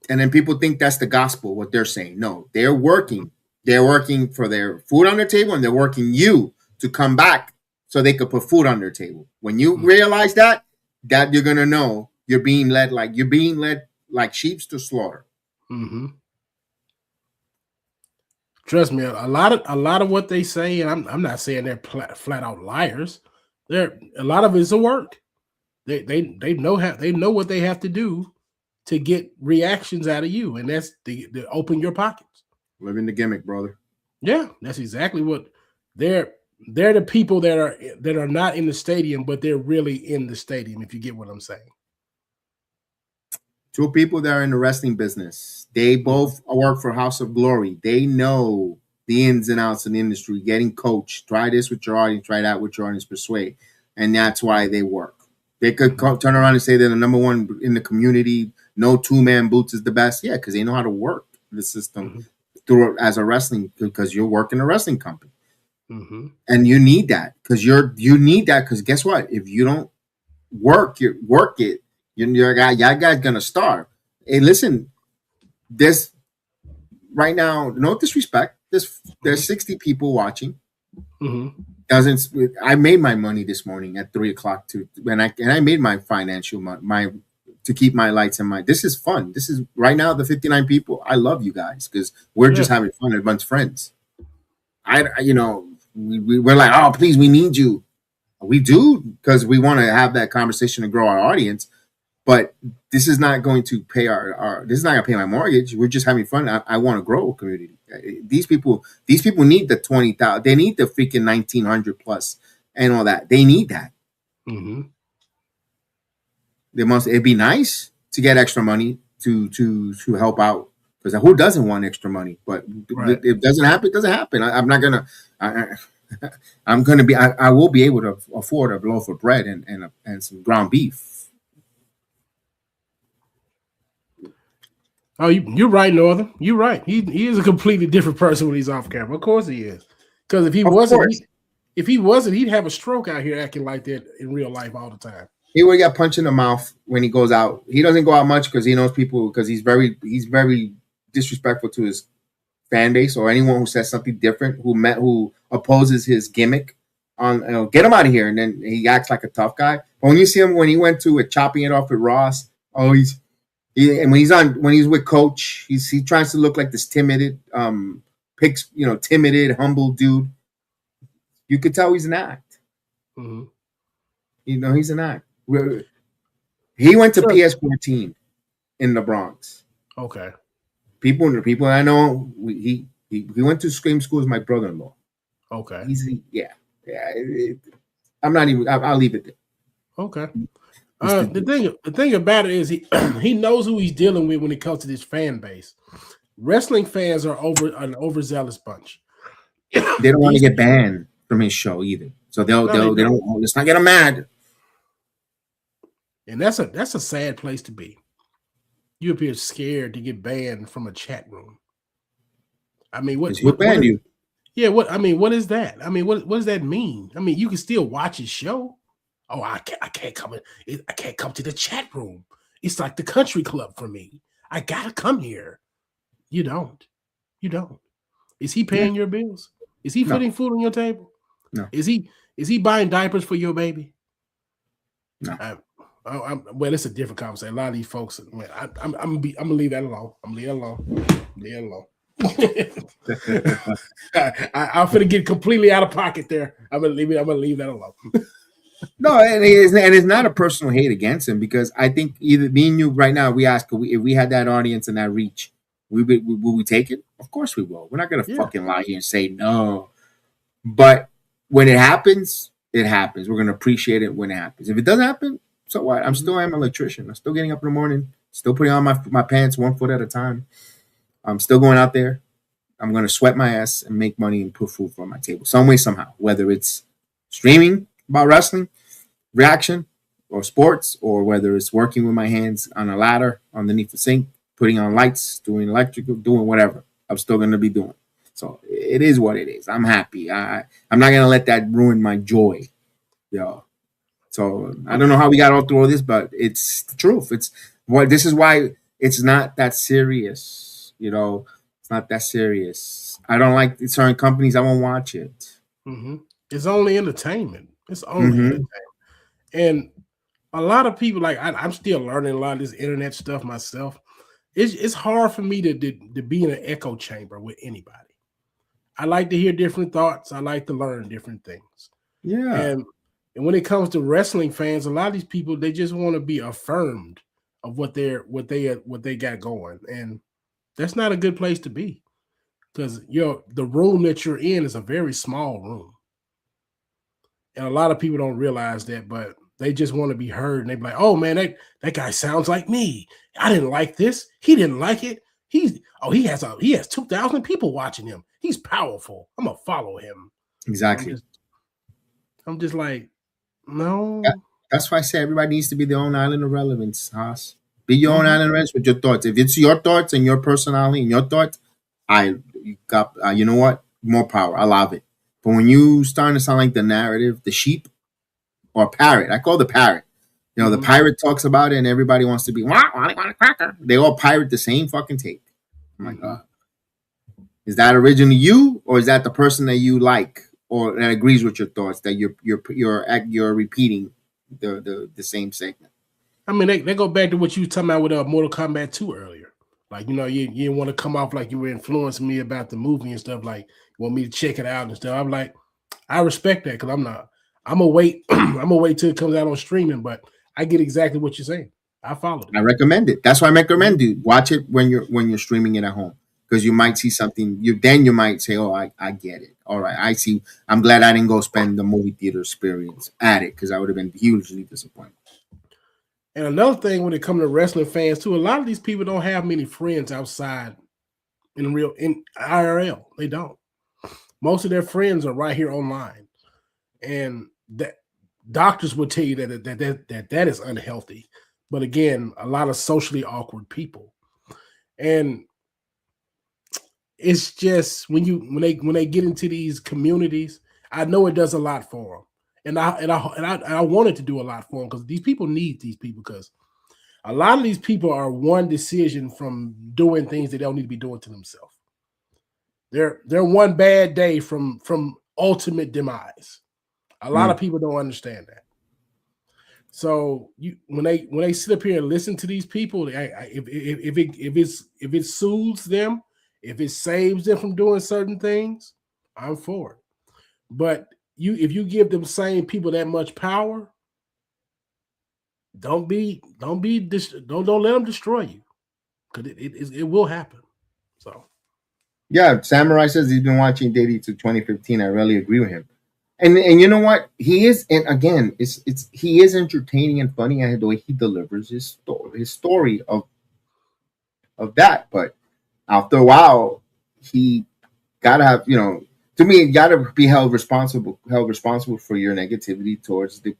And then people think that's the gospel, what they're saying. No, they're working. They're working for their food on their table, and they're working you to come back so they could put food on their table. When you realize that you're gonna know you're being led like sheep to slaughter. Mm-hmm. Trust me, a lot of what they say, and I'm not saying they're flat out liars. A lot of it's a work. They know what they have to do to get reactions out of you, and that's the open your pockets. Living the gimmick, brother. Yeah, that's exactly what they're the people that are not in the stadium, but they're really in the stadium, if you get what I'm saying. Two people that are in the wrestling business. They both work for House of Glory. They know the ins and outs of the industry, getting coached. Try this with your audience, try that with your audience, persuade. And that's why they work. They could turn around and say they're the number one in the community. No two-man boots is the best. Yeah, because they know how to work the system through as a wrestling, because you're working a wrestling company. Mm-hmm. And you need that because guess what? If you don't work it, your guy's gonna starve. Hey, listen, there's right now, no disrespect. There's 60 people watching. Mm-hmm. I made my money this morning at 3:00 and I made my financial to keep my lights and this is fun. This is right now the 59 people. I love you guys because we're just having fun as a bunch of friends. We're like, oh please, we need you. We do, because we want to have that conversation and grow our audience. But this is not going to pay this is not going to pay my mortgage. We're just having fun. I want to grow a community. These people need the 20,000. They need the freaking 1,900 plus and all that. They need that. Mm-hmm. It'd be nice to get extra money to help out, because who doesn't want extra money? But if it doesn't happen, it doesn't happen. I'm not gonna. I will be able to afford a loaf of bread and some ground beef. Oh, you're right, Northern. You're right. He is a completely different person when he's off camera. Of course he is. Because if he wasn't, he'd have a stroke out here acting like that in real life all the time. He would get punched in the mouth when he goes out. He doesn't go out much because he knows people, because he's very disrespectful to his fan base or anyone who says something different, who opposes his gimmick. Get him out of here. And then he acts like a tough guy. But when you see him when he went to chopping it off with Ross, and when he's with Coach, he tries to look like this timid, humble dude. You could tell he's an act. Mm-hmm. He's an act. He went to Sure. PS14 in the Bronx. Okay. People I know, he went to same school as my brother-in-law. Okay. Yeah. I'm not even. I'll leave it there. Okay. Mr. The thing about it is he he knows who he's dealing with when it comes to this fan base. Wrestling fans are an overzealous bunch. They don't want to get banned from his show either, so they don't. Let's not get them mad. And that's a sad place to be. You appear scared to get banned from a chat room. I mean, Who banned you? Yeah, what is that? I mean, what does that mean? I mean, you can still watch his show. Oh, I can't come in. I can't come to the chat room. It's like the country club for me. I gotta come here. You don't. Is he paying your bills? Is he putting food on your table? No. Is he buying diapers for your baby? No. Well, it's a different conversation. A lot of these folks, man, I'm gonna leave that alone. Leave it alone. I'm gonna get completely out of pocket there. I'm gonna leave that alone. No, and it's not a personal hate against him, because I think either me and you right now, we ask if we had that audience and that reach, will we take it? Of course we will. We're not gonna fucking lie here and say no. But when it happens, it happens. We're gonna appreciate it when it happens. If it doesn't happen, so what? I'm still an electrician. I'm still getting up in the morning, still putting on my pants 1 foot at a time. I'm still going out there. I'm gonna sweat my ass and make money and put food on my table, some way, somehow. Whether it's streaming about wrestling, reaction, or sports, or whether it's working with my hands on a ladder underneath the sink, putting on lights, doing electrical, doing whatever, I'm still going to be doing. So it is what it is. I'm happy. I'm not going to let that ruin my joy. So I don't know how we got all through all this, but it's the truth. This is why it's not that serious. It's not that serious. I don't like certain companies. I won't watch it. Mm-hmm. It's only entertainment. It's only entertainment. And a lot of people, like I'm still learning a lot of this internet stuff myself. It's hard for me to be in an echo chamber with anybody. I like to hear different thoughts. I like to learn different things. Yeah. And when it comes to wrestling fans, a lot of these people, they just want to be affirmed of what they got going. And that's not a good place to be, because the room that you're in is a very small room. And a lot of people don't realize that, but they just want to be heard. And they be like, oh man, that guy sounds like me. I didn't like this. He didn't like it. He has 2,000 people watching him. He's powerful. I'm gonna follow him. Exactly. I'm just like, no. That's why I say everybody needs to be their own island of relevance, Haas. Be your own island of relevance with your thoughts. If it's your thoughts and your personality and your thoughts, you got you know what? More power. I love it. But when you starting to sound like the narrative, the sheep, or parrot, I call the parrot. The pirate talks about it and everybody wants to be, want a cracker. They all pirate the same fucking tape. Oh my God. Is that originally you, or is that the person that you like or that agrees with your thoughts, that you're repeating the same segment? I mean, they go back to what you were talking about with Mortal Kombat 2 earlier. Like, you didn't want to come off like you were influencing me about the movie and stuff. Like, you want me to check it out and stuff. I'm like, I respect that, because I'm gonna wait. I'm gonna wait till it comes out on streaming. But I get exactly what you're saying. I follow it. I recommend it. That's why I recommend it. Watch it when you're streaming it at home, because you might see something. You might say, "Oh, I get it. All right, I see. I'm glad I didn't go spend the movie theater experience at it, because I would have been hugely disappointed." And another thing, when it comes to wrestling fans too, a lot of these people don't have many friends outside in IRL. They don't. Most of their friends are right here online, and that doctors would tell you that is unhealthy. But again, a lot of socially awkward people, and it's just when they get into these communities, I know it does a lot for them. And I wanted to do a lot for them, because these people need these people, because a lot of these people are one decision from doing things they don't need to be doing to themselves. They're one bad day from ultimate demise. A lot of people don't understand that. So when they sit up here and listen to these people, if it soothes them, if it saves them from doing certain things, I'm for it. But if you give them same people that much power, don't let them destroy you, because it will happen. So Yeah, Samurai says he's been watching Daily to 2015. I really agree with him. And you know what? He is, and again, it's he is entertaining and funny. And the way he delivers his story of that. But after a while, he gotta have, to me, you gotta be held responsible for your negativity towards the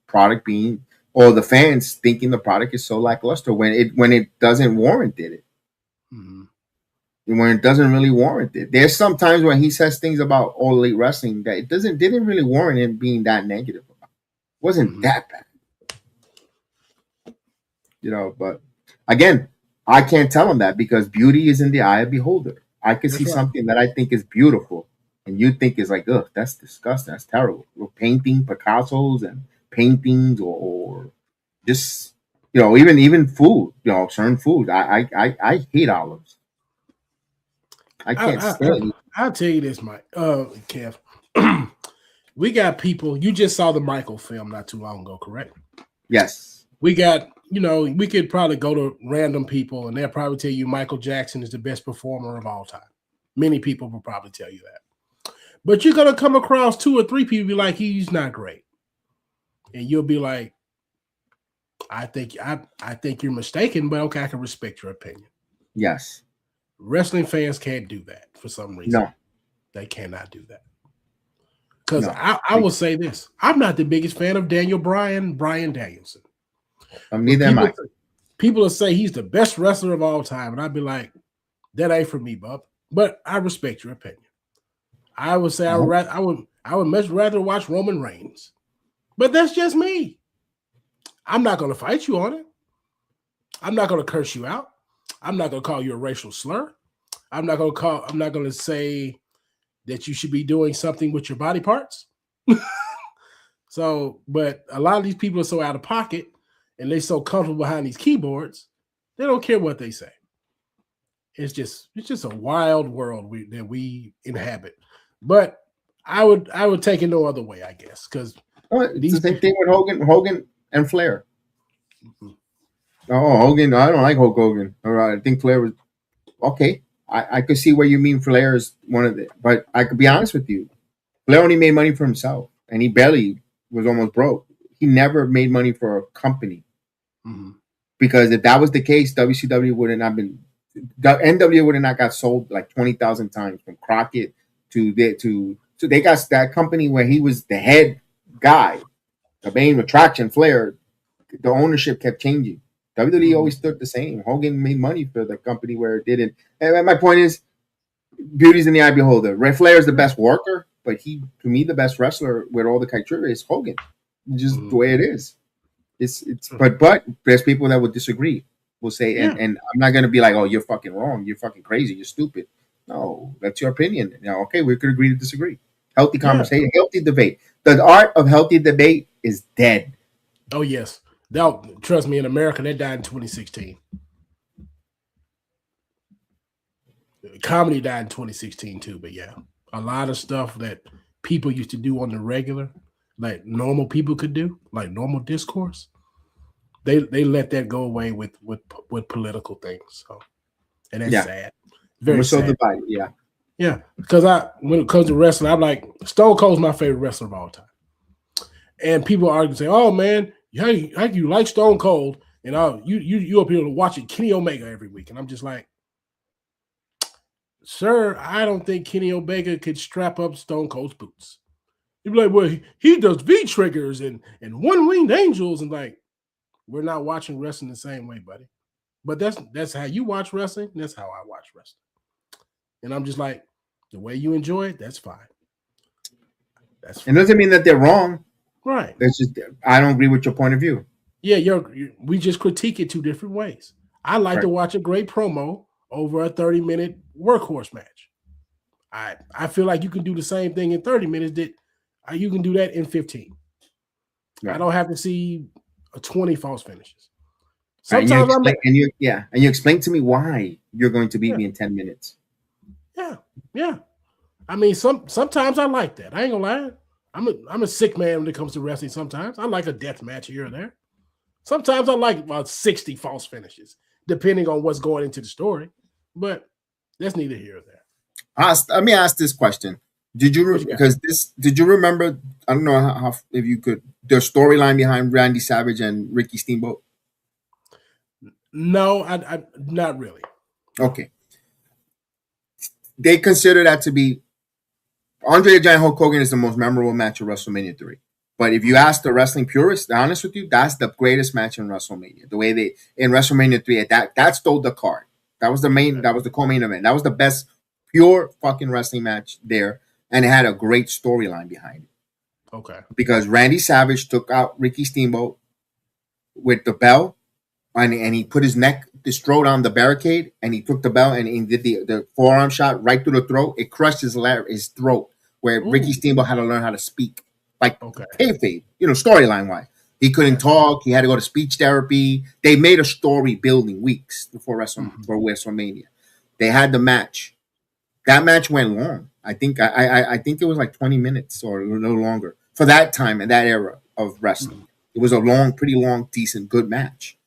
product being, or the fans thinking the product is so lackluster when it doesn't warrant it. mhm. When it doesn't really warrant it. There's sometimes when he says things about All Elite Wrestling that it didn't really warrant him being that negative about. It wasn't that bad. But again, I can't tell him that because beauty is in the eye of the beholder. I can That's see right. something that I think is beautiful and you think is like, ugh, that's disgusting, that's terrible. We're painting Picassos and paintings or just even food, certain food. I hate olives. I can't stand it. I'll tell you this, Mike, Kev. We got people. You just saw the Michael film not too long ago, correct? Yes. We got, we could probably go to random people and they'll probably tell you Michael Jackson is the best performer of all time. Many people will probably tell you that. But you're going to come across 2 or 3 people be like, he's not great. And you'll be like, I think you're mistaken, but okay, I can respect your opinion. Yes. Wrestling fans can't do that for some reason. No. They cannot do that. Because No. I will say this. I'm not the biggest fan of Brian Danielson. Neither am I. People will say he's the best wrestler of all time. And I'd be like, that ain't for me, bub. But I respect your opinion. I would say I would much rather watch Roman Reigns. But that's just me. I'm not going to fight you on it. I'm not going to curse you out. I'm not going to call you a racial slur. I'm not going to say that you should be doing something with your body parts. But a lot of these people are so out of pocket and they're so comfortable behind these keyboards, they don't care what they say. It's just a wild world that we inhabit. But I would take it no other way, I guess, because it's the same thing with Hogan and Flair. Mm-hmm. Oh, Hogan! I don't like Hulk Hogan. All right, I think Flair was okay. I could see where you mean Flair is one of the, but I could be honest with you. Flair only made money for himself, and he barely was almost broke. He never made money for a company. Mm-hmm. Because if that was the case, WCW would have not been. The NWA would have not got sold like 20,000 times from Crockett so they got that company where he was the head guy, the main attraction. Flair, the ownership kept changing. WWE always stood the same. Hogan made money for the company where it didn't. And my point is, beauty's in the eye of the beholder. Ray Flair is the best worker, but to me, the best wrestler with all the criteria is Hogan. It's just the way it is. But there's people that would disagree. Will say, and I'm not going to be like, oh, you're fucking wrong. You're fucking crazy. You're stupid. No, that's your opinion. Okay, we could agree to disagree. Healthy conversation, healthy debate. The art of healthy debate is dead. Oh, yes. Trust me, in America, that died in 2016. Comedy died in 2016 too, but yeah, a lot of stuff that people used to do on the regular, like normal people could do, like normal discourse, they let that go away with political things. So, and that's sad. Very sad. Divided, yeah. Because when it comes to wrestling, I'm like, Stone Cold's my favorite wrestler of all time, and people argue say, "Oh man, how you like Stone Cold?" And you up here watching Kenny Omega every week, and I'm just like, sir, I don't think Kenny Omega could strap up Stone Cold's boots. You'd be like, well, he does V-triggers and one-winged angels, and like, we're not watching wrestling the same way, buddy. But that's how you watch wrestling. That's how I watch wrestling. And I'm just like, the way you enjoy it, that's fine. It doesn't mean that they're wrong. Right. It's just I don't agree with your point of view. Yeah, we just critique it 2 different ways. I like to watch a great promo over a 30-minute workhorse match. I feel like you can do the same thing in 30 minutes that you can do that in 15. Right. I don't have to see 20 false finishes. Sometimes and you explain to me why you're going to beat me in 10 minutes. Yeah. I mean, sometimes I like that. I ain't gonna lie. I'm a sick man when it comes to wrestling. Sometimes I like a death match here or there. Sometimes I like about 60 false finishes, depending on what's going into the story. But that's neither here or there. Let me ask this question: Did you What you got? because this? Did you remember? I don't know how if you could the storyline behind Randy Savage and Ricky Steamboat. No, I not really. Okay, they consider that to be Andre the Giant Hulk Hogan is the most memorable match of WrestleMania 3. But if you ask the wrestling purists, honest with you, that's the greatest match in WrestleMania. The way they in WrestleMania 3, that stole the card. That was the main, that was the co-main event. That was the best pure fucking wrestling match there. And it had a great storyline behind it. Okay. Because Randy Savage took out Ricky Steamboat with the bell and he put his neck, his throat on the barricade, and he took the bell and he did the forearm shot right through the throat. It crushed his throat, where Ricky Steamboat had to learn how to speak. Like kayfabe, storyline wise. He couldn't talk. He had to go to speech therapy. They made a story building weeks before WrestleMania. They had the match. That match went long. I think it was like 20 minutes or a little longer for that time and that era of wrestling. It was a pretty long, decent, good match.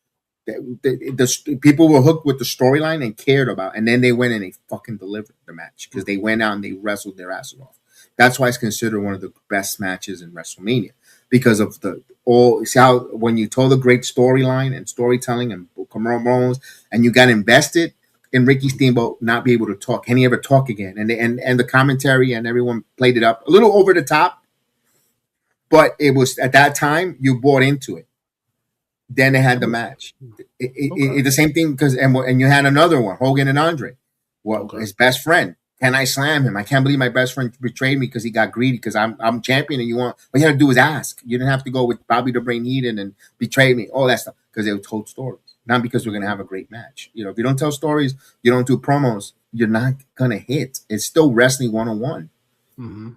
The people were hooked with the storyline and cared about, and then they went and they fucking delivered the match because they went out and they wrestled their asses off. That's why it's considered one of the best matches in WrestleMania because of see how when you told a great storyline and storytelling and promos and you got invested in Ricky Steamboat not be able to talk. Can he ever talk again? And the commentary and everyone played it up a little over the top, but it was at that time you bought into it. Then they had the match. The same thing because and you had another one, Hogan and Andre. His best friend. Can I slam him? I can't believe my best friend betrayed me because he got greedy because I'm champion and what you had to do was ask. You didn't have to go with Bobby the Brain Heenan and betray me, all that stuff because they told stories. Not because we're going to have a great match. If you don't tell stories, you don't do promos, you're not going to hit. It's still wrestling 101. Mm-hmm.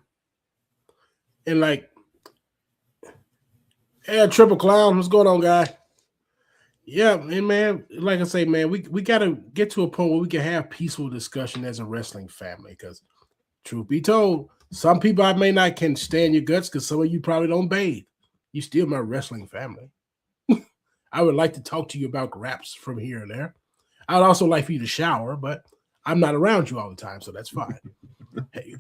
And Triple Clown, what's going on, guy? Yeah, and man, like I say, man, we got to get to a point where we can have peaceful discussion as a wrestling family. Because, truth be told, some people I may not can stand your guts because some of you probably don't bathe. You still my wrestling family. I would like to talk to you about raps from here and there. I'd also like for you to shower, but I'm not around you all the time, so that's fine. Hey,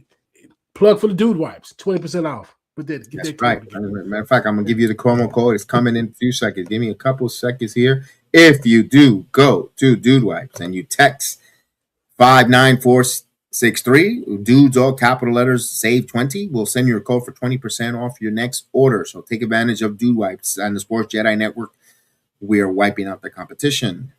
plug for the dude wipes, 20% off. But that's right. Matter of fact, I'm gonna give you the promo code. It's coming in a few seconds. Give me a couple seconds here. If you do go to Dude Wipes and you text 59463, dudes all capital letters, save 20, we'll send you a code for 20% off your next order. So take advantage of Dude Wipes on the Sports Jedi Network. We are wiping out the competition.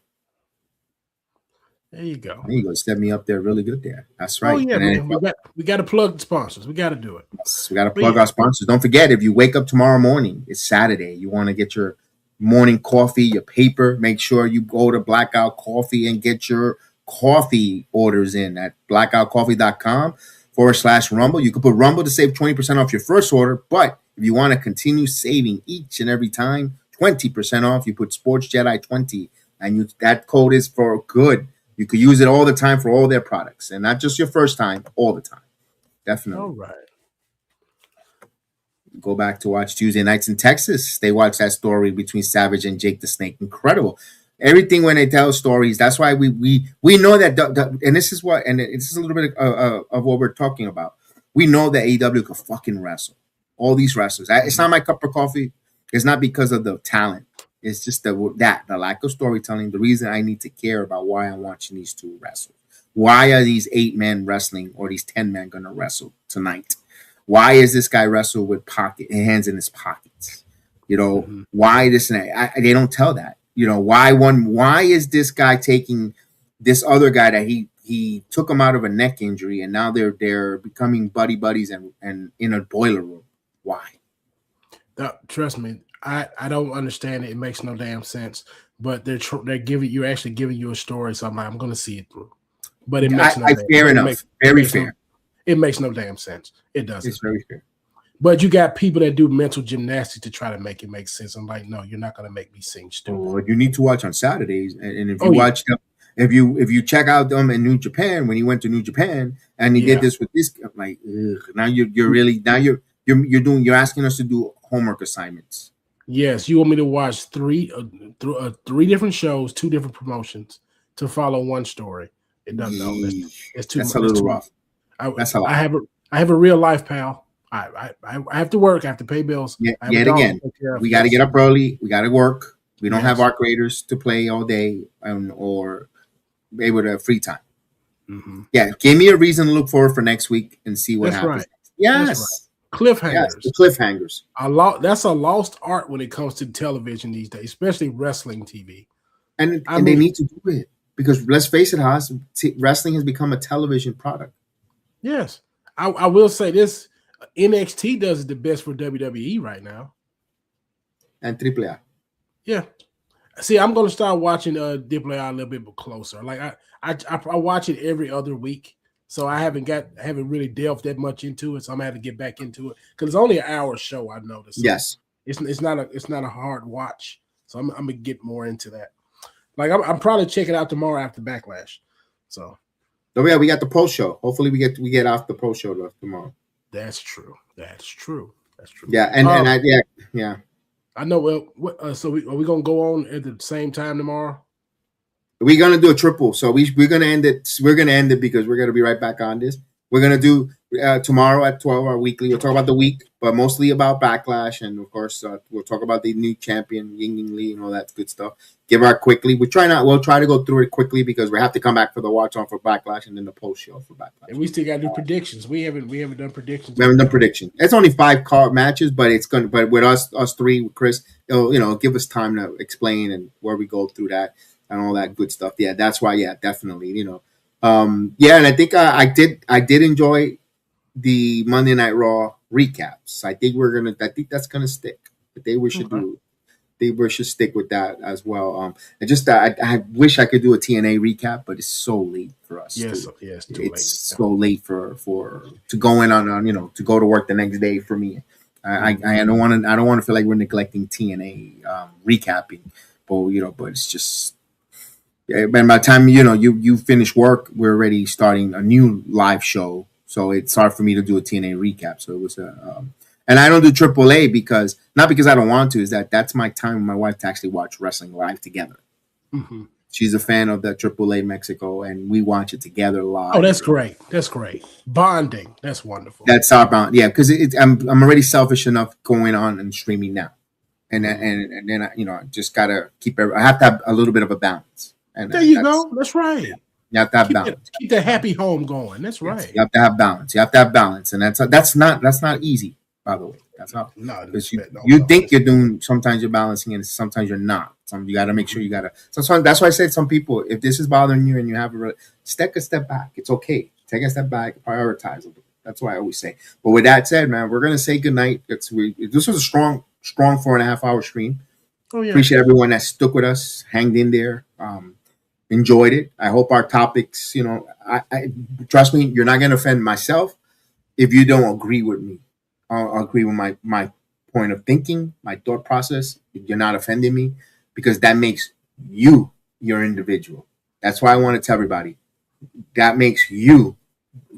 There you go. There you go. Set me up there really good there. That's right. Oh, yeah, man. We got to plug the sponsors. We got to do it. Yes, we got to plug our sponsors. Don't forget, if you wake up tomorrow morning, it's Saturday. You want to get your morning coffee, your paper. Make sure you go to Blackout Coffee and get your coffee orders in at blackoutcoffee.com/Rumble. You can put Rumble to save 20% off your first order. But if you want to continue saving each and every time, 20% off, you put Sports Jedi 20, and that code is for good. You could use it all the time for all their products, and not just your first time, all the time. Definitely. All right. Go back to watch Tuesday Nights in Texas. They watched that story between Savage and Jake the Snake. Incredible. Everything when they tell stories. That's why we know that. And this is what, and this is a little bit of what we're talking about. We know that AEW could fucking wrestle. All these wrestlers. It's not my cup of coffee. It's not because of the talent. It's just the lack of storytelling. The reason I need to care about why I'm watching these two wrestle. Why are these 8 men wrestling or these 10 men going to wrestle tonight? Why is this guy wrestle with hands in his pockets? Why this and that? They don't tell that. Why is this guy taking this other guy that he took him out of a neck injury and now they're becoming buddies and in a boiler room? Why? Trust me, I don't understand it. It makes no damn sense. But they're you're actually giving you a story, so I'm going to see it through. But it makes fair enough. Very fair. It makes no damn sense. It doesn't. It's very fair. But you got people that do mental gymnastics to try to make it make sense. I'm like, no, you're not going to make me sing stupid. Well, you need to watch on Saturdays, and if you watch them, if you check out them in New Japan when he went to New Japan and he did this with this, I'm like, ugh, now you're asking us to do homework assignments. Yes, you want me to watch three different shows, two different promotions to follow one story. It doesn't. No, that's too That's much. a That's little too rough. I, That's a lot. I have a real life, pal. I have to work. I have to pay bills. I have a Yet dog to again, take care of. we got to Yes. get up early. We got to work. We don't have Yes. our graders to play all day or be able to have free time. Mhm. Yeah, give me a reason to look forward for next week and see what That's happens. right. Yes. That's right. Cliffhangers. Yes, the cliffhangers. That's a lost art when it comes to television these days, especially wrestling TV. And I they mean- need to do it because let's face it, Haas, wrestling has become a television product. Yes, I will say this: NXT does it the best for WWE right now. And AAA. Yeah. See, I'm gonna start watching AAA a little bit more closer. Like I watch it every other week, so I haven't really delved that much into it. So I'm gonna have to get back into it because it's only an hour show. I noticed. So Yes. it's not a hard watch. So I'm gonna get more into that. Like I'm probably checking out tomorrow after Backlash. So. Oh yeah, we got the post show. Hopefully, we get off the post show tomorrow. That's true. That's true. Yeah, yeah. I know. Well, so are we gonna go on at the same time tomorrow? We're gonna do a triple. So we're gonna end it. We're gonna end it because we're gonna be right back on this. We're gonna do tomorrow at 12 our weekly. We'll talk about the week, but mostly about Backlash, and of course we'll talk about the new champion Ying Lee and all that good stuff. Give our quickly. We'll try to go through it quickly because we have to come back for the watch on for Backlash and then the post show for Backlash. And we still got to do predictions. We haven't done predictions. We haven't done prediction. It's only 5 card matches, but but with us three with Chris, it'll give us time to explain and where we go through that and all that good stuff. Yeah, that's why. Yeah, definitely. And I think I did enjoy the Monday Night Raw recaps. I think that's gonna stick. We should stick with that as well. I wish I could do a TNA recap, but it's so late for us. Yes, it's late. so late for to go in on to go to work the next day for me. I don't want to feel like we're neglecting TNA recapping, but it's just. Yeah, and by the time you finish work, we're already starting a new live show, so it's hard for me to do a TNA recap. So it was and I don't do AAA because not because I don't want to, is that's my time with my wife to actually watch wrestling live together. Mm-hmm. She's a fan of the AAA Mexico, and we watch it together live. Oh, that's great. That's great. Bonding. That's wonderful. That's our bond. Yeah, because I'm already selfish enough going on and streaming now, and then I just gotta I have to have a little bit of a balance. And there you go. That's right. You have to have balance. Keep the happy home going. That's right. You have to have balance. And that's not easy, by the way. That's not. No, you think you're doing. Sometimes you're balancing, and sometimes you're not. You got to make sure you got to. So that's why I said some people, if this is bothering you and you have take a step back. It's okay. Take a step back. Prioritize. That's why I always say. But with that said, man, we're gonna say goodnight. This was a strong 4.5 hour stream. Oh yeah. Appreciate everyone that stuck with us, hanged in there. Enjoyed it. I hope our topics, I trust me, you're not going to offend myself if you don't agree with me. I'll agree with my point of thinking, my thought process. You're not offending me because that makes you your individual. That's why I want to tell everybody that makes you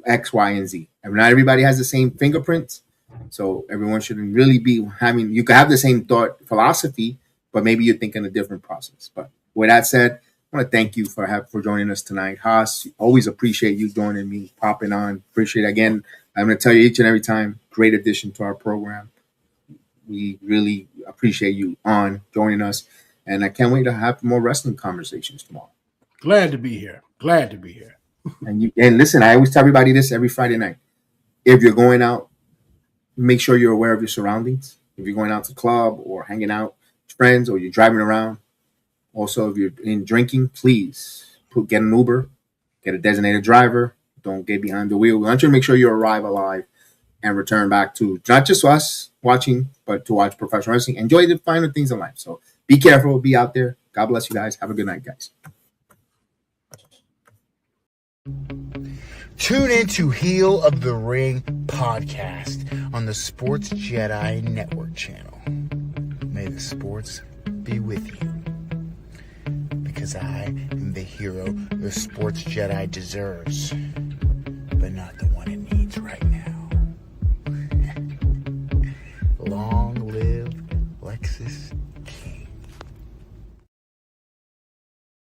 X, Y, and Z. And not everybody has the same fingerprints. So everyone shouldn't really be having, you can have the same thought philosophy, but maybe you're thinking a different process. But with that said, I want to thank you for joining us tonight. Haas, always appreciate you joining me, popping on. Appreciate it. Again, I'm going to tell you each and every time, great addition to our program. We really appreciate you joining us. And I can't wait to have more wrestling conversations tomorrow. Glad to be here. And listen, I always tell everybody this every Friday night. If you're going out, make sure you're aware of your surroundings. If you're going out to the club or hanging out with friends or you're driving around, also, if you're in drinking, please get an Uber, get a designated driver. Don't get behind the wheel. We want you to make sure you arrive alive and return back to not just us watching, but to watch professional wrestling. Enjoy the finer things in life. So be careful. Be out there. God bless you guys. Have a good night, guys. Tune in to Heel of the Ring podcast on the Sports Jedi Network channel. May the sports be with you. Because I am the hero the Sports Jedi deserves, but not the one it needs right now.